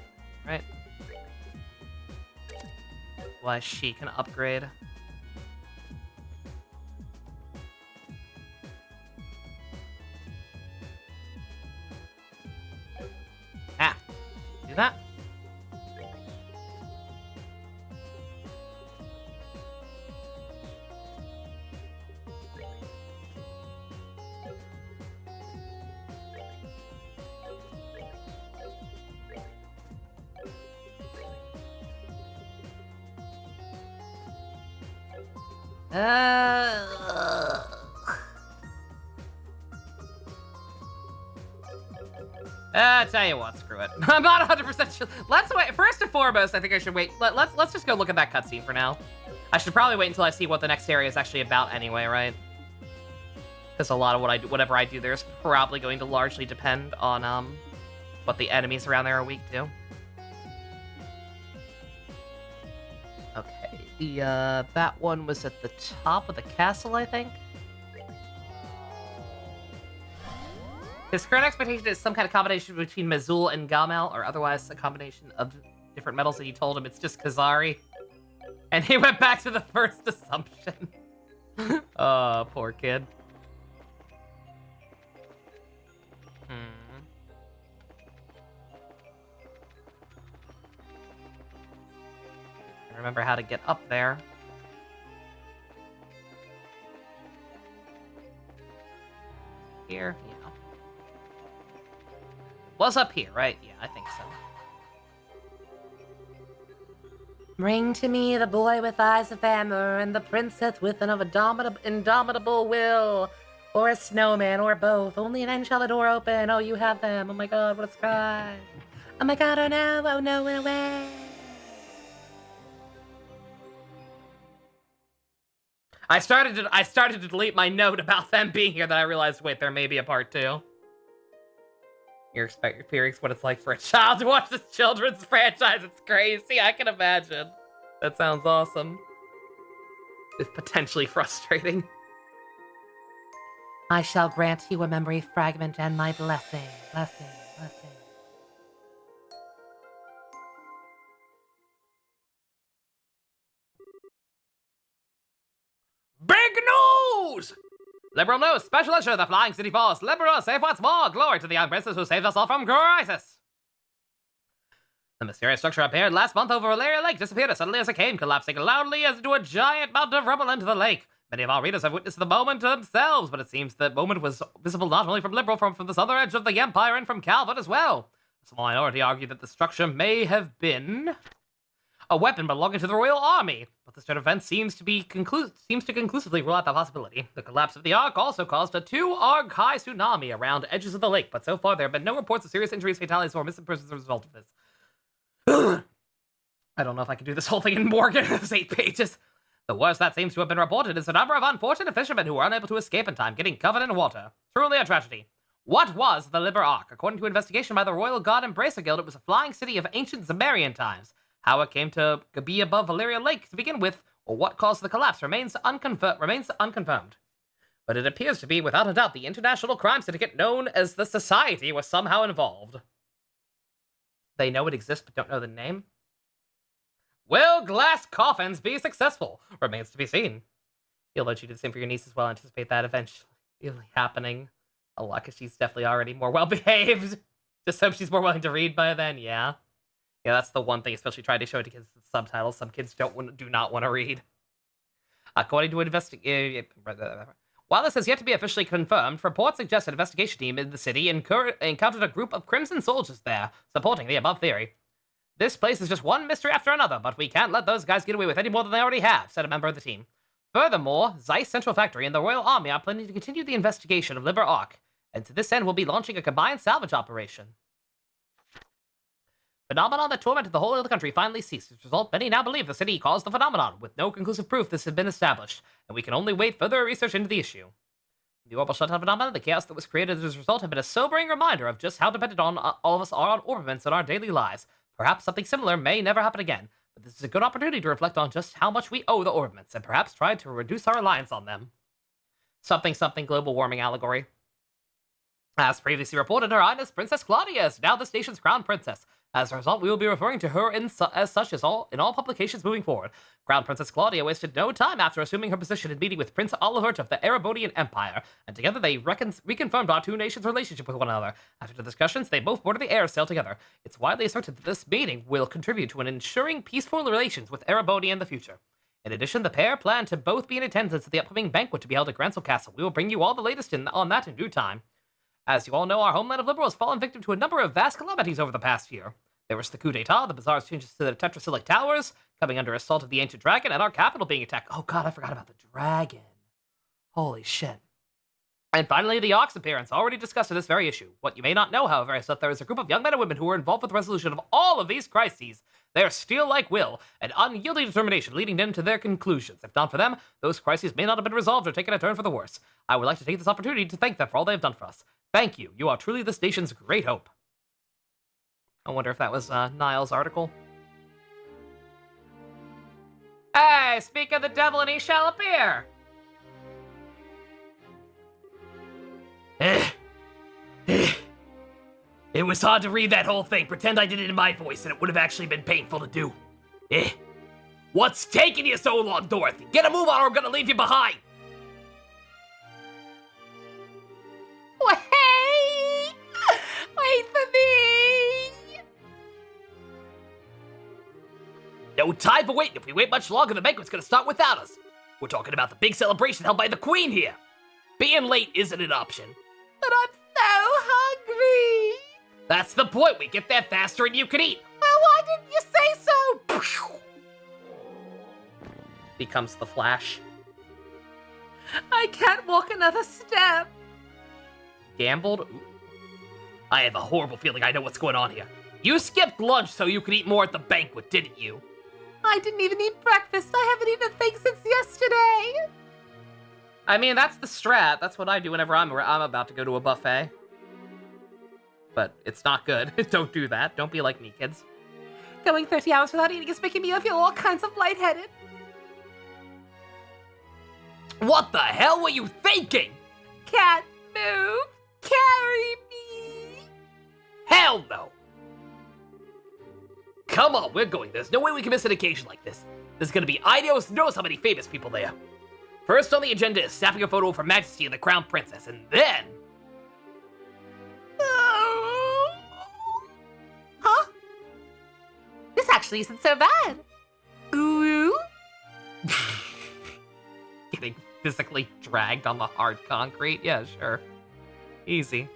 right? Why she can upgrade. Ah, do that. Tell you what, screw it. I'm not 100% sure. Let's wait. First and foremost, I think I should wait. Let's just go look at that cutscene for now. I should probably wait until I see what the next area is actually about anyway, right? Because a lot of whatever I do there is probably going to largely depend on what the enemies around there are weak to. Okay, that one was at the top of the castle, I think. His current expectation is some kind of combination between Mazul and Gamel, or otherwise a combination of different metals, and you told him it's just Kazari. And he went back to the first assumption. Oh, poor kid. Remember how to get up there. Here, yeah. Was up here, right? Yeah, I think so. Bring to me the boy with eyes of hammer and the princess with an indomitable will. Or a snowman, or both. Only then shall the door open. Oh, you have them. Oh my god, what a surprise. Oh my god, oh no, away. I started to delete my note about them being here, then I realized, wait, there may be a part 2. You're experiencing what it's like for a child to watch this children's franchise. It's crazy. I can imagine. That sounds awesome. It's potentially frustrating. I shall grant you a memory fragment and my blessing. Blessing. Big news! Liberal news! Special issue, the Flying City Force. Liberal safe once more. Glory to the young princess who saved us all from crisis. The mysterious structure appeared last month over Valeria Lake, disappeared as suddenly as it came, collapsing loudly as into a giant mountain of rubble into the lake. Many of our readers have witnessed the moment themselves, but it seems the moment was visible not only from Liberal, from the southern edge of the Empire, and from Calvert as well. A small minority argued that the structure may have been a weapon belonging to the Royal Army, but this turn of events seems to conclusively rule out the possibility. The collapse of the Ark also caused a 2-arc high tsunami around edges of the lake, but so far there have been no reports of serious injuries, fatalities, or missing persons as a result of this. I don't know if I can do this whole thing in more. It's 8 pages. The worst that seems to have been reported is the number of unfortunate fishermen who were unable to escape in time, getting covered in water. Truly a tragedy. What was the Liber Ark? According to an investigation by the Royal Guard and Bracer Guild, it was a flying city of ancient Zemarian times. How it came to be above Valeria Lake to begin with, or what caused the collapse, remains unconfirmed. But it appears to be, without a doubt, the international crime syndicate known as the Society was somehow involved. They know it exists, but don't know the name? Will glass coffins be successful? Remains to be seen. You'll let you do the same for your niece as well. Anticipate that eventually happening a lot, because she's definitely already more well-behaved. Just hope she's more willing to read by then, yeah. Yeah, that's the one thing, especially trying to show it to kids with subtitles. Some kids do not want to read. According to while this has yet to be officially confirmed, reports suggest an investigation team in the city encountered a group of Crimson soldiers there, supporting the above theory. This place is just one mystery after another, but we can't let those guys get away with any more than they already have, said a member of the team. Furthermore, Zeiss Central Factory and the Royal Army are planning to continue the investigation of Liber Ark, and to this end we'll be launching a combined salvage operation. Phenomenon that tormented the whole of the country finally ceased. As a result, many now believe the city caused the phenomenon, with no conclusive proof this has been established, and we can only wait further research into the issue. The orbital shutdown phenomenon, the chaos that was created as a result, have been a sobering reminder of just how dependent on all of us are on orbitments in our daily lives. Perhaps something similar may never happen again, but this is a good opportunity to reflect on just how much we owe the orbitments, and perhaps try to reduce our reliance on them. Something global warming allegory. As previously reported, Her Highness Princess Claudia is now this nation's crown princess. As a result, we will be referring to her as such in all publications moving forward. Crown Princess Claudia wasted no time after assuming her position in meeting with Prince Olivert of the Erebodian Empire, and together they reconfirmed our two nations' relationship with one another. After the discussions, they both boarded the air sail together. It's widely asserted that this meeting will contribute to ensuring peaceful relations with Erebodi in the future. In addition, the pair plan to both be in attendance at the upcoming banquet to be held at Grancel Castle. We will bring you all the latest on that in due time. As you all know, our homeland of Liberal has fallen victim to a number of vast calamities over the past year. There was the coup d'etat, the bizarre changes to the Tetrasilic Towers, coming under assault of the Ancient Dragon, and our capital being attacked. Oh god, I forgot about the dragon. Holy shit. And finally, the Ox appearance, already discussed in this very issue. What you may not know, however, is that there is a group of young men and women who were involved with the resolution of all of these crises. Their steel-like will and unyielding determination leading them to their conclusions. If not for them, those crises may not have been resolved or taken a turn for the worse. I would like to take this opportunity to thank them for all they have done for us. Thank you. You are truly this nation's great hope. I wonder if that was Niall's article. Hey, speak of the devil and he shall appear. It was hard to read that whole thing. Pretend I did it in my voice and it would have actually been painful to do. What's taking you so long, Dorothy? Get a move on or I'm gonna leave you behind. Wait for me! No time for waiting. If we wait much longer, the banquet's gonna start without us. We're talking about the big celebration held by the Queen here. Being late isn't an option. But I'm so hungry! That's the point. We get there faster and you can eat. Well, why didn't you say so? Becomes the Flash. I can't walk another step. Gambled? Ooh. I have a horrible feeling I know what's going on here. You skipped lunch so you could eat more at the banquet, didn't you? I didn't even eat breakfast. I haven't eaten a thing since yesterday. I mean, that's the strat. That's what I do whenever I'm about to go to a buffet. But it's not good. Don't do that. Don't be like me, kids. Going 30 hours without eating is making me feel all kinds of lightheaded. What the hell were you thinking? Can't move. Carry me. Hell no. Come on, we're going. There's no way we can miss an occasion like this. There's gonna be Idios knows how many famous people there. First on the agenda is snapping a photo of Her Majesty and the Crown Princess, and then... Huh? This actually isn't so bad. Ooh. Getting physically dragged on the hard concrete? Yeah, sure. Easy.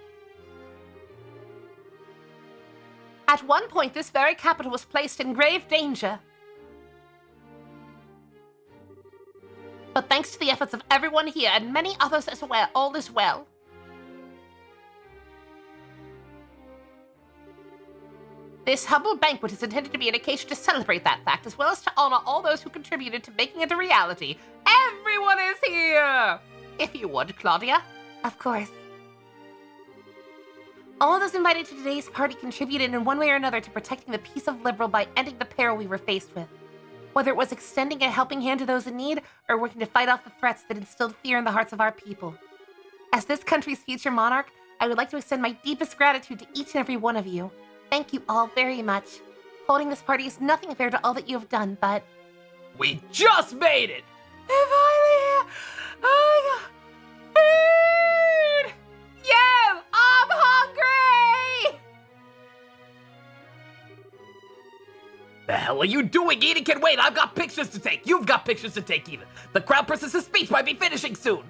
At one point, this very capital was placed in grave danger. But thanks to the efforts of everyone here and many others as well, all is well. This humble banquet is intended to be an occasion to celebrate that fact, as well as to honor all those who contributed to making it a reality. Everyone is here! If you would, Claudia. Of course. All those invited to today's party contributed in one way or another to protecting the peace of Liberal by ending the peril we were faced with. Whether it was extending a helping hand to those in need, or working to fight off the threats that instilled fear in the hearts of our people. As this country's future monarch, I would like to extend my deepest gratitude to each and every one of you. Thank you all very much. Holding this party is nothing compared to all that you have done, but... We just made it! If I oh my god. Food! Yo! I'm hungry! The hell are you doing? Eating can wait. I've got pictures to take. You've got pictures to take even. The Crown Princess's speech might be finishing soon.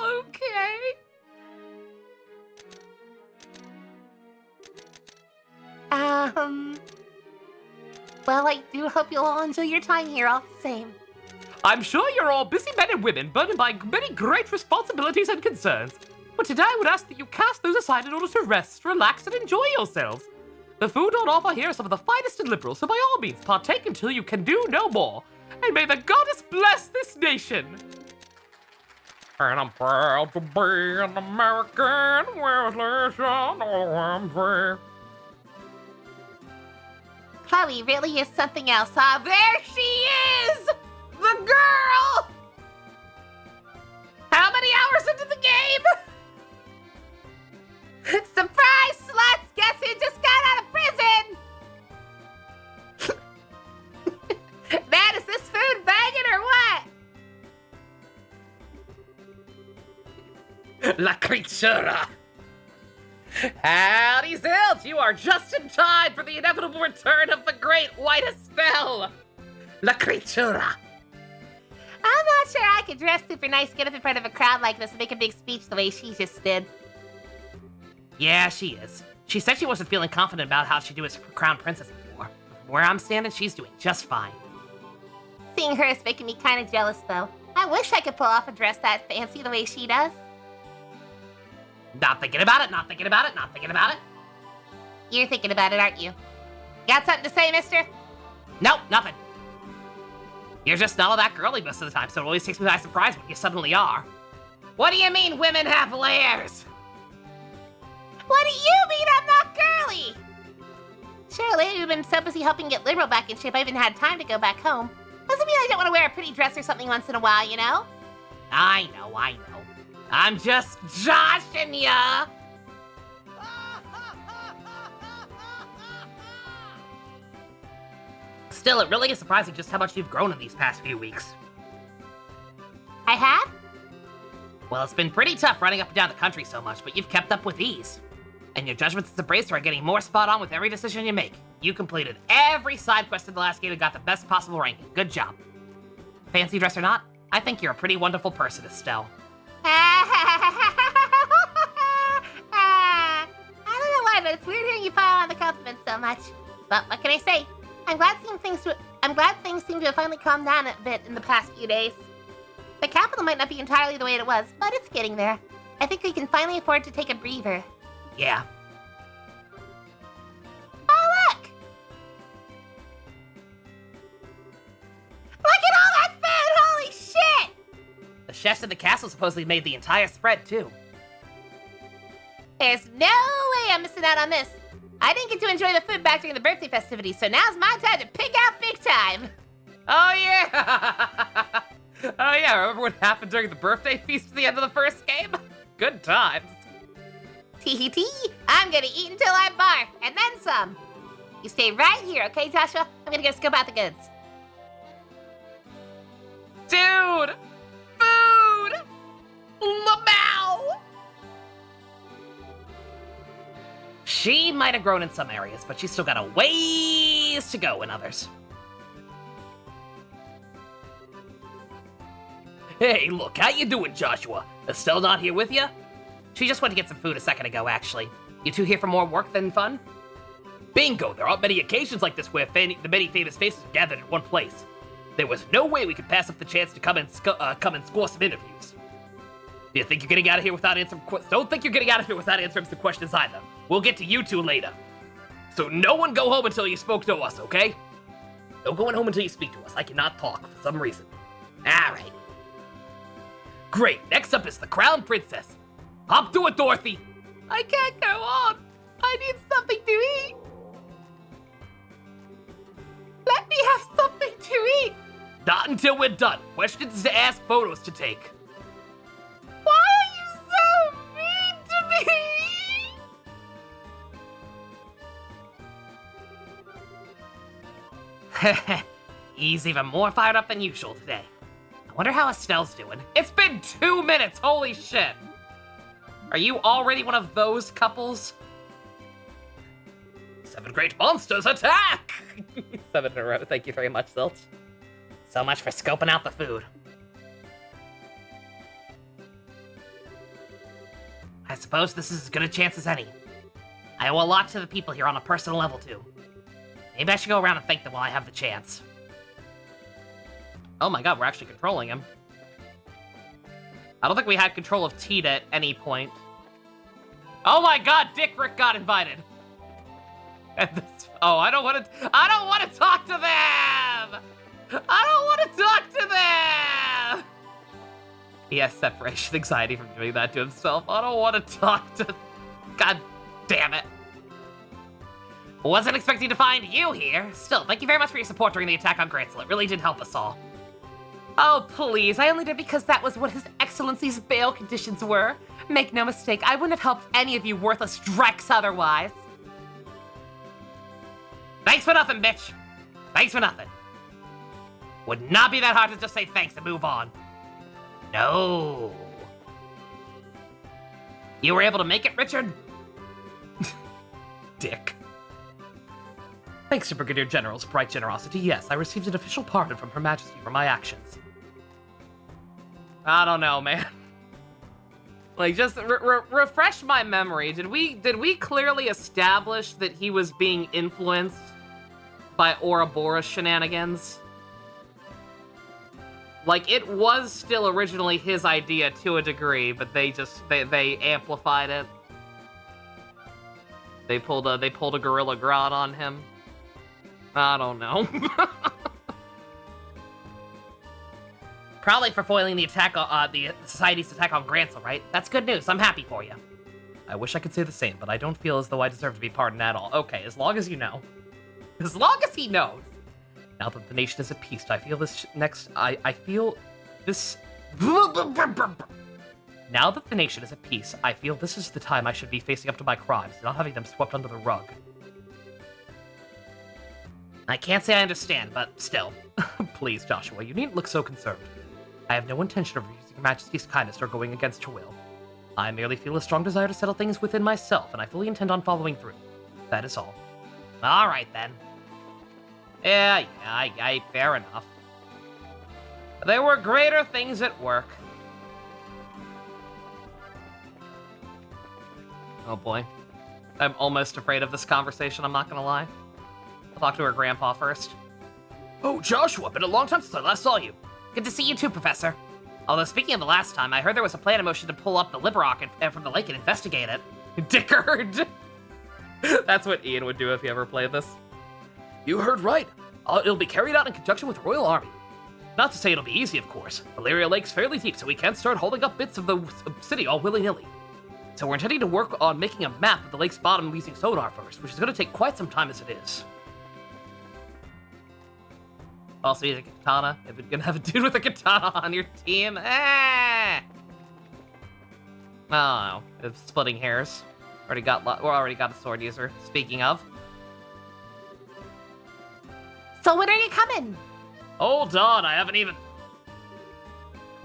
Okay. Well, I do hope you'll all enjoy your time here all the same. I'm sure you're all busy men and women, burdened by many great responsibilities and concerns. But today I would ask that you cast those aside in order to rest, relax, and enjoy yourselves. The food on offer here is some of the finest and liberal, so by all means partake until you can do no more. And may the goddess bless this nation. And I'm proud to be an American with listen, oh, I'm free. Chloe really is something else, huh? There she is! The girl! How many hours into the game? La Creatura! Howdy, Zilch! You are just in time for the inevitable return of the great White Estelle! La Creatura! I'm not sure I could dress super nice, get up in front of a crowd like this, and make a big speech the way she just did. Yeah, she is. She said she wasn't feeling confident about how she'd do as crown princess before. From where I'm standing, she's doing just fine. Seeing her is making me kind of jealous, though. I wish I could pull off a dress that fancy the way she does. Not thinking about it, not thinking about it, not thinking about it. You're thinking about it, aren't you? Got something to say, mister? Nope, nothing. You're just not all that girly most of the time, so it always takes me by surprise when you suddenly are. What do you mean women have layers? What do you mean I'm not girly? Sure, lately we've been so busy helping get Liberal back in shape I haven't had time to go back home. Doesn't mean I don't want to wear a pretty dress or something once in a while, you know? I know. I'm just joshing ya! Still, it really is surprising just how much you've grown in these past few weeks. I have? Well, it's been pretty tough running up and down the country so much, but you've kept up with ease. And your judgments as a bracer are getting more spot on with every decision you make. You completed every side quest in the last game and got the best possible ranking. Good job. Fancy dress or not, I think you're a pretty wonderful person, Estelle. I don't know why, but it's weird hearing you pile on the compliments so much. But what can I say? I'm glad things seem to have finally calmed down a bit in the past few days. The capital might not be entirely the way it was, but it's getting there. I think we can finally afford to take a breather. Yeah. Oh, look! Look at all that food! Holy shit! The chefs in the castle supposedly made the entire spread, too. There's no way I'm missing out on this. I didn't get to enjoy the food back during the birthday festivities, so now's my time to pick out big time. Oh, yeah! Oh, yeah, remember what happened during the birthday feast at the end of the first game? Good times. Tee, I'm gonna eat until I barf, and then some. You stay right here, okay, Joshua? I'm gonna go scope out the goods. Dude! Food! Lamau! She might have grown in some areas, but she's still got a ways to go in others. Hey, look, how you doing, Joshua? Estelle not here with you? She just went to get some food a second ago, actually. You two here for more work than fun? Bingo! There aren't many occasions like this where the many famous faces are gathered in one place. There was no way we could pass up the chance to come and score some interviews. Do you think you're getting out of here without answering Don't think you're getting out of here without answering some questions either. We'll get to you two later. So no one go home until you spoke to us, okay? No going home until you speak to us. I cannot talk for some reason. Alright. Great, next up is the Crown Princess. Hop to it, Dorothy! I can't go on. I need something to eat. Let me have something to eat. Not until we're done. Questions to ask, photos to take. Why are you so mean to me? He's even more fired up than usual today. I wonder how Estelle's doing. It's been 2 minutes, holy shit! Are you already one of those couples? 7 great monsters attack! 7 in a row, thank you very much, Zilch. So much for scoping out the food. I suppose this is as good a chance as any. I owe a lot to the people here on a personal level, too. Maybe I should go around and thank them while I have the chance. Oh my god, we're actually controlling him. I don't think we had control of Teed at any point. Oh my god, Dick Rick got invited! I don't want to talk to them! I don't want to talk to them! He has separation anxiety from doing that to himself. I don't want to talk to... God damn it. Wasn't expecting to find you here. Still, thank you very much for your support during the attack on Grancel. It really did help us all. Oh, please. I only did because that was what His Excellency's bail conditions were. Make no mistake, I wouldn't have helped any of you worthless Drex otherwise. Thanks for nothing, bitch. Thanks for nothing. Would not be that hard to just say thanks and move on. No. You were able to make it, Richard? Dick. Thanks to Brigadier General's bright generosity, yes, I received an official pardon from Her Majesty for my actions. I don't know, man. Like, just refresh my memory. Did we clearly establish that he was being influenced by Ouroboros shenanigans? Like, it was still originally his idea to a degree, but they amplified it. They pulled a Gorilla Grodd on him. I don't know. Probably for foiling the attack on the Society's attack on Grancel, right? That's good news. I'm happy for you. I wish I could say the same, but I don't feel as though I deserve to be pardoned at all. Okay, as long as you know. As long as he knows. Now that the nation is at peace, I feel this next... I feel this... Now that the nation is at peace, I feel this is the time I should be facing up to my crimes, not having them swept under the rug. I can't say I understand, but still. Please, Joshua, you needn't look so concerned. I have no intention of refusing Your Majesty's kindness or going against her will. I merely feel a strong desire to settle things within myself, and I fully intend on following through. That is all. All right, then. Yeah, fair enough. There were greater things at work. Oh boy. I'm almost afraid of this conversation, I'm not gonna lie. I'll talk to her grandpa first. Oh, Joshua, been a long time since I last saw you. Good to see you too, Professor. Although, speaking of the last time, I heard there was a plan in motion to pull up the Liberock from the lake and investigate it. Dickard! That's what Ian would do if he ever played this. You heard right. It'll be carried out in conjunction with the Royal Army. Not to say it'll be easy, of course. Valeria Lake's fairly deep, so we can't start holding up bits of the city all willy-nilly. So we're intending to work on making a map of the lake's bottom using sonar first, which is going to take quite some time as it is. Also, using a katana. If you're gonna have a dude with a katana on your team, Oh, it's splitting hairs. Already got a sword user. Speaking of. So when are you coming? Hold on, I haven't even...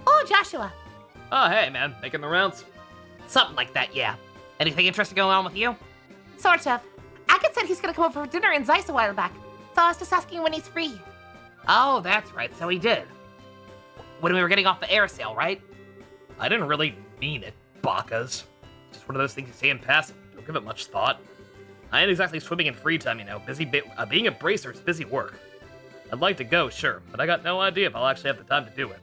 Oh, Joshua. Oh, hey, man. Making the rounds? Something like that, yeah. Anything interesting going on with you? Sort of. Akin said he's gonna come over for dinner in Zeiss a while back, so I was just asking when he's free. Oh, that's right, so he did. When we were getting off the air sail, right? I didn't really mean it, Bakas. Just one of those things you say in passing. Don't give it much thought. I ain't exactly swimming in free time, you know. Being a bracer is busy work. I'd like to go, sure, but I got no idea if I'll actually have the time to do it.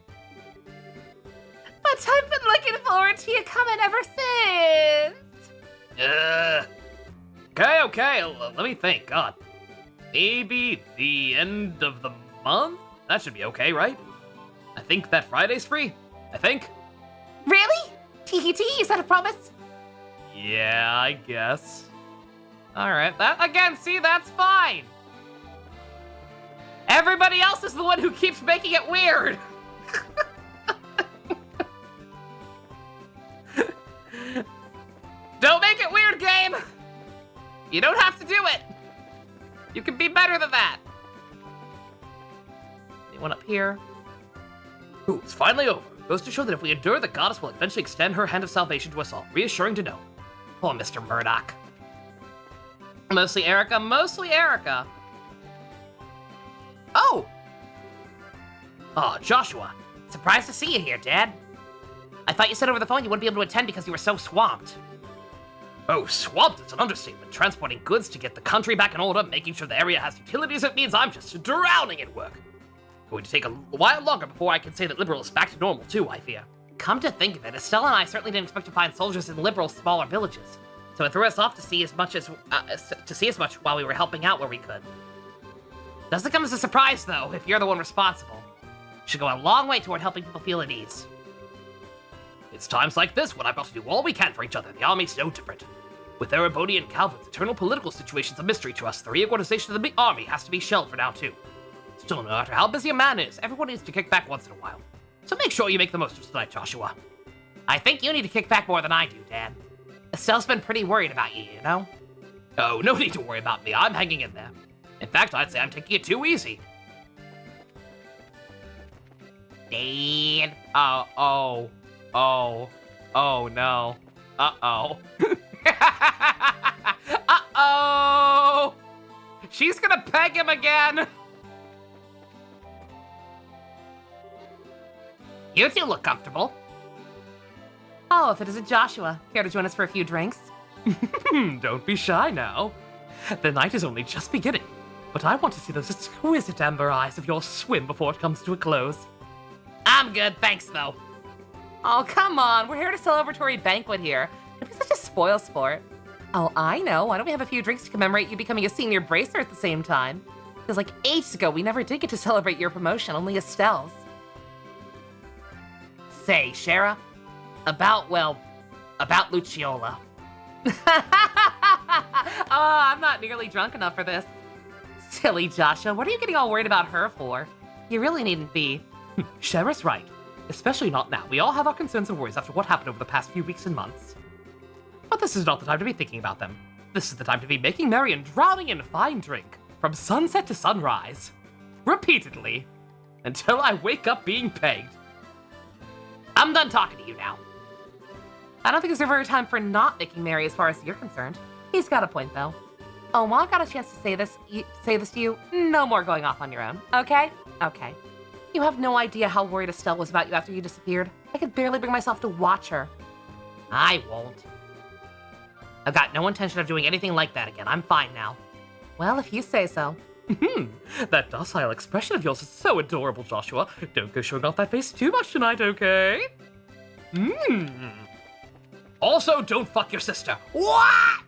But I've been looking forward to you coming ever since. Okay, let me think. God. Maybe the end of the month? That should be okay, right? I think that Friday's free. I think. Really? Tee, is that a promise? Yeah, I guess. Alright, that again, see, that's fine. Everybody else is the one who keeps making it weird. Don't make it weird, game! You don't have to do it! You can be better than that! Anyone up here? Ooh, it's finally over. Goes to show that if we endure, the goddess will eventually extend her hand of salvation to us all. Reassuring to know. Oh, Mr. Murdoch. Mostly Erica. Oh! Oh, Joshua. Surprised to see you here, Dad. I thought you said over the phone you wouldn't be able to attend because you were so swamped. Oh, swamped is an understatement. Transporting goods to get the country back in order, making sure the area has utilities, it means I'm just drowning in work. Going to take a while longer before I can say that Liberal is back to normal, too, I fear. Come to think of it, Estella and I certainly didn't expect to find soldiers in Liberal's smaller villages, so it threw us off to see as much while we were helping out where we could. Doesn't come as a surprise, though, if you're the one responsible. Should go a long way toward helping people feel at ease. It's times like this when I've got to do all we can for each other. The army's no different. With Erebodi and Calvin's eternal political situation's a mystery to us, the reorganization of the army has to be shelved for now, too. Still, no matter how busy a man is, everyone needs to kick back once in a while. So make sure you make the most of tonight, Joshua. I think you need to kick back more than I do, Dad. Estelle's been pretty worried about you, you know? Oh, no need to worry about me. I'm hanging in there. In fact, I'd say I'm taking it too easy. Dad. Oh no. Uh-oh. Uh-oh! She's gonna peg him again! You two look comfortable. Oh, if it isn't Joshua. Care to join us for a few drinks? Don't be shy now. The night is only just beginning, but I want to see those exquisite amber eyes of yours swim before it comes to a close. I'm good, thanks though. Oh, come on. We're here to celebratory banquet here. Don't be such a spoil sport. Oh, I know. Why don't we have a few drinks to commemorate you becoming a senior bracer at the same time? Feels like ages ago we never did get to celebrate your promotion, only Estelle's. Say, Shara, about Luciola. Oh, I'm not nearly drunk enough for this. Silly Joshua, what are you getting all worried about her for? You really needn't be. Shara's right. Especially not now. We all have our concerns and worries after what happened over the past few weeks and months. But this is not the time to be thinking about them. This is the time to be making merry and drowning in fine drink, from sunset to sunrise. Repeatedly. Until I wake up being pegged. I'm done talking to you now. I don't think there's ever a time for not making merry as far as you're concerned. He's got a point, though. Oh, while I've got a chance to say this to you, no more going off on your own, okay? Okay. You have no idea how worried Estelle was about you after you disappeared. I could barely bring myself to watch her. I won't. I've got no intention of doing anything like that again. I'm fine now. Well, if you say so. That docile expression of yours is so adorable, Joshua. Don't go showing off that face too much tonight, okay? Also, don't fuck your sister. What?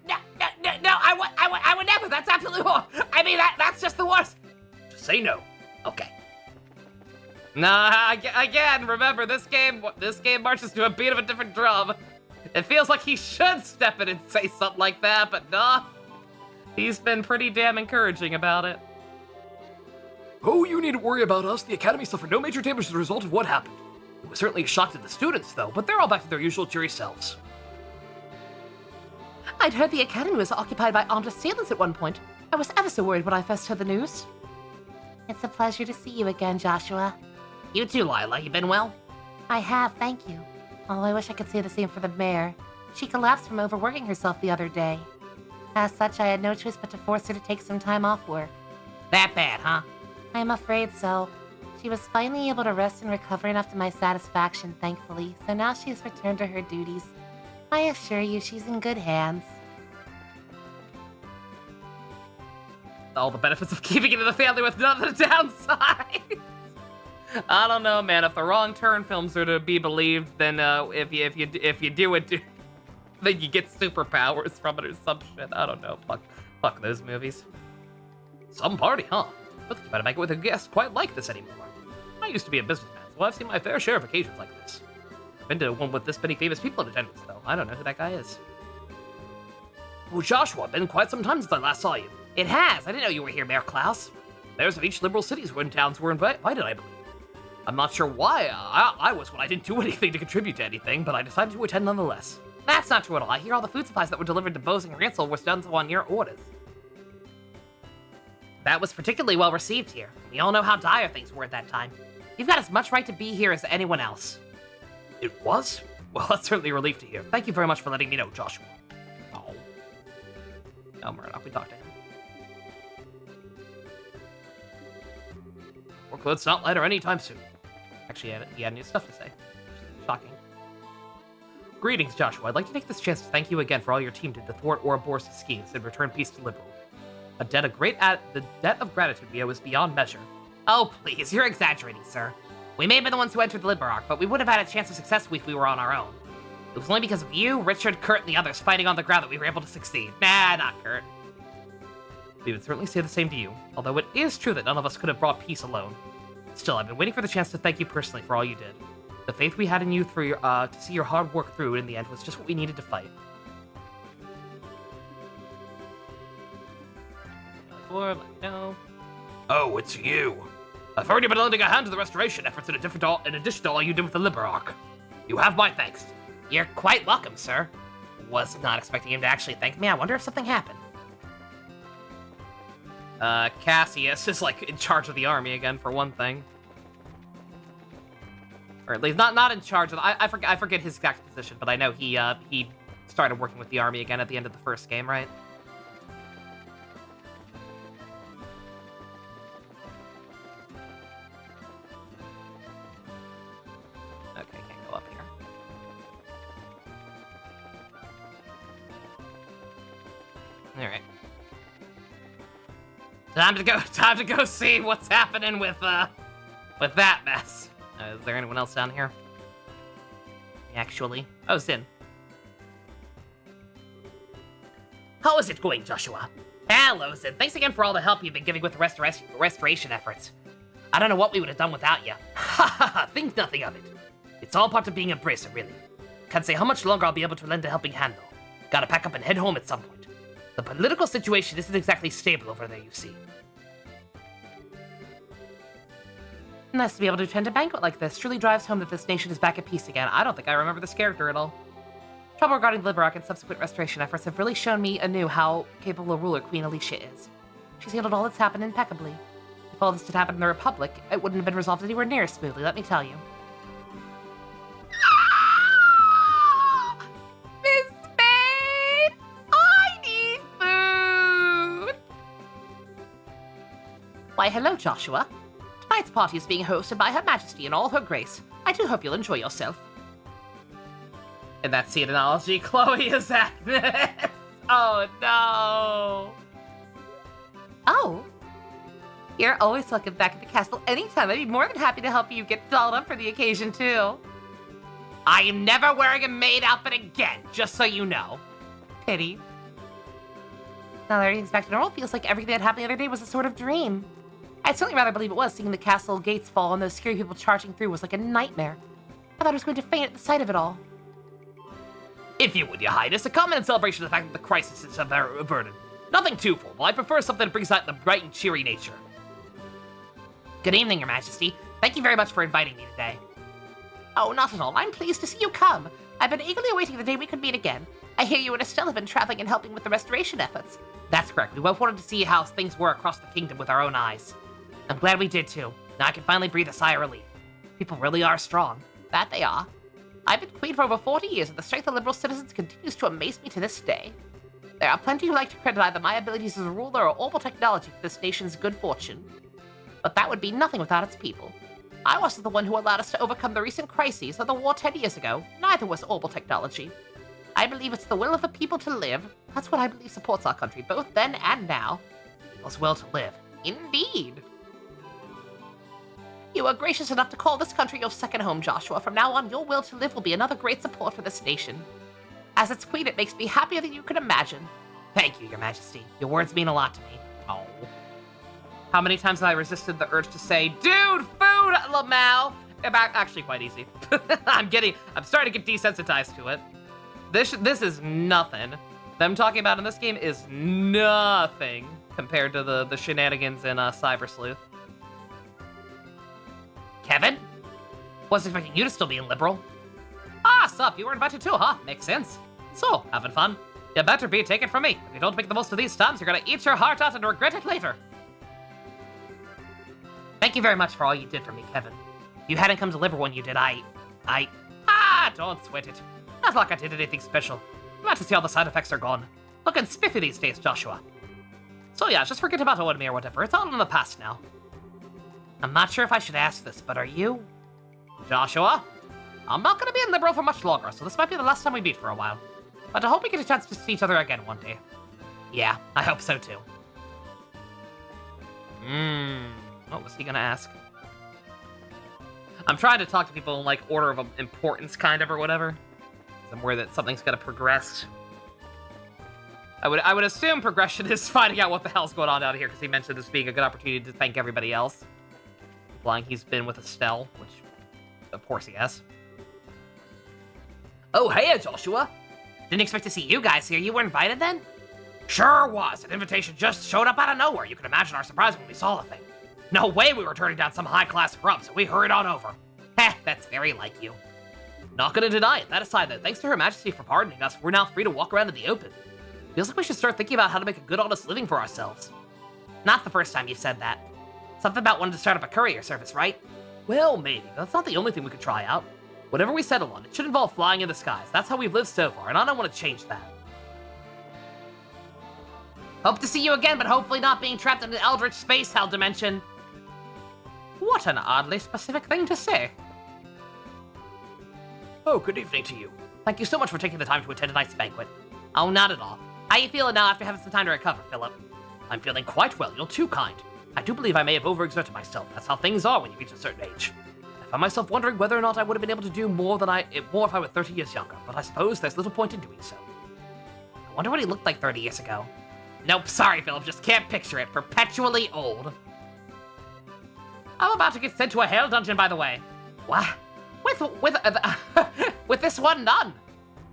No, I would never. That's absolutely wrong. I mean, that's just the worst. Just say no. Okay. Nah, again, remember, this game marches to a beat of a different drum. It feels like he should step in and say something like that, but nah. He's been pretty damn encouraging about it. Oh, you needn't worry about us. The Academy suffered no major damage as a result of what happened. It was certainly a shock to the students, though, but they're all back to their usual cheery selves. I'd heard the Academy was occupied by armed assailants at one point. I was ever so worried when I first heard the news. It's a pleasure to see you again, Joshua. You too, Lila. You been well? I have, thank you. Although I wish I could say the same for the mayor. She collapsed from overworking herself the other day. As such, I had no choice but to force her to take some time off work. That bad, huh? I'm afraid so. She was finally able to rest and recover enough to my satisfaction, thankfully, so now she's returned to her duties. I assure you she's in good hands. All the benefits of keeping it in the family with none of the downsides. I don't know, man. If the Wrong Turn films are to be believed, then if you do it, then you get superpowers from it or some shit. I don't know. Fuck those movies. Some party, huh? But you better make it with a guest quite like this anymore. I used to be a businessman, so I've seen my fair share of occasions like this. Been to one with this many famous people in attendance, though. I don't know who that guy is. Oh, Joshua, been quite some time since I last saw you. It has. I didn't know you were here, Mayor Klaus. Mayors of each liberal cities when towns were invited, I believe. I'm not sure why I was when I didn't do anything to contribute to anything, but I decided to attend nonetheless. That's not true at all. I hear all the food supplies that were delivered to Bose and Ransel were done so on your orders. That was particularly well received here. We all know how dire things were at that time. You've got as much right to be here as anyone else. It was? Well, that's certainly a relief to hear. Thank you very much for letting me know, Joshua. Oh. No, Murdoch, we talked to him. Workload's not lighter anytime soon. Actually, he had new stuff to say. Shocking. Greetings, Joshua. I'd like to take this chance to thank you again for all your team did to thwart Ouroboros' schemes and return peace to Liberal. The debt of gratitude we owe is beyond measure. Oh, please, you're exaggerating, sir. We may have been the ones who entered the Liberarch, but we would have had a chance of success if we were on our own. It was only because of you, Richard, Kurt, and the others fighting on the ground that we were able to succeed. Nah, not Kurt. We would certainly say the same to you, although it is true that none of us could have brought peace alone. Still, I've been waiting for the chance to thank you personally for all you did. The faith we had in you through your, to see your hard work through in the end was just what we needed to fight. No. Oh, it's you. I've already been lending a hand to the restoration efforts in addition to all you did with the Liberarch. You have my thanks. You're quite welcome, sir. Was not expecting him to actually thank me. I wonder if something happened. Cassius is, like, in charge of the army again, for one thing. Or at least, not in charge of... I forget his exact position, but I know he started working with the army again at the end of the first game, right? Okay, can't go up here. Alright. Time to go see what's happening with that mess. Is there anyone else down here? Actually. Oh, Zin. How is it going, Joshua? Hello, Zin. Thanks again for all the help you've been giving with the restoration efforts. I don't know what we would have done without you. Ha ha ha, think nothing of it. It's all part of being a bracer, really. Can't say how much longer I'll be able to lend a helping hand, though. Gotta pack up and head home at some point. The political situation isn't exactly stable over there, you see. Nice to be able to attend a banquet like this. Truly drives home that this nation is back at peace again. I don't think I remember this character at all. Trouble regarding the Liberock and subsequent restoration efforts have really shown me anew how capable a ruler Queen Alicia is. She's handled all that's happened impeccably. If all this had happened in the Republic, it wouldn't have been resolved anywhere near as smoothly, let me tell you. Miss Spade! I need food! Why, hello, Joshua. Tonight's party is being hosted by Her Majesty in all her grace. I do hope you'll enjoy yourself. In that scene analogy, Chloe is Agnes. Oh no. Oh. You're always welcome back at the castle anytime. I'd be more than happy to help you get dolled up for the occasion, too. I am never wearing a maid outfit again, just so you know. Pity. Now that everything's back to normal, feels like everything that happened the other day was a sort of dream. I'd certainly rather believe it was, seeing the castle gates fall and those scary people charging through was like a nightmare. I thought I was going to faint at the sight of it all. If you would, Your Highness, a common celebration of the fact that the crisis is averted. Nothing too formal. I prefer something that brings out the bright and cheery nature. Good evening, Your Majesty. Thank you very much for inviting me today. Oh, not at all. I'm pleased to see you come. I've been eagerly awaiting the day we could meet again. I hear you and Estelle have been traveling and helping with the restoration efforts. That's correct. We both wanted to see how things were across the kingdom with our own eyes. I'm glad we did too. Now I can finally breathe a sigh of relief. People really are strong. That they are. I've been queen for over 40 years, and the strength of liberal citizens continues to amaze me to this day. There are plenty who like to credit either my abilities as a ruler or orbital technology for this nation's good fortune. But that would be nothing without its people. I wasn't the one who allowed us to overcome the recent crises or the war 10 years ago. Neither was orbital technology. I believe it's the will of the people to live. That's what I believe supports our country, both then and now. People's will to live. Indeed. You are gracious enough to call this country your second home, Joshua. From now on, your will to live will be another great support for this nation. As its queen, it makes me happier than you can imagine. Thank you, Your Majesty. Your words mean a lot to me. Oh. How many times have I resisted the urge to say, dude, food, Lamau? Actually, quite easy. I'm starting to get desensitized to it. This is nothing. Them talking about in this game is nothing compared to the shenanigans in Cyber Sleuth. Kevin? Wasn't expecting you to still be in Liberal. Ah, sup, you were invited too, huh? Makes sense. So, having fun? You better be, take it from me. If you don't make the most of these times, you're gonna eat your heart out and regret it later. Thank you very much for all you did for me, Kevin. If you hadn't come to Liberal when you did, don't sweat it. Not like I did anything special. Glad to see all the side effects are gone. Looking spiffy these days, Joshua. So yeah, just forget about Owenme or whatever. It's all in the past now. I'm not sure if I should ask this, but are you? Joshua? I'm not gonna be in Liberal for much longer, so this might be the last time we meet for a while. But I hope we get a chance to see each other again one day. Yeah, I hope so too. What was he gonna ask? I'm trying to talk to people in like order of importance, kind of, or whatever. I'm worried that something's gonna progress. I would assume progression is finding out what the hell's going on out here, because he mentioned this being a good opportunity to thank everybody else. Implying he's been with Estelle, which, of course, he has. Oh, hey, Joshua. Didn't expect to see you guys here. You were invited then? Sure was. An invitation just showed up out of nowhere. You can imagine our surprise when we saw the thing. No way we were turning down some high-class grub, so we hurried on over. Heh, that's very like you. Not gonna deny it. That aside, though, thanks to Her Majesty for pardoning us, we're now free to walk around in the open. Feels like we should start thinking about how to make a good, honest living for ourselves. Not the first time you've said that. Something about wanting to start up a courier service, right? Well, maybe. That's not the only thing we could try out. Whatever we settle on, it should involve flying in the skies. That's how we've lived so far, and I don't want to change that. Hope to see you again, but hopefully not being trapped in an eldritch space hell dimension. What an oddly specific thing to say. Oh, good evening to you. Thank you so much for taking the time to attend tonight's banquet. Oh, not at all. How you feeling now after having some time to recover, Philip? I'm feeling quite well. You're too kind. I do believe I may have overexerted myself. That's how things are when you reach a certain age. I found myself wondering whether or not I would have been able to do more if I were 30 years younger, but I suppose there's little point in doing so. I wonder what he looked like 30 years ago. Nope, sorry, Philip, just can't picture it. Perpetually old. I'm about to get sent to a hell dungeon, by the way. What? With this one nun?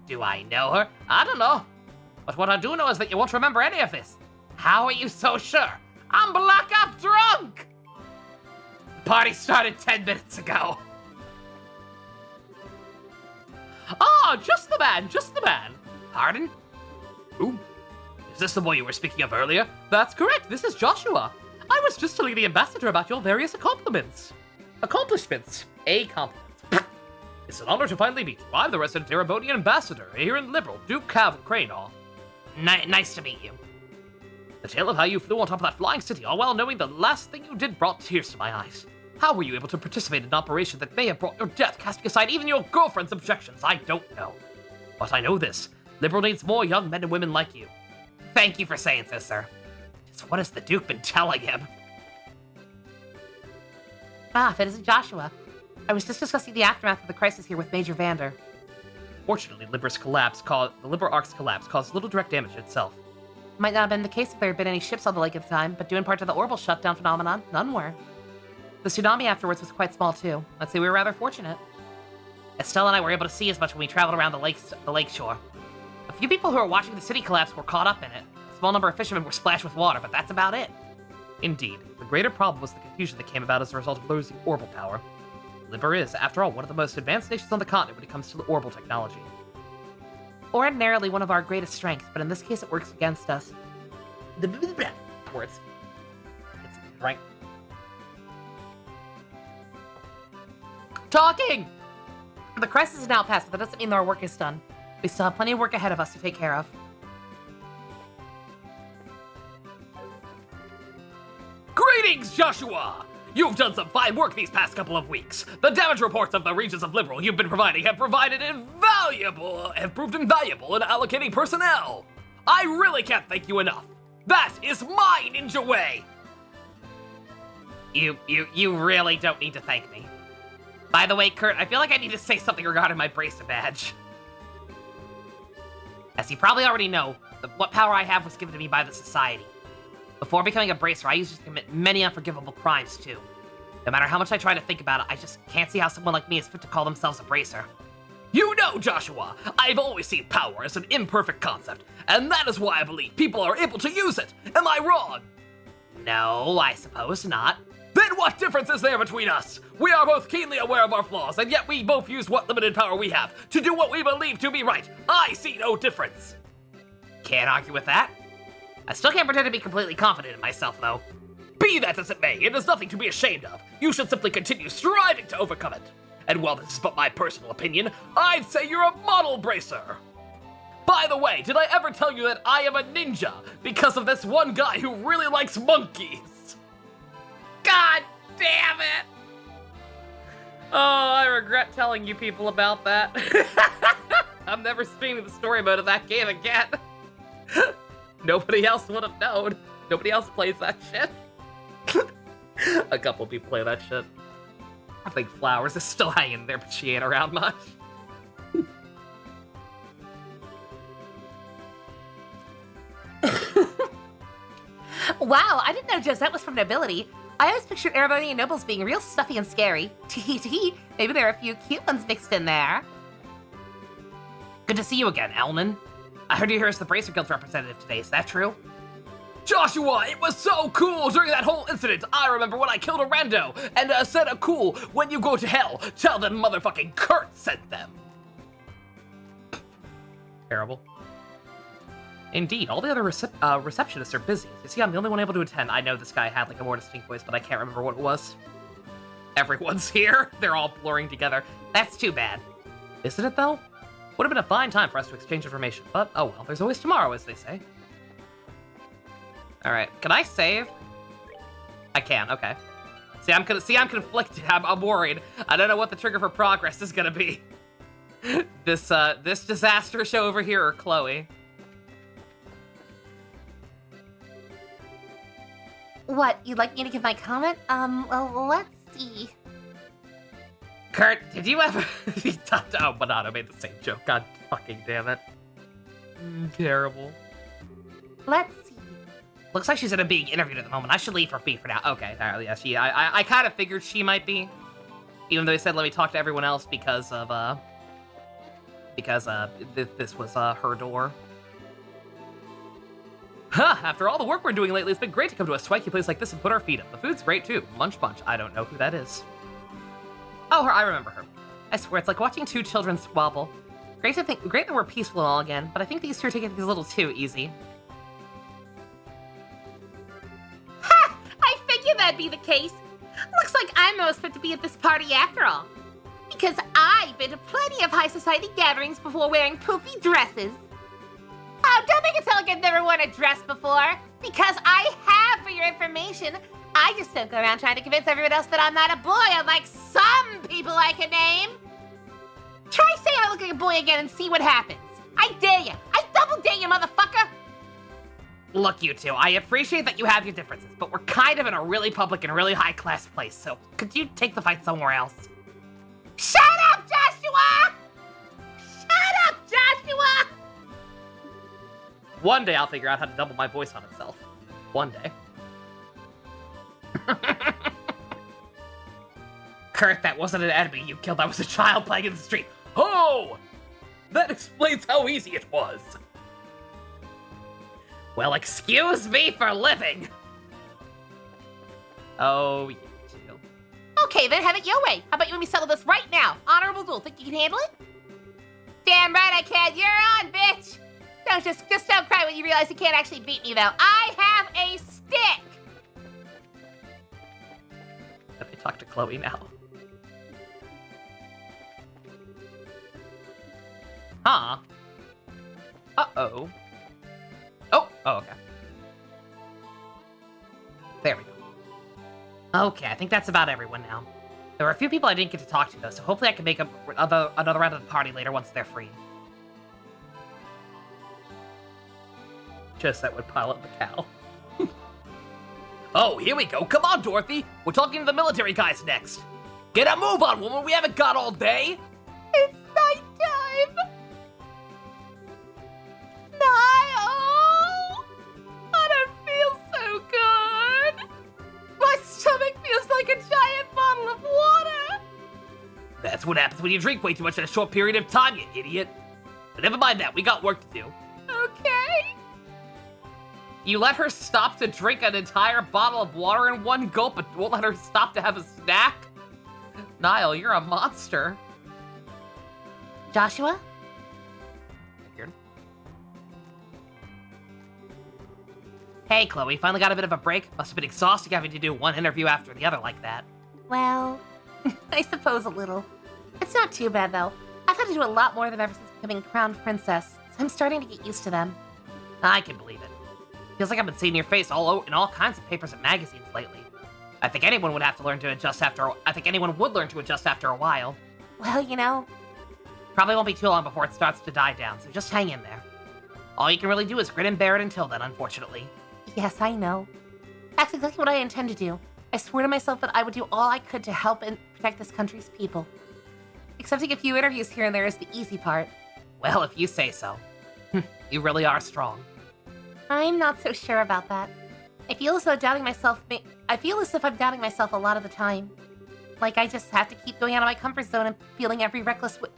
Do I know her? I don't know. But what I do know is that you won't remember any of this. How are you so sure? I'm blackout drunk! The party started 10 minutes ago. Oh, just the man, just the man. Pardon? Who? Is this the boy you were speaking of earlier? That's correct, this is Joshua. I was just telling the ambassador about your various accomplishments. It's an honor to finally meet you. I'm the resident Erebonian ambassador here in Liberal, Duke Cav Cranor. Nice to meet you. The tale of how you flew on top of that flying city, all while knowing the last thing you did brought tears to my eyes. How were you able to participate in an operation that may have brought your death, casting aside even your girlfriend's objections? I don't know. But I know this. Liberal needs more young men and women like you. Thank you for saying so, sir. Just what has the Duke been telling him? Ah, that isn't Joshua. I was just discussing the aftermath of the crisis here with Major Vander. Fortunately, the Liber Arc's collapse caused little direct damage itself. Might not have been the case if there had been any ships on the lake at the time, but due in part to the orbital shutdown phenomenon, none were. The tsunami afterwards was quite small too. I'd say we were rather fortunate. Estelle and I were able to see as much when we traveled around the lake shore. A few people who were watching the city collapse were caught up in it. A small number of fishermen were splashed with water, but that's about it. Indeed, the greater problem was the confusion that came about as a result of losing orbital power. Liber is, after all, one of the most advanced nations on the continent when it comes to orbital technology. Ordinarily one of our greatest strengths, but in this case it works against us. Words. It's right. Talking! The crisis is now past, but that doesn't mean our work is done. We still have plenty of work ahead of us to take care of. Greetings, Joshua! You've done some fine work these past couple of weeks. The damage reports of the regions of Liberal you've been providing have proved invaluable in allocating personnel. I really can't thank you enough. That is my ninja way. You really don't need to thank me. By the way, Kurt, I feel like I need to say something regarding my bracer badge. As you probably already know, what power I have was given to me by the Society. Before becoming a bracer, I used to commit many unforgivable crimes, too. No matter how much I try to think about it, I just can't see how someone like me is fit to call themselves a bracer. You know, Joshua, I've always seen power as an imperfect concept, and that is why I believe people are able to use it. Am I wrong? No, I suppose not. Then what difference is there between us? We are both keenly aware of our flaws, and yet we both use what limited power we have to do what we believe to be right. I see no difference. Can't argue with that. I still can't pretend to be completely confident in myself, though. Be that as it may, it is nothing to be ashamed of. You should simply continue striving to overcome it. And while this is but my personal opinion, I'd say you're a model bracer. By the way, did I ever tell you that I am a ninja because of this one guy who really likes monkeys? God damn it! Oh, I regret telling you people about that. I'm never streaming the story mode of that game again. Nobody else would have known. Nobody else plays that shit. A couple people play that shit. I think Flowers is still hanging there, but she ain't around much. Wow, I didn't know Josette was from nobility. I always pictured Erebonian nobles being real stuffy and scary. Tee. Maybe there are a few cute ones mixed in there. Good to see you again, Elman. I heard you're here as the Bracer Guild's representative today, is that true? Joshua, it was so cool during that whole incident. I remember when I killed a rando and said a cool, when you go to hell, tell them motherfucking Kurt sent them. Terrible. Indeed, all the other receptionists are busy. You see, I'm the only one able to attend. I know this guy had like a more distinct voice, but I can't remember what it was. Everyone's here. They're all blurring together. That's too bad. Isn't it, though? Would have been a fine time for us to exchange information, but oh well, there's always tomorrow, as they say. Alright, can I save? I can, okay. I'm conflicted. I'm worried. I don't know what the trigger for progress is gonna be. This disaster show over here or Chloe? What, you'd like me to give my comment? Well, let's see. Kurt, did you ever... Oh, Banana made the same joke. God fucking damn it. Terrible. Let's see. Looks like she's in a being interviewed at the moment. I should leave for B for now. Okay, yeah, I kind of figured she might be. Even though they said let me talk to everyone else because this was, her door. Huh, after all the work we're doing lately, it's been great to come to a swanky place like this and put our feet up. The food's great, too. Munch Bunch. I don't know who that is. Oh, I remember her. I swear, it's like watching two children squabble. Great that we're peaceful and all again, but I think these two are taking things a little too easy. Ha! I figured that'd be the case. Looks like I'm most fit to be at this party after all. Because I've been to plenty of high society gatherings before wearing poofy dresses. Oh, don't make it sound like I've never worn a dress before. Because I have, for your information. I just don't go around trying to convince everyone else that I'm not a boy, unlike some people I can name. Try saying I look like a boy again and see what happens. I dare you. I double dare you, motherfucker. Look, you two, I appreciate that you have your differences, but we're kind of in a really public and really high-class place, so could you take the fight somewhere else? Shut up, Joshua! Shut up, Joshua! One day I'll figure out how to double my voice on itself. One day. Kurt, that wasn't an enemy you killed, that was a child playing in the street. Oh! That explains how easy it was. Well, excuse me for living. Oh, you two. Okay, then have it your way. How about you let me settle this right now? Honorable duel. Think you can handle it? Damn right I can. You're on, bitch. Just don't cry when you realize you can't actually beat me, though. I have a stick. Let me talk to Chloe now. Huh? Uh-oh. Oh, okay. There we go. Okay, I think that's about everyone now. There were a few people I didn't get to talk to, though, so hopefully I can make another round of the party later once they're free. Just that would pile up the cow. Oh, here we go. Come on, Dorothy. We're talking to the military guys next. Get a move on, woman. We haven't got all day. It's nighttime. Niall! I don't feel so good. My stomach feels like a giant bottle of water. That's what happens when you drink way too much in a short period of time, you idiot. But never mind that. We got work to do. Okay. You let her stop to drink an entire bottle of water in one gulp, but won't let her stop to have a snack? Niall, you're a monster. Joshua? Weird. Hey, Chloe, finally got a bit of a break? Must have been exhausting having to do one interview after the other like that. Well, I suppose a little. It's not too bad, though. I've had to do a lot more of them ever since becoming crowned princess, so I'm starting to get used to them. I can believe it. Feels like I've been seeing your face in all kinds of papers and magazines lately. I think anyone would have to learn to adjust after. I think anyone would learn to adjust after a while. Well, you know, Probably won't be too long before it starts to die down, so just hang in there. All you can really do is grin and bear it until then, unfortunately. yes, I know. That's exactly what I intend to do. I swear to myself that I would do all I could to help and protect this country's people. Accepting a few interviews here and there is the easy part. Well, if you say so. You really are strong. I'm not so sure about that. I feel as if I'm doubting myself a lot of the time. Like I just have to keep going out of my comfort zone and feeling reckless with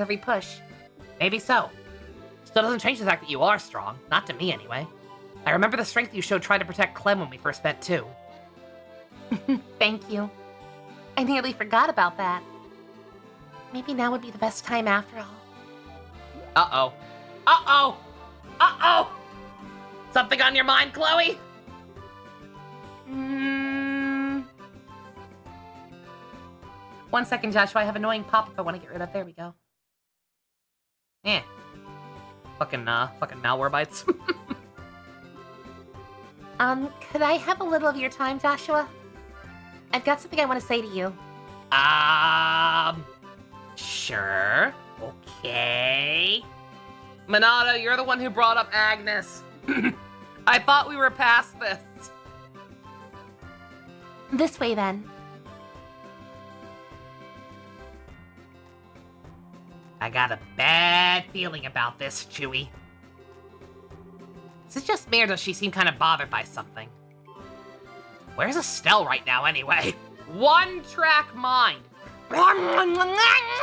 every push. Maybe so. Still doesn't change the fact that you are strong. Not to me, anyway. I remember the strength you showed trying to protect Clem when we first met, too. Thank you. I nearly forgot about that. Maybe now would be the best time after all. Uh-oh. Uh-oh! Uh-oh! Something on your mind, Chloe? 1 second, Joshua. I have annoying pop-up I want to get rid of. There we go. Eh. Fucking Malwarebytes. Could I have a little of your time, Joshua? I've got something I want to say to you. Sure. Okay. Minato, you're the one who brought up Agnes. I thought we were past this. This way, then. I got a bad feeling about this, Chewie. Is it just me, or does she seem kind of bothered by something? Where's Estelle right now, anyway? One-track mind. I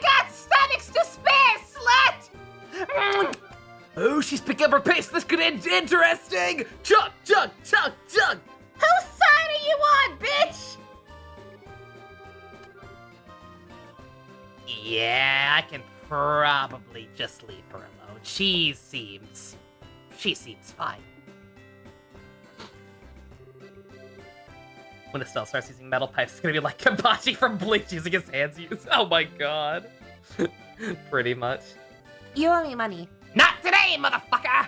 got stomachs to spare, slut! Oh, she's picking up her pace. This could end interesting. Chug, chug, chug, chug. Whose side are you on, bitch? Yeah, I can probably just leave her alone. She seems fine. When Estelle starts using metal pipes, it's gonna be like Kabachi from Bleach using his hands used. Oh my god. Pretty much. You owe me money. Not today, motherfucker!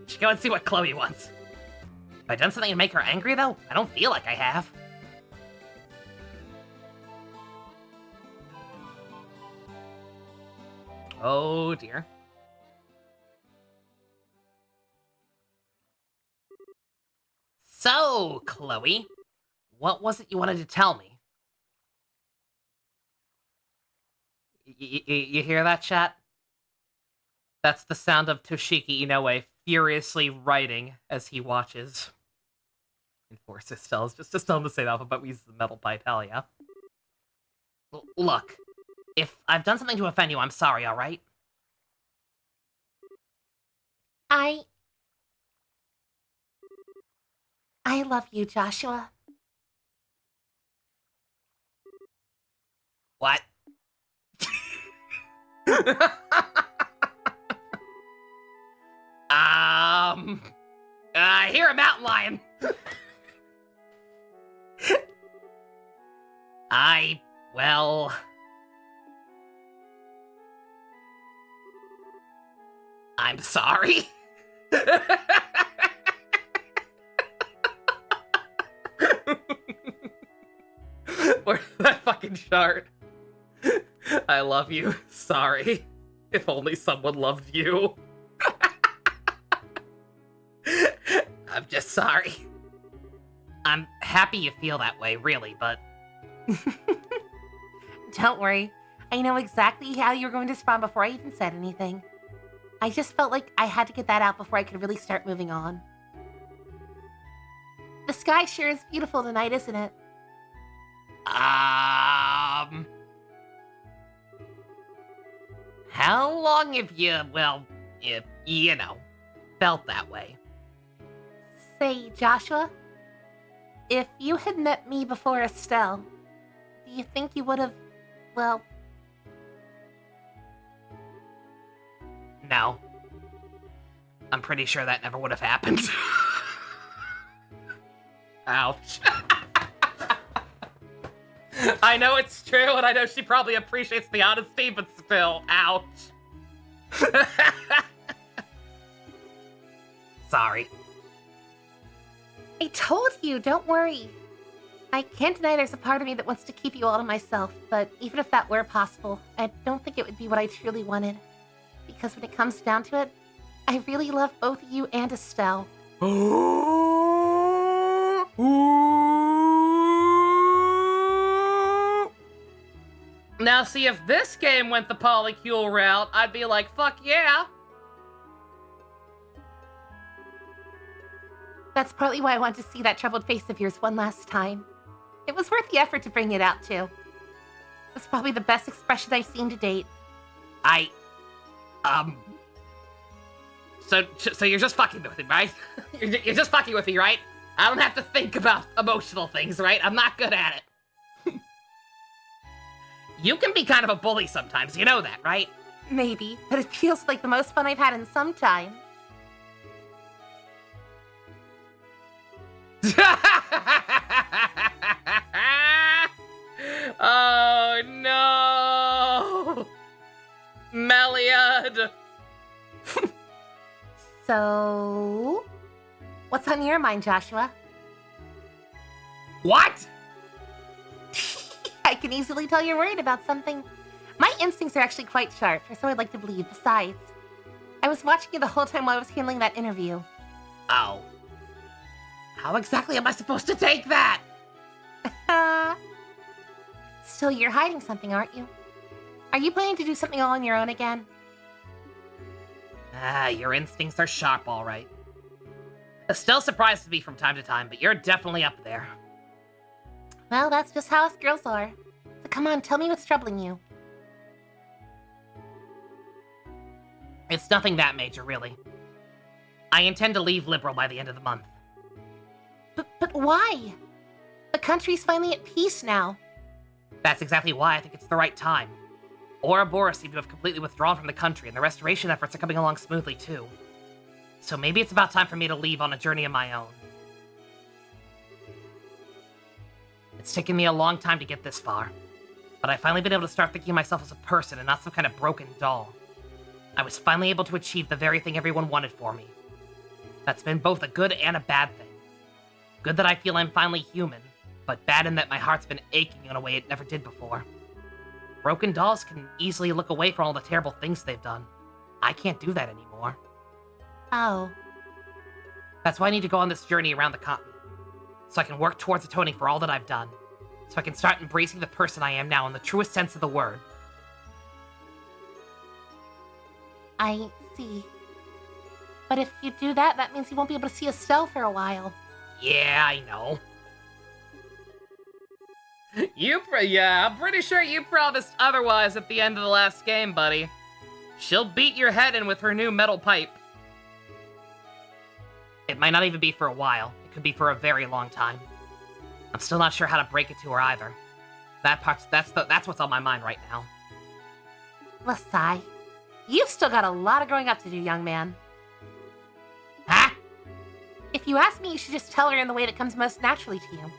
Should go and see what Chloe wants. Have I done something to make her angry, though? I don't feel like I have. Oh, dear. So, Chloe, what was it you wanted to tell me? You hear that, chat? That's the sound of Toshiki Inoue furiously writing as he watches. Enforce Estelle. Just tell him to say the alphabet. We use the metal pipe. Hell yeah. Look, if I've done something to offend you, I'm sorry, alright? I love you, Joshua. What? I hear a mountain lion. Well... I'm sorry. Where's that fucking chart? I love you. Sorry. If only someone loved you. I'm just sorry. I'm happy you feel that way, really, but... Don't worry. I know exactly how you were going to respond before I even said anything. I just felt like I had to get that out before I could really start moving on. The sky sure is beautiful tonight, isn't it? How long have you, well, you know, felt that way? Say, Joshua, if you had met me before Estelle, do you think you would have, well... No. I'm pretty sure that never would have happened. Ouch. I know it's true, and I know she probably appreciates the honesty, but still, ouch. Sorry. I told you, don't worry. I can't deny there's a part of me that wants to keep you all to myself, but even if that were possible, I don't think it would be what I truly wanted. Because when it comes down to it, I really love both you and Estelle. Now see, if this game went the polycule route, I'd be like, fuck yeah. That's partly why I wanted to see that troubled face of yours one last time. It was worth the effort to bring it out, too. It's probably the best expression I've seen to date. So you're just fucking with me, right? You're just fucking with me, right? I don't have to think about emotional things, right? I'm not good at it. You can be kind of a bully sometimes, you know that, right? Maybe, but it feels like the most fun I've had in some time. Oh no! Meliad! So, what's on your mind, Joshua? What? I can easily tell you're worried about something. My instincts are actually quite sharp, or so I'd like to believe. Besides, I was watching you the whole time while I was handling that interview. Oh. How exactly am I supposed to take that? Still, you're hiding something, aren't you? Are you planning to do something all on your own again? Your instincts are sharp, all right. Estelle surprises me from time to time, but you're definitely up there. Well, that's just how us girls are. So come on, tell me what's troubling you. It's nothing that major, really. I intend to leave Liberal by the end of the month. But why? The country's finally at peace now. That's exactly why I think it's the right time. Ouroboros seem to have completely withdrawn from the country, and the restoration efforts are coming along smoothly, too. So maybe it's about time for me to leave on a journey of my own. It's taken me a long time to get this far, but I've finally been able to start thinking of myself as a person and not some kind of broken doll. I was finally able to achieve the very thing everyone wanted for me. That's been both a good and a bad thing. Good that I feel I'm finally human, but bad in that my heart's been aching in a way it never did before. Broken dolls can easily look away from all the terrible things they've done. I can't do that anymore. Oh. That's why I need to go on this journey around the continent, so I can work towards atoning for all that I've done, so I can start embracing the person I am now in the truest sense of the word. I see. But if you do that, that means you won't be able to see Estelle for a while. Yeah, I know. Yeah, I'm pretty sure you promised otherwise at the end of the last game, buddy. She'll beat your head in with her new metal pipe. It might not even be for a while. It could be for a very long time. I'm still not sure how to break it to her either. That's what's on my mind right now. Lasai, you've still got a lot of growing up to do, young man. Huh? If you ask me, you should just tell her in the way that comes most naturally to you.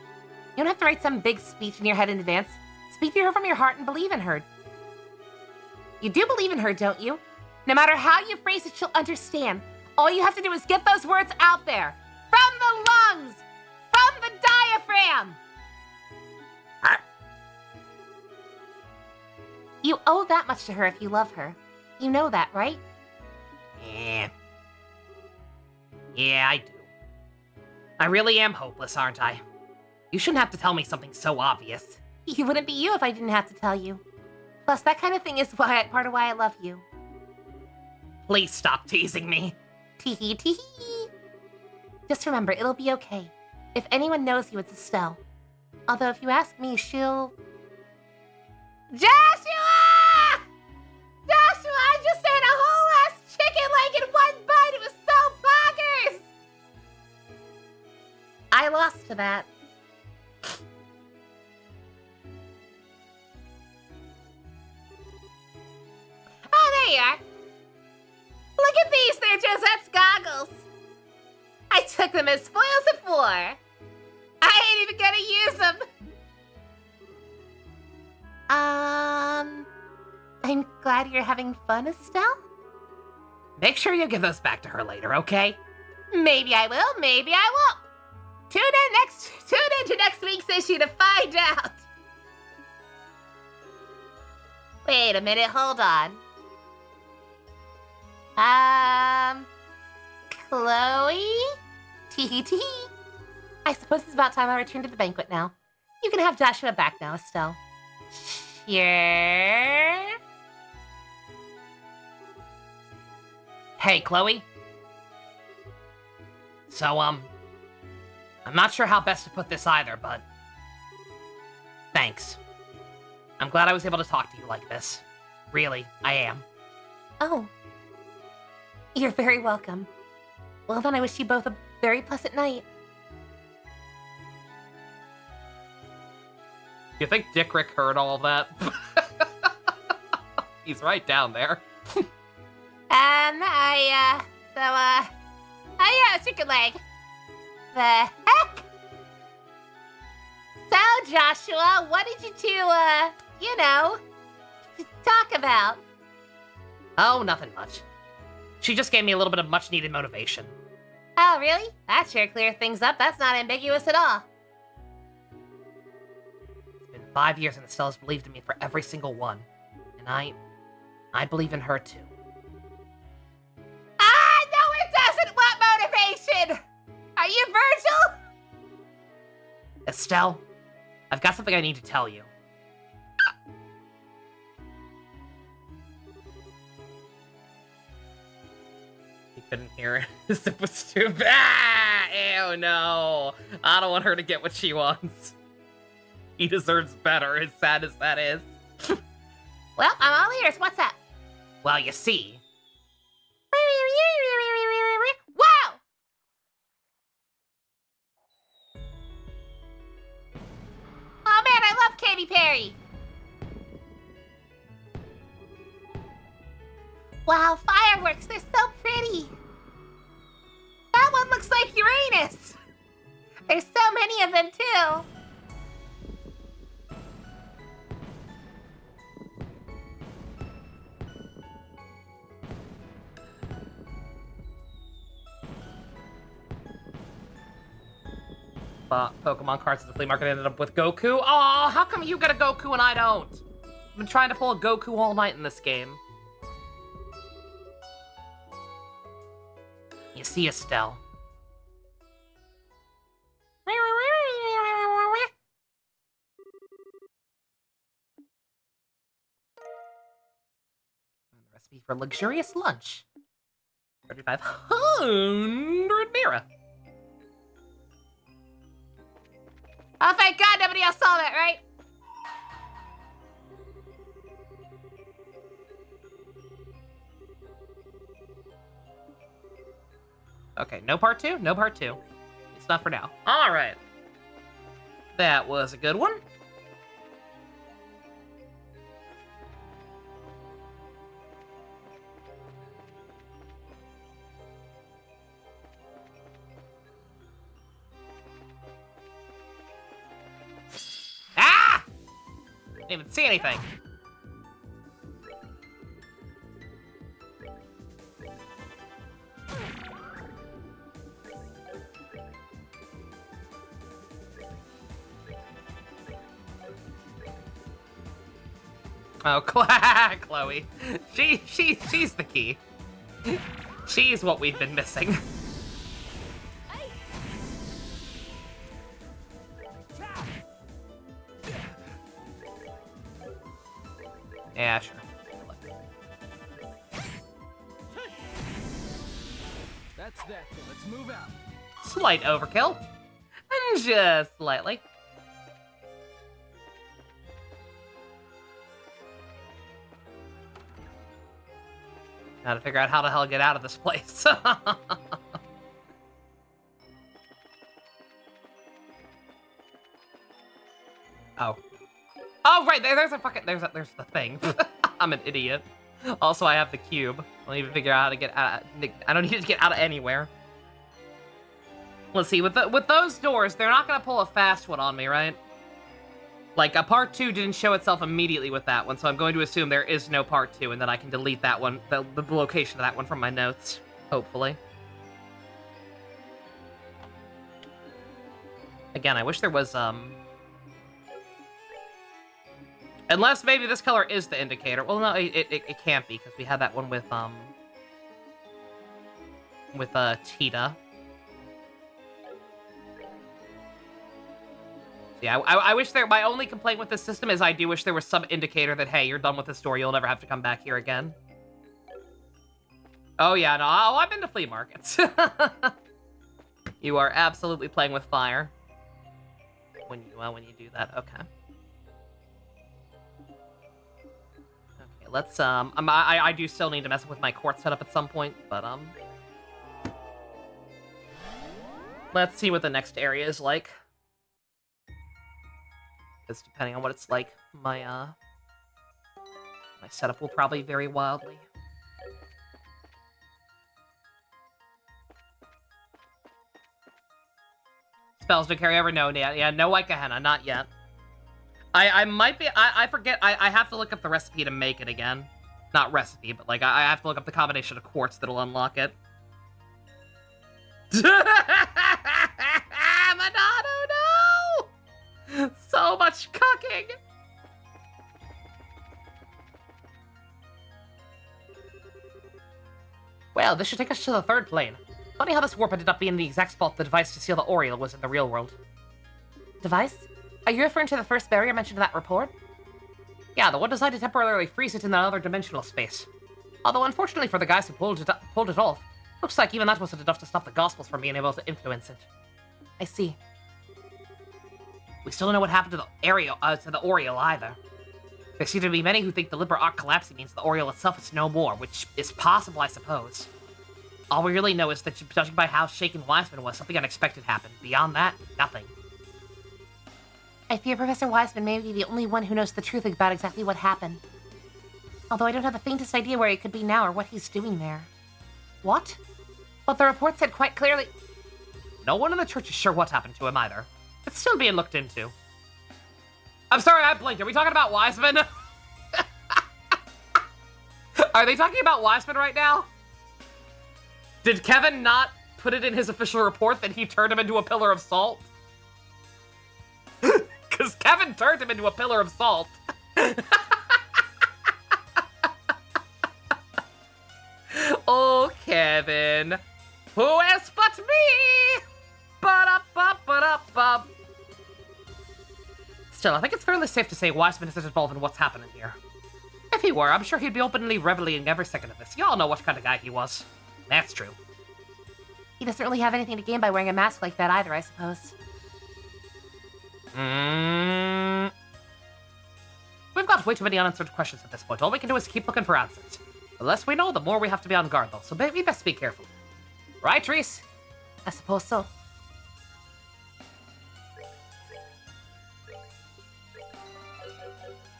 You don't have to write some big speech in your head in advance. Speak to her from your heart and believe in her. You do believe in her, don't you? No matter how you phrase it, she'll understand. All you have to do is get those words out there. From the lungs! From the diaphragm! Huh? You owe that much to her if you love her. You know that, right? Yeah. Yeah, I do. I really am hopeless, aren't I? You shouldn't have to tell me something so obvious. You wouldn't be you if I didn't have to tell you. Plus, that kind of thing is part of why I love you. Please stop teasing me. Tee-hee, tee-hee. Just remember, it'll be okay. If anyone knows you, it's Estelle. Although if you ask me, she'll... Joshua! Joshua, I just ate a whole ass chicken leg in one bite. It was so bonkers. I lost to that. Oh, there you are. Look at these, they're Josette's goggles. I took them as spoils of war. I ain't even gonna use them. I'm glad you're having fun, Estelle. Make sure you give those back to her later, okay? Maybe I will, maybe I won't. Tune in to next week's issue to find out. Wait a minute, hold on. Chloe? Tee tee. I suppose it's about time I return to the banquet now. You can have Joshua back now, Estelle. Sure. Hey, Chloe. So, I'm not sure how best to put this either, but... thanks. I'm glad I was able to talk to you like this. Really, I am. Oh. You're very welcome. Well, then I wish you both a very pleasant night. You think Dick Rick heard all that? He's right down there. Yeah, chicken leg. The heck? So, Joshua. What did you two, talk about? Oh, nothing much. She just gave me a little bit of much-needed motivation. Oh, really? That sure clear things up. That's not ambiguous at all. It's been 5 years and Estella's believed in me for every single one. And I believe in her too. Ah, no, it doesn't. What motivation? Are you Virgil? Estelle, I've got something I need to tell you. He couldn't hear it. It was too bad. Ew, no. I don't want her to get what she wants. He deserves better, as sad as that is. Well, I'm all ears. What's up? Well, you see. Wow! Oh man, I love Katy Perry. Wow, fireworks, they're so pretty. That one looks like Uranus. There's so many of them too. Pokemon cards at the flea market ended up with Goku. Aw, how come you get a Goku and I don't? I've been trying to pull a Goku all night in this game. You see, Estelle. The recipe for luxurious lunch. 3,500 Mira. Oh, thank God nobody else saw that, right? Okay, no part two? No part two. It's not for now. Alright. That was a good one. Ah! Didn't even see anything. Oh, Chloe. She's the key. She's what we've been missing. Yeah, sure. That's that. Let's move out. Slight overkill. And just slightly. Gotta figure out how the hell get out of this place. Oh. Oh, right, there's a fucking, there's the thing. I'm an idiot. Also, I have the cube. I don't even figure out how to get out. I don't need to get out of anywhere. Let's see, with those doors, they're not gonna pull a fast one on me, right? Like, a part 2 didn't show itself immediately with that one, so I'm going to assume there is no part 2 and that I can delete that one, the location of that one from my notes, hopefully. Again, I wish there was, unless maybe this color is the indicator. Well, no, it can't be, because we had that one with Tita. Yeah, I wish there... My only complaint with this system is I do wish there was some indicator that, hey, you're done with this story, you'll never have to come back here again. Oh, yeah, no, I've been to flea markets. You are absolutely playing with fire. When you do that, okay. Okay, let's, I do still need to mess with my court setup at some point, but, let's see what the next area is like. Because depending on what it's like, my setup will probably vary wildly. Spells to carry over? No, yeah, no Ikehenna, not yet. I might be... I forget. I have to look up the recipe to make it again. Not recipe, but, like, I have to look up the combination of quartz that'll unlock it. Monado, no! So much cucking! Well, this should take us to the third plane. Funny how this warp ended up being the exact spot the device to seal the Oriole was in the real world. Device? Are you referring to the first barrier mentioned in that report? Yeah, the one designed to temporarily freeze it in another dimensional space. Although, unfortunately for the guys who pulled it off, looks like even that wasn't enough to stop the Gospels from being able to influence it. I see. We still don't know what happened to the Oriole either. There seem to be many who think the Libra arc collapsing means the Oriole itself is no more, which is possible, I suppose. All we really know is that, judging by how shaken Wiseman was, something unexpected happened. Beyond that, nothing. I fear Professor Wiseman may be the only one who knows the truth about exactly what happened. Although I don't have the faintest idea where he could be now or what he's doing there. What? But the report said quite clearly... No one in the church is sure what happened to him either. It's still being looked into. I'm sorry, I blinked. Are we talking about Wiseman? Are they talking about Wiseman right now? Did Kevin not put it in his official report that he turned him into a pillar of salt? Because Kevin turned him into a pillar of salt. Oh, Kevin. Who else but me? Ba-da-ba-ba-da-ba. Still, I think it's fairly safe to say Wiseman isn't involved in what's happening here. If he were, I'm sure he'd be openly reveling every second of this. Y'all know what kind of guy he was. That's true. He doesn't really have anything to gain by wearing a mask like that either, I suppose. We've got way too many unanswered questions at this point. All we can do is keep looking for answers. The less we know, the more we have to be on guard, though, so we best be careful. Right, Reese? I suppose so.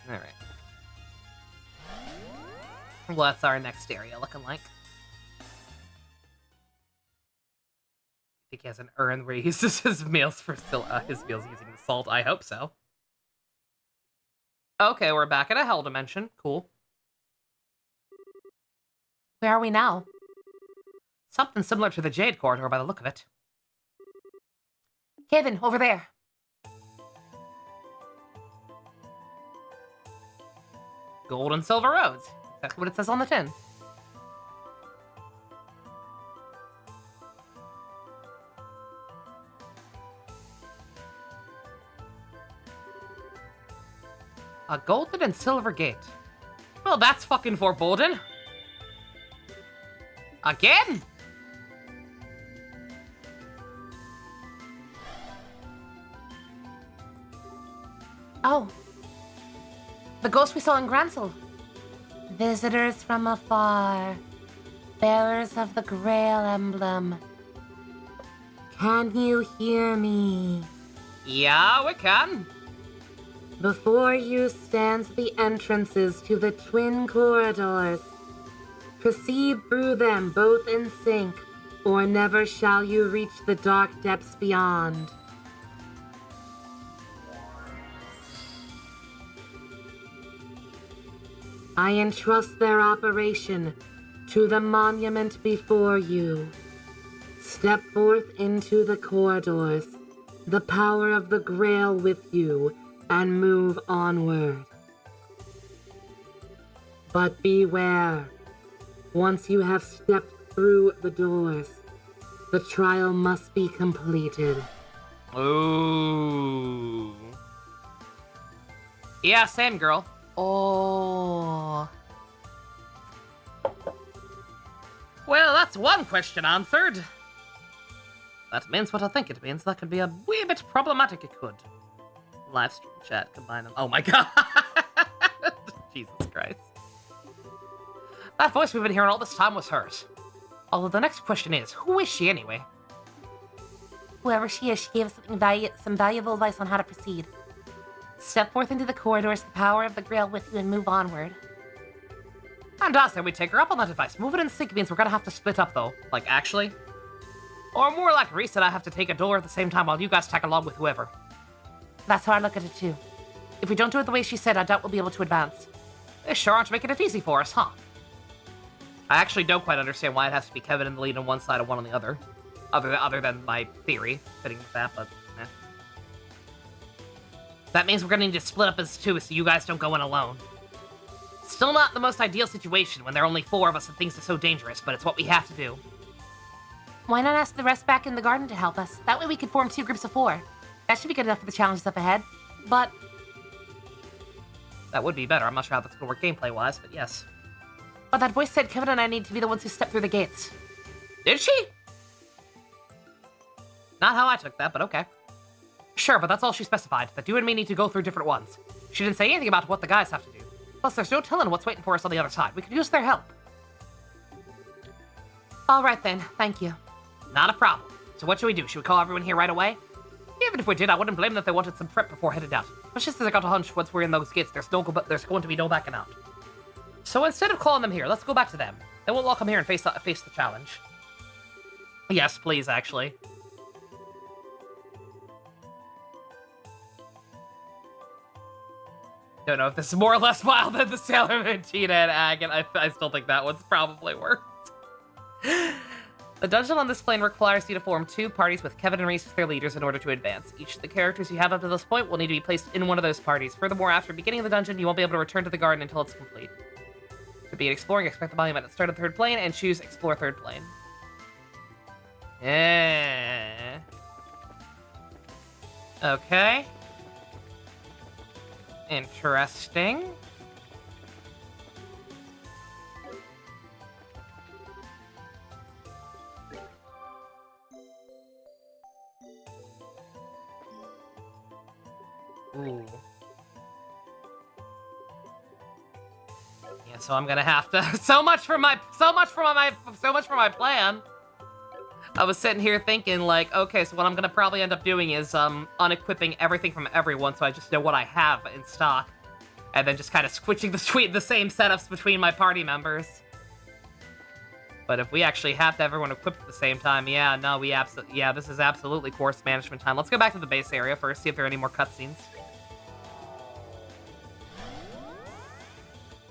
Alright. Well, that's our next area looking like. I think he has an urn where he uses his meals his meals using the salt. I hope so. Okay, we're back in a hell dimension. Cool. Where are we now? Something similar to the Jade Corridor by the look of it. Kevin, over there. Gold and silver roads. Exactly what it says on the tin. A golden and silver gate. Well, that's fucking foreboding. Again? Oh. The ghost we saw in Gransel. Visitors from afar. Bearers of the Grail emblem. Can you hear me? Yeah, we can. Before you stands the entrances to the twin corridors. Proceed through them both in sync, or never shall you reach the dark depths beyond. I entrust their operation to the monument before you. Step forth into the corridors, the power of the Grail with you, and move onward. But beware. Once you have stepped through the doors, the trial must be completed. Ooh. Yeah, same girl. Oh. Well, that's one question answered. That means what I think it means. That could be a wee bit problematic, it could. Live stream chat, combine them. Oh my god. Jesus Christ. That voice we've been hearing all this time was hers. Although the next question is, who is she anyway? Whoever she is, she gave us some valuable advice on how to proceed. Step forth into the corridors, the power of the Grail with you, and move onward. And I say we take her up on that advice. Moving in sync means we're gonna have to split up, though. Like, actually. Or more like Reese and I have to take a door at the same time while you guys tag along with whoever. That's how I look at it, too. If we don't do it the way she said, I doubt we'll be able to advance. They sure aren't making it easy for us, huh? I actually don't quite understand why it has to be Kevin in the lead on one side and one on the other. Other than my theory fitting with that, but eh. That means we're gonna need to split up as two so you guys don't go in alone. Still not the most ideal situation when there are only 4 of us and things are so dangerous, but it's what we have to do. Why not ask the rest back in the garden to help us? That way we could form 2 groups of 4. That should be good enough for the challenges up ahead. But that would be better. I'm not sure how that's gonna work gameplay-wise, but yes. But that voice said Kevin and I need to be the ones who step through the gates. Did she? Not how I took that, but okay. Sure, but that's all she specified, that you and me need to go through different ones. She didn't say anything about what the guys have to do. Plus, there's no telling what's waiting for us on the other side. We could use their help. All right then, thank you. Not a problem. So what should we do? Should we call everyone here right away? Even if we did, I wouldn't blame them if they wanted some prep before headed out. Especially since I got a hunch once we're in those gates, there's going to be no backing out. So instead of calling them here, let's go back to them. Then we'll all come here and face the challenge. Yes, please, actually. Don't know if this is more or less wild than the Sailor Moon, Tina, and Ag, and I still think that one's probably worse. The dungeon on this plane requires you to form 2 parties with Kevin and Reese as their leaders in order to advance. Each of the characters you have up to this point will need to be placed in one of those parties. Furthermore, after beginning the dungeon, you won't be able to return to the garden until it's complete. To begin exploring, expect the monument at the start of the 3rd plane and choose Explore 3rd plane. Okay. Interesting. Ooh. Yeah, so I'm gonna have to. So much for my plan. I was sitting here thinking, like, okay, so what I'm gonna probably end up doing is unequipping everything from everyone, so I just know what I have in stock, and then just kind of switching the same setups between my party members. But if we actually have to have everyone equipped at the same time, yeah, no, this is absolutely course management time. Let's go back to the base area first, see if there are any more cutscenes.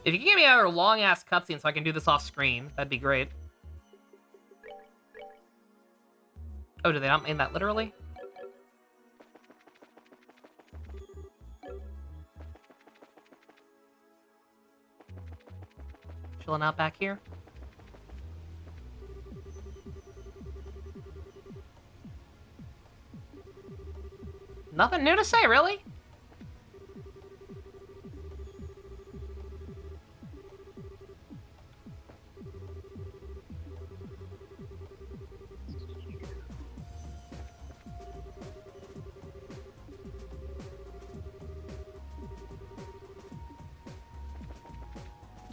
If you can give me another long-ass cutscene so I can do this off-screen, that'd be great. Oh, do they not mean that literally? Chilling out back here? Nothing new to say, really?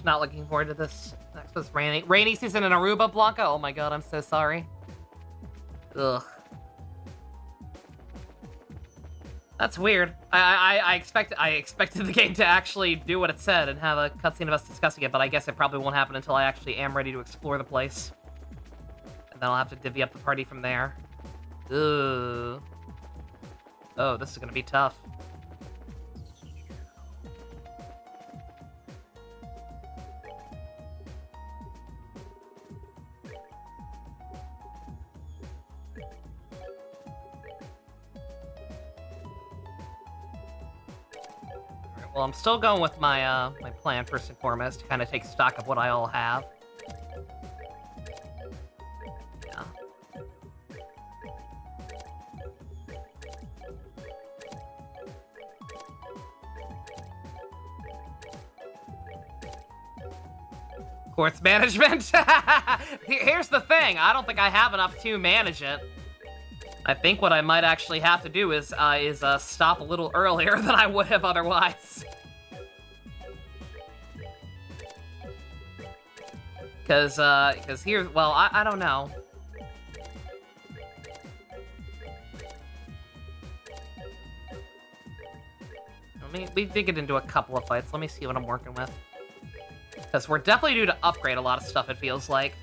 Not looking forward to this. Next was rainy season in Aruba, Blanca. Oh my god, I'm so sorry. Ugh. That's weird. I expected the game to actually do what it said and have a cutscene of us discussing it, but I guess it probably won't happen until I actually am ready to explore the place. And then I'll have to divvy up the party from there. Ugh. Oh, this is gonna be tough. Well, I'm still going with my my plan first and foremost to kind of take stock of what I all have. Yeah. Course management. Here's the thing. I don't think I have enough to manage it. I think what I might actually have to do is stop a little earlier than I would have otherwise. Cause here, well, I don't know. We did get into a couple of fights. Let me see what I'm working with. Because we're definitely due to upgrade a lot of stuff, it feels like.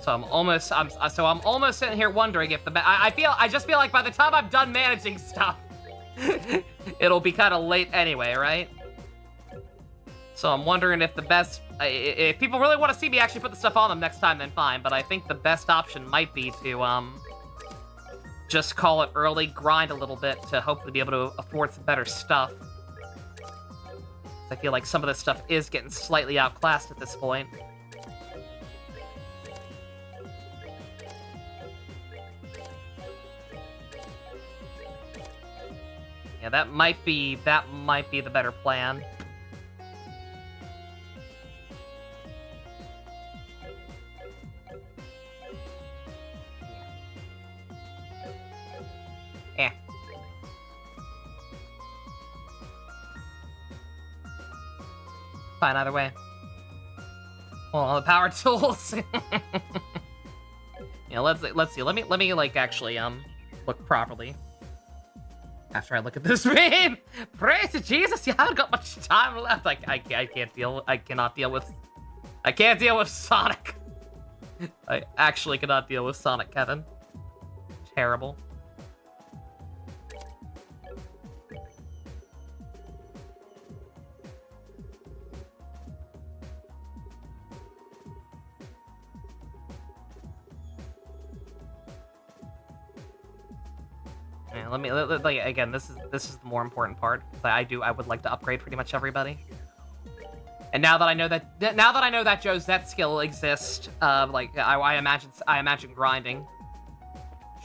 So I'm almost sitting here wondering if I just feel like by the time I'm done managing stuff, it'll be kind of late anyway, right? So I'm wondering if the best, if people really want to see me actually put the stuff on them next time, then fine. But I think the best option might be to just call it early, grind a little bit to hopefully be able to afford some better stuff. I feel like some of this stuff is getting slightly outclassed at this point. Yeah, that might be the better plan. Yeah. Fine either way. Well, the power tools. Yeah, let's see. Let me like actually look properly. After I look at this meme, praise to Jesus, you haven't got much time left. I can't deal. I can't deal with Sonic. I actually cannot deal with Sonic, Kevin. Terrible. Yeah, like again, this is the more important part. I would like to upgrade pretty much everybody. And now that I know that Josette skill exists, like I imagine grinding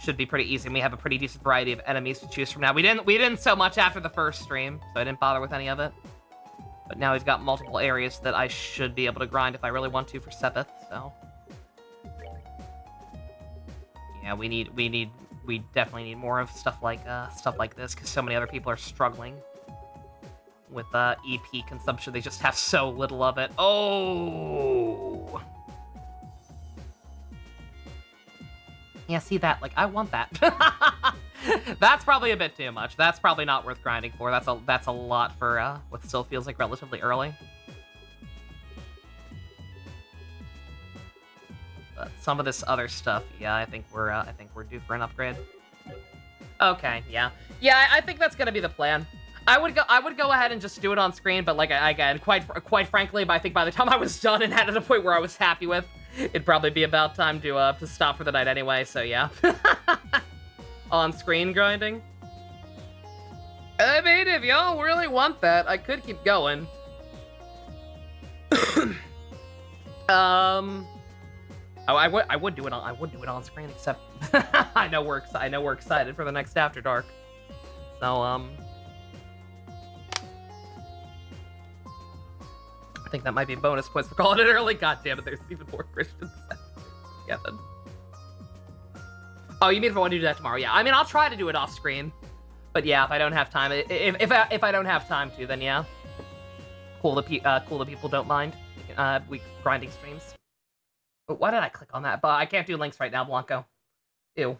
should be pretty easy. And we have a pretty decent variety of enemies to choose from now. We didn't so much after the first stream, so I didn't bother with any of it. But now we've got multiple areas that I should be able to grind if I really want to for Sepith. So yeah, we definitely need more of stuff like this because so many other people are struggling with EP consumption. They just have so little of it. Oh, yeah. See that? Like, I want that. That's probably a bit too much. That's probably not worth grinding for. That's a lot for what still feels like relatively early. But some of this other stuff, yeah, I think we're due for an upgrade. Okay, yeah, I think that's gonna be the plan. I would go ahead and just do it on screen, but like again, quite frankly, I think by the time I was done and had at a point where I was happy with, it'd probably be about time to stop for the night anyway. So yeah, on screen grinding. I mean, if y'all really want that, I could keep going. I would do it on screen, except I know we're excited for the next After Dark. So I think that might be bonus points for calling it early. God damn it, there's even more Christians. Kevin. Oh, you mean if I want to do that tomorrow? Yeah, I mean I'll try to do it off screen, but yeah, if I don't have time, if I don't have time to, then yeah, cool the people don't mind. We grinding streams. But why did I click on that? But I can't do links right now, Blanco. Ew.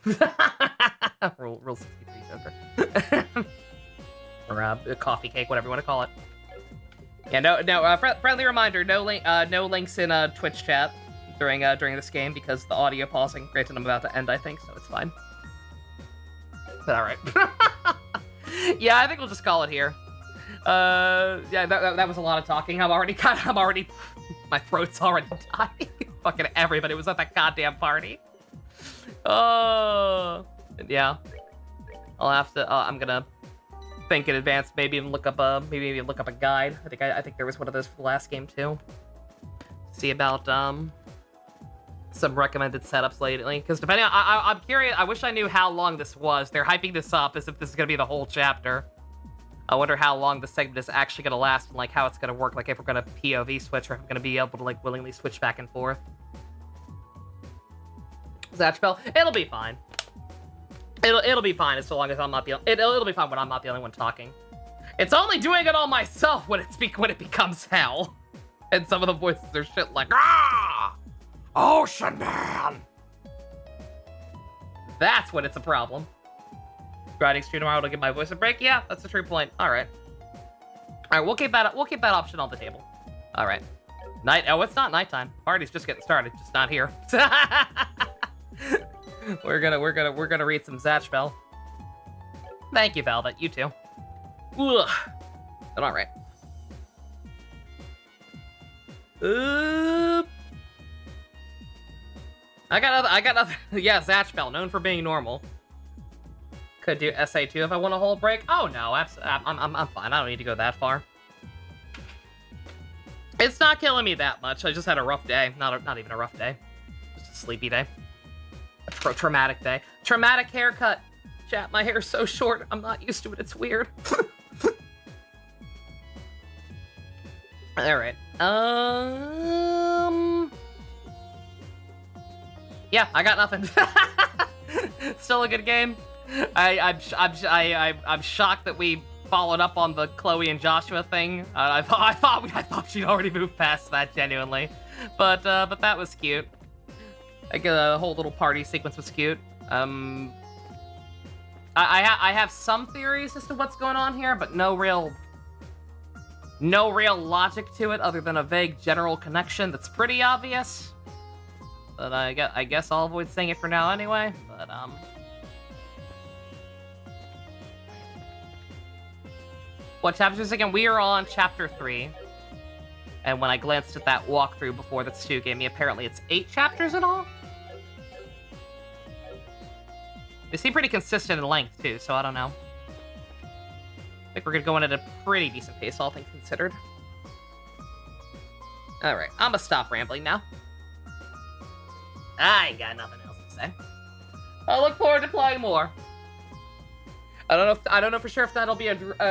Rule 63 Joker. Or a coffee cake, whatever you want to call it. Yeah, friendly reminder, no links in Twitch chat during this game because the audio pausing. Granted, I'm about to end, I think, so it's fine. But all right. Yeah, I think we'll just call it here. Yeah, that was a lot of talking. I'm already, my throat's already dying. Fucking everybody was at that goddamn party. Oh, yeah. I'll have to. I'm gonna think in advance. Maybe even look up a guide. I think there was one of those for the last game too. See about some recommended setups lately. Because depending on, I'm curious. I wish I knew how long this was. They're hyping this up as if this is gonna be the whole chapter. I wonder how long the segment is actually gonna last and like how it's gonna work. Like if we're gonna POV switch or if I'm gonna be able to like willingly switch back and forth. Zatchbell, it'll be fine. It'll be fine as long as I'm not the. It'll be fine when I'm not the only one talking. It's only doing it all myself when it becomes hell, and some of the voices are shit like Ocean Man. That's when it's a problem. Grinding stream tomorrow to give my voice a break. Yeah, that's a true point. All right, we'll keep that option on the table. All right. Night? Oh, it's not nighttime. Party's just getting started, just not here. we're gonna read some Zatchbell. Thank you, Velvet. You too. Ugh. But all right. I got another. Yeah, Zatchbell, known for being normal. Could do SA2 if I want a whole break. Oh no, I'm fine. I don't need to go that far. It's not killing me that much. I just had a rough day. Not even a rough day. Just a sleepy day. A traumatic day. Traumatic haircut. Chat, my hair's so short. I'm not used to it. It's weird. All right. Yeah, I got nothing. Still a good game. I'm shocked that we followed up on the Chloe and Joshua thing. I thought she'd already moved past that, genuinely, but that was cute. Like the whole little party sequence was cute. I have some theories as to what's going on here, but no real logic to it other than a vague general connection that's pretty obvious. But I guess I'll avoid saying it for now anyway. But what chapters again? We are on chapter 3. And when I glanced at that walkthrough before that Stu gave me, apparently it's 8 chapters in all? They seem pretty consistent in length, too, so I don't know. I think we're gonna go in at a pretty decent pace, all things considered. Alright, I'm gonna stop rambling now. I ain't got nothing else to say. I look forward to playing more. I don't know for sure if that'll be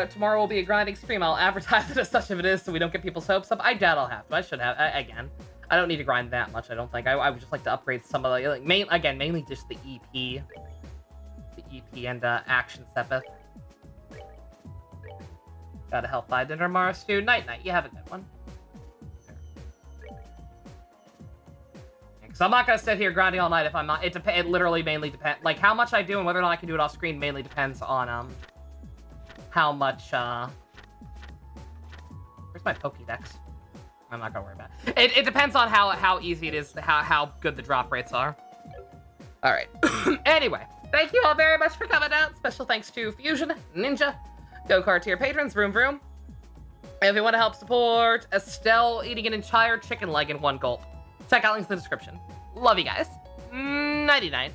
tomorrow will be a grinding stream. I'll advertise it as such if it is, so we don't get people's hopes up. I doubt I'll have to. I should have. Again, I don't need to grind that much. I don't think. I would just like to upgrade some of the mainly just the EP, and action Sepith. Gotta help buy dinner tomorrow, Stu. Night. You have a good one. So I'm not gonna sit here grinding all night if I'm not. It literally mainly depends. Like how much I do and whether or not I can do it off screen mainly depends on how much. Where's my Pokédex? I'm not gonna worry about it. It depends on how easy it is, how good the drop rates are. All right. Anyway, thank you all very much for coming out. Special thanks to Fusion, Ninja, Go-Kart tier patrons, Vroom Vroom. If you want to help support Estelle eating an entire chicken leg in one gulp, check out links in the description. Love you guys. Nighty-night.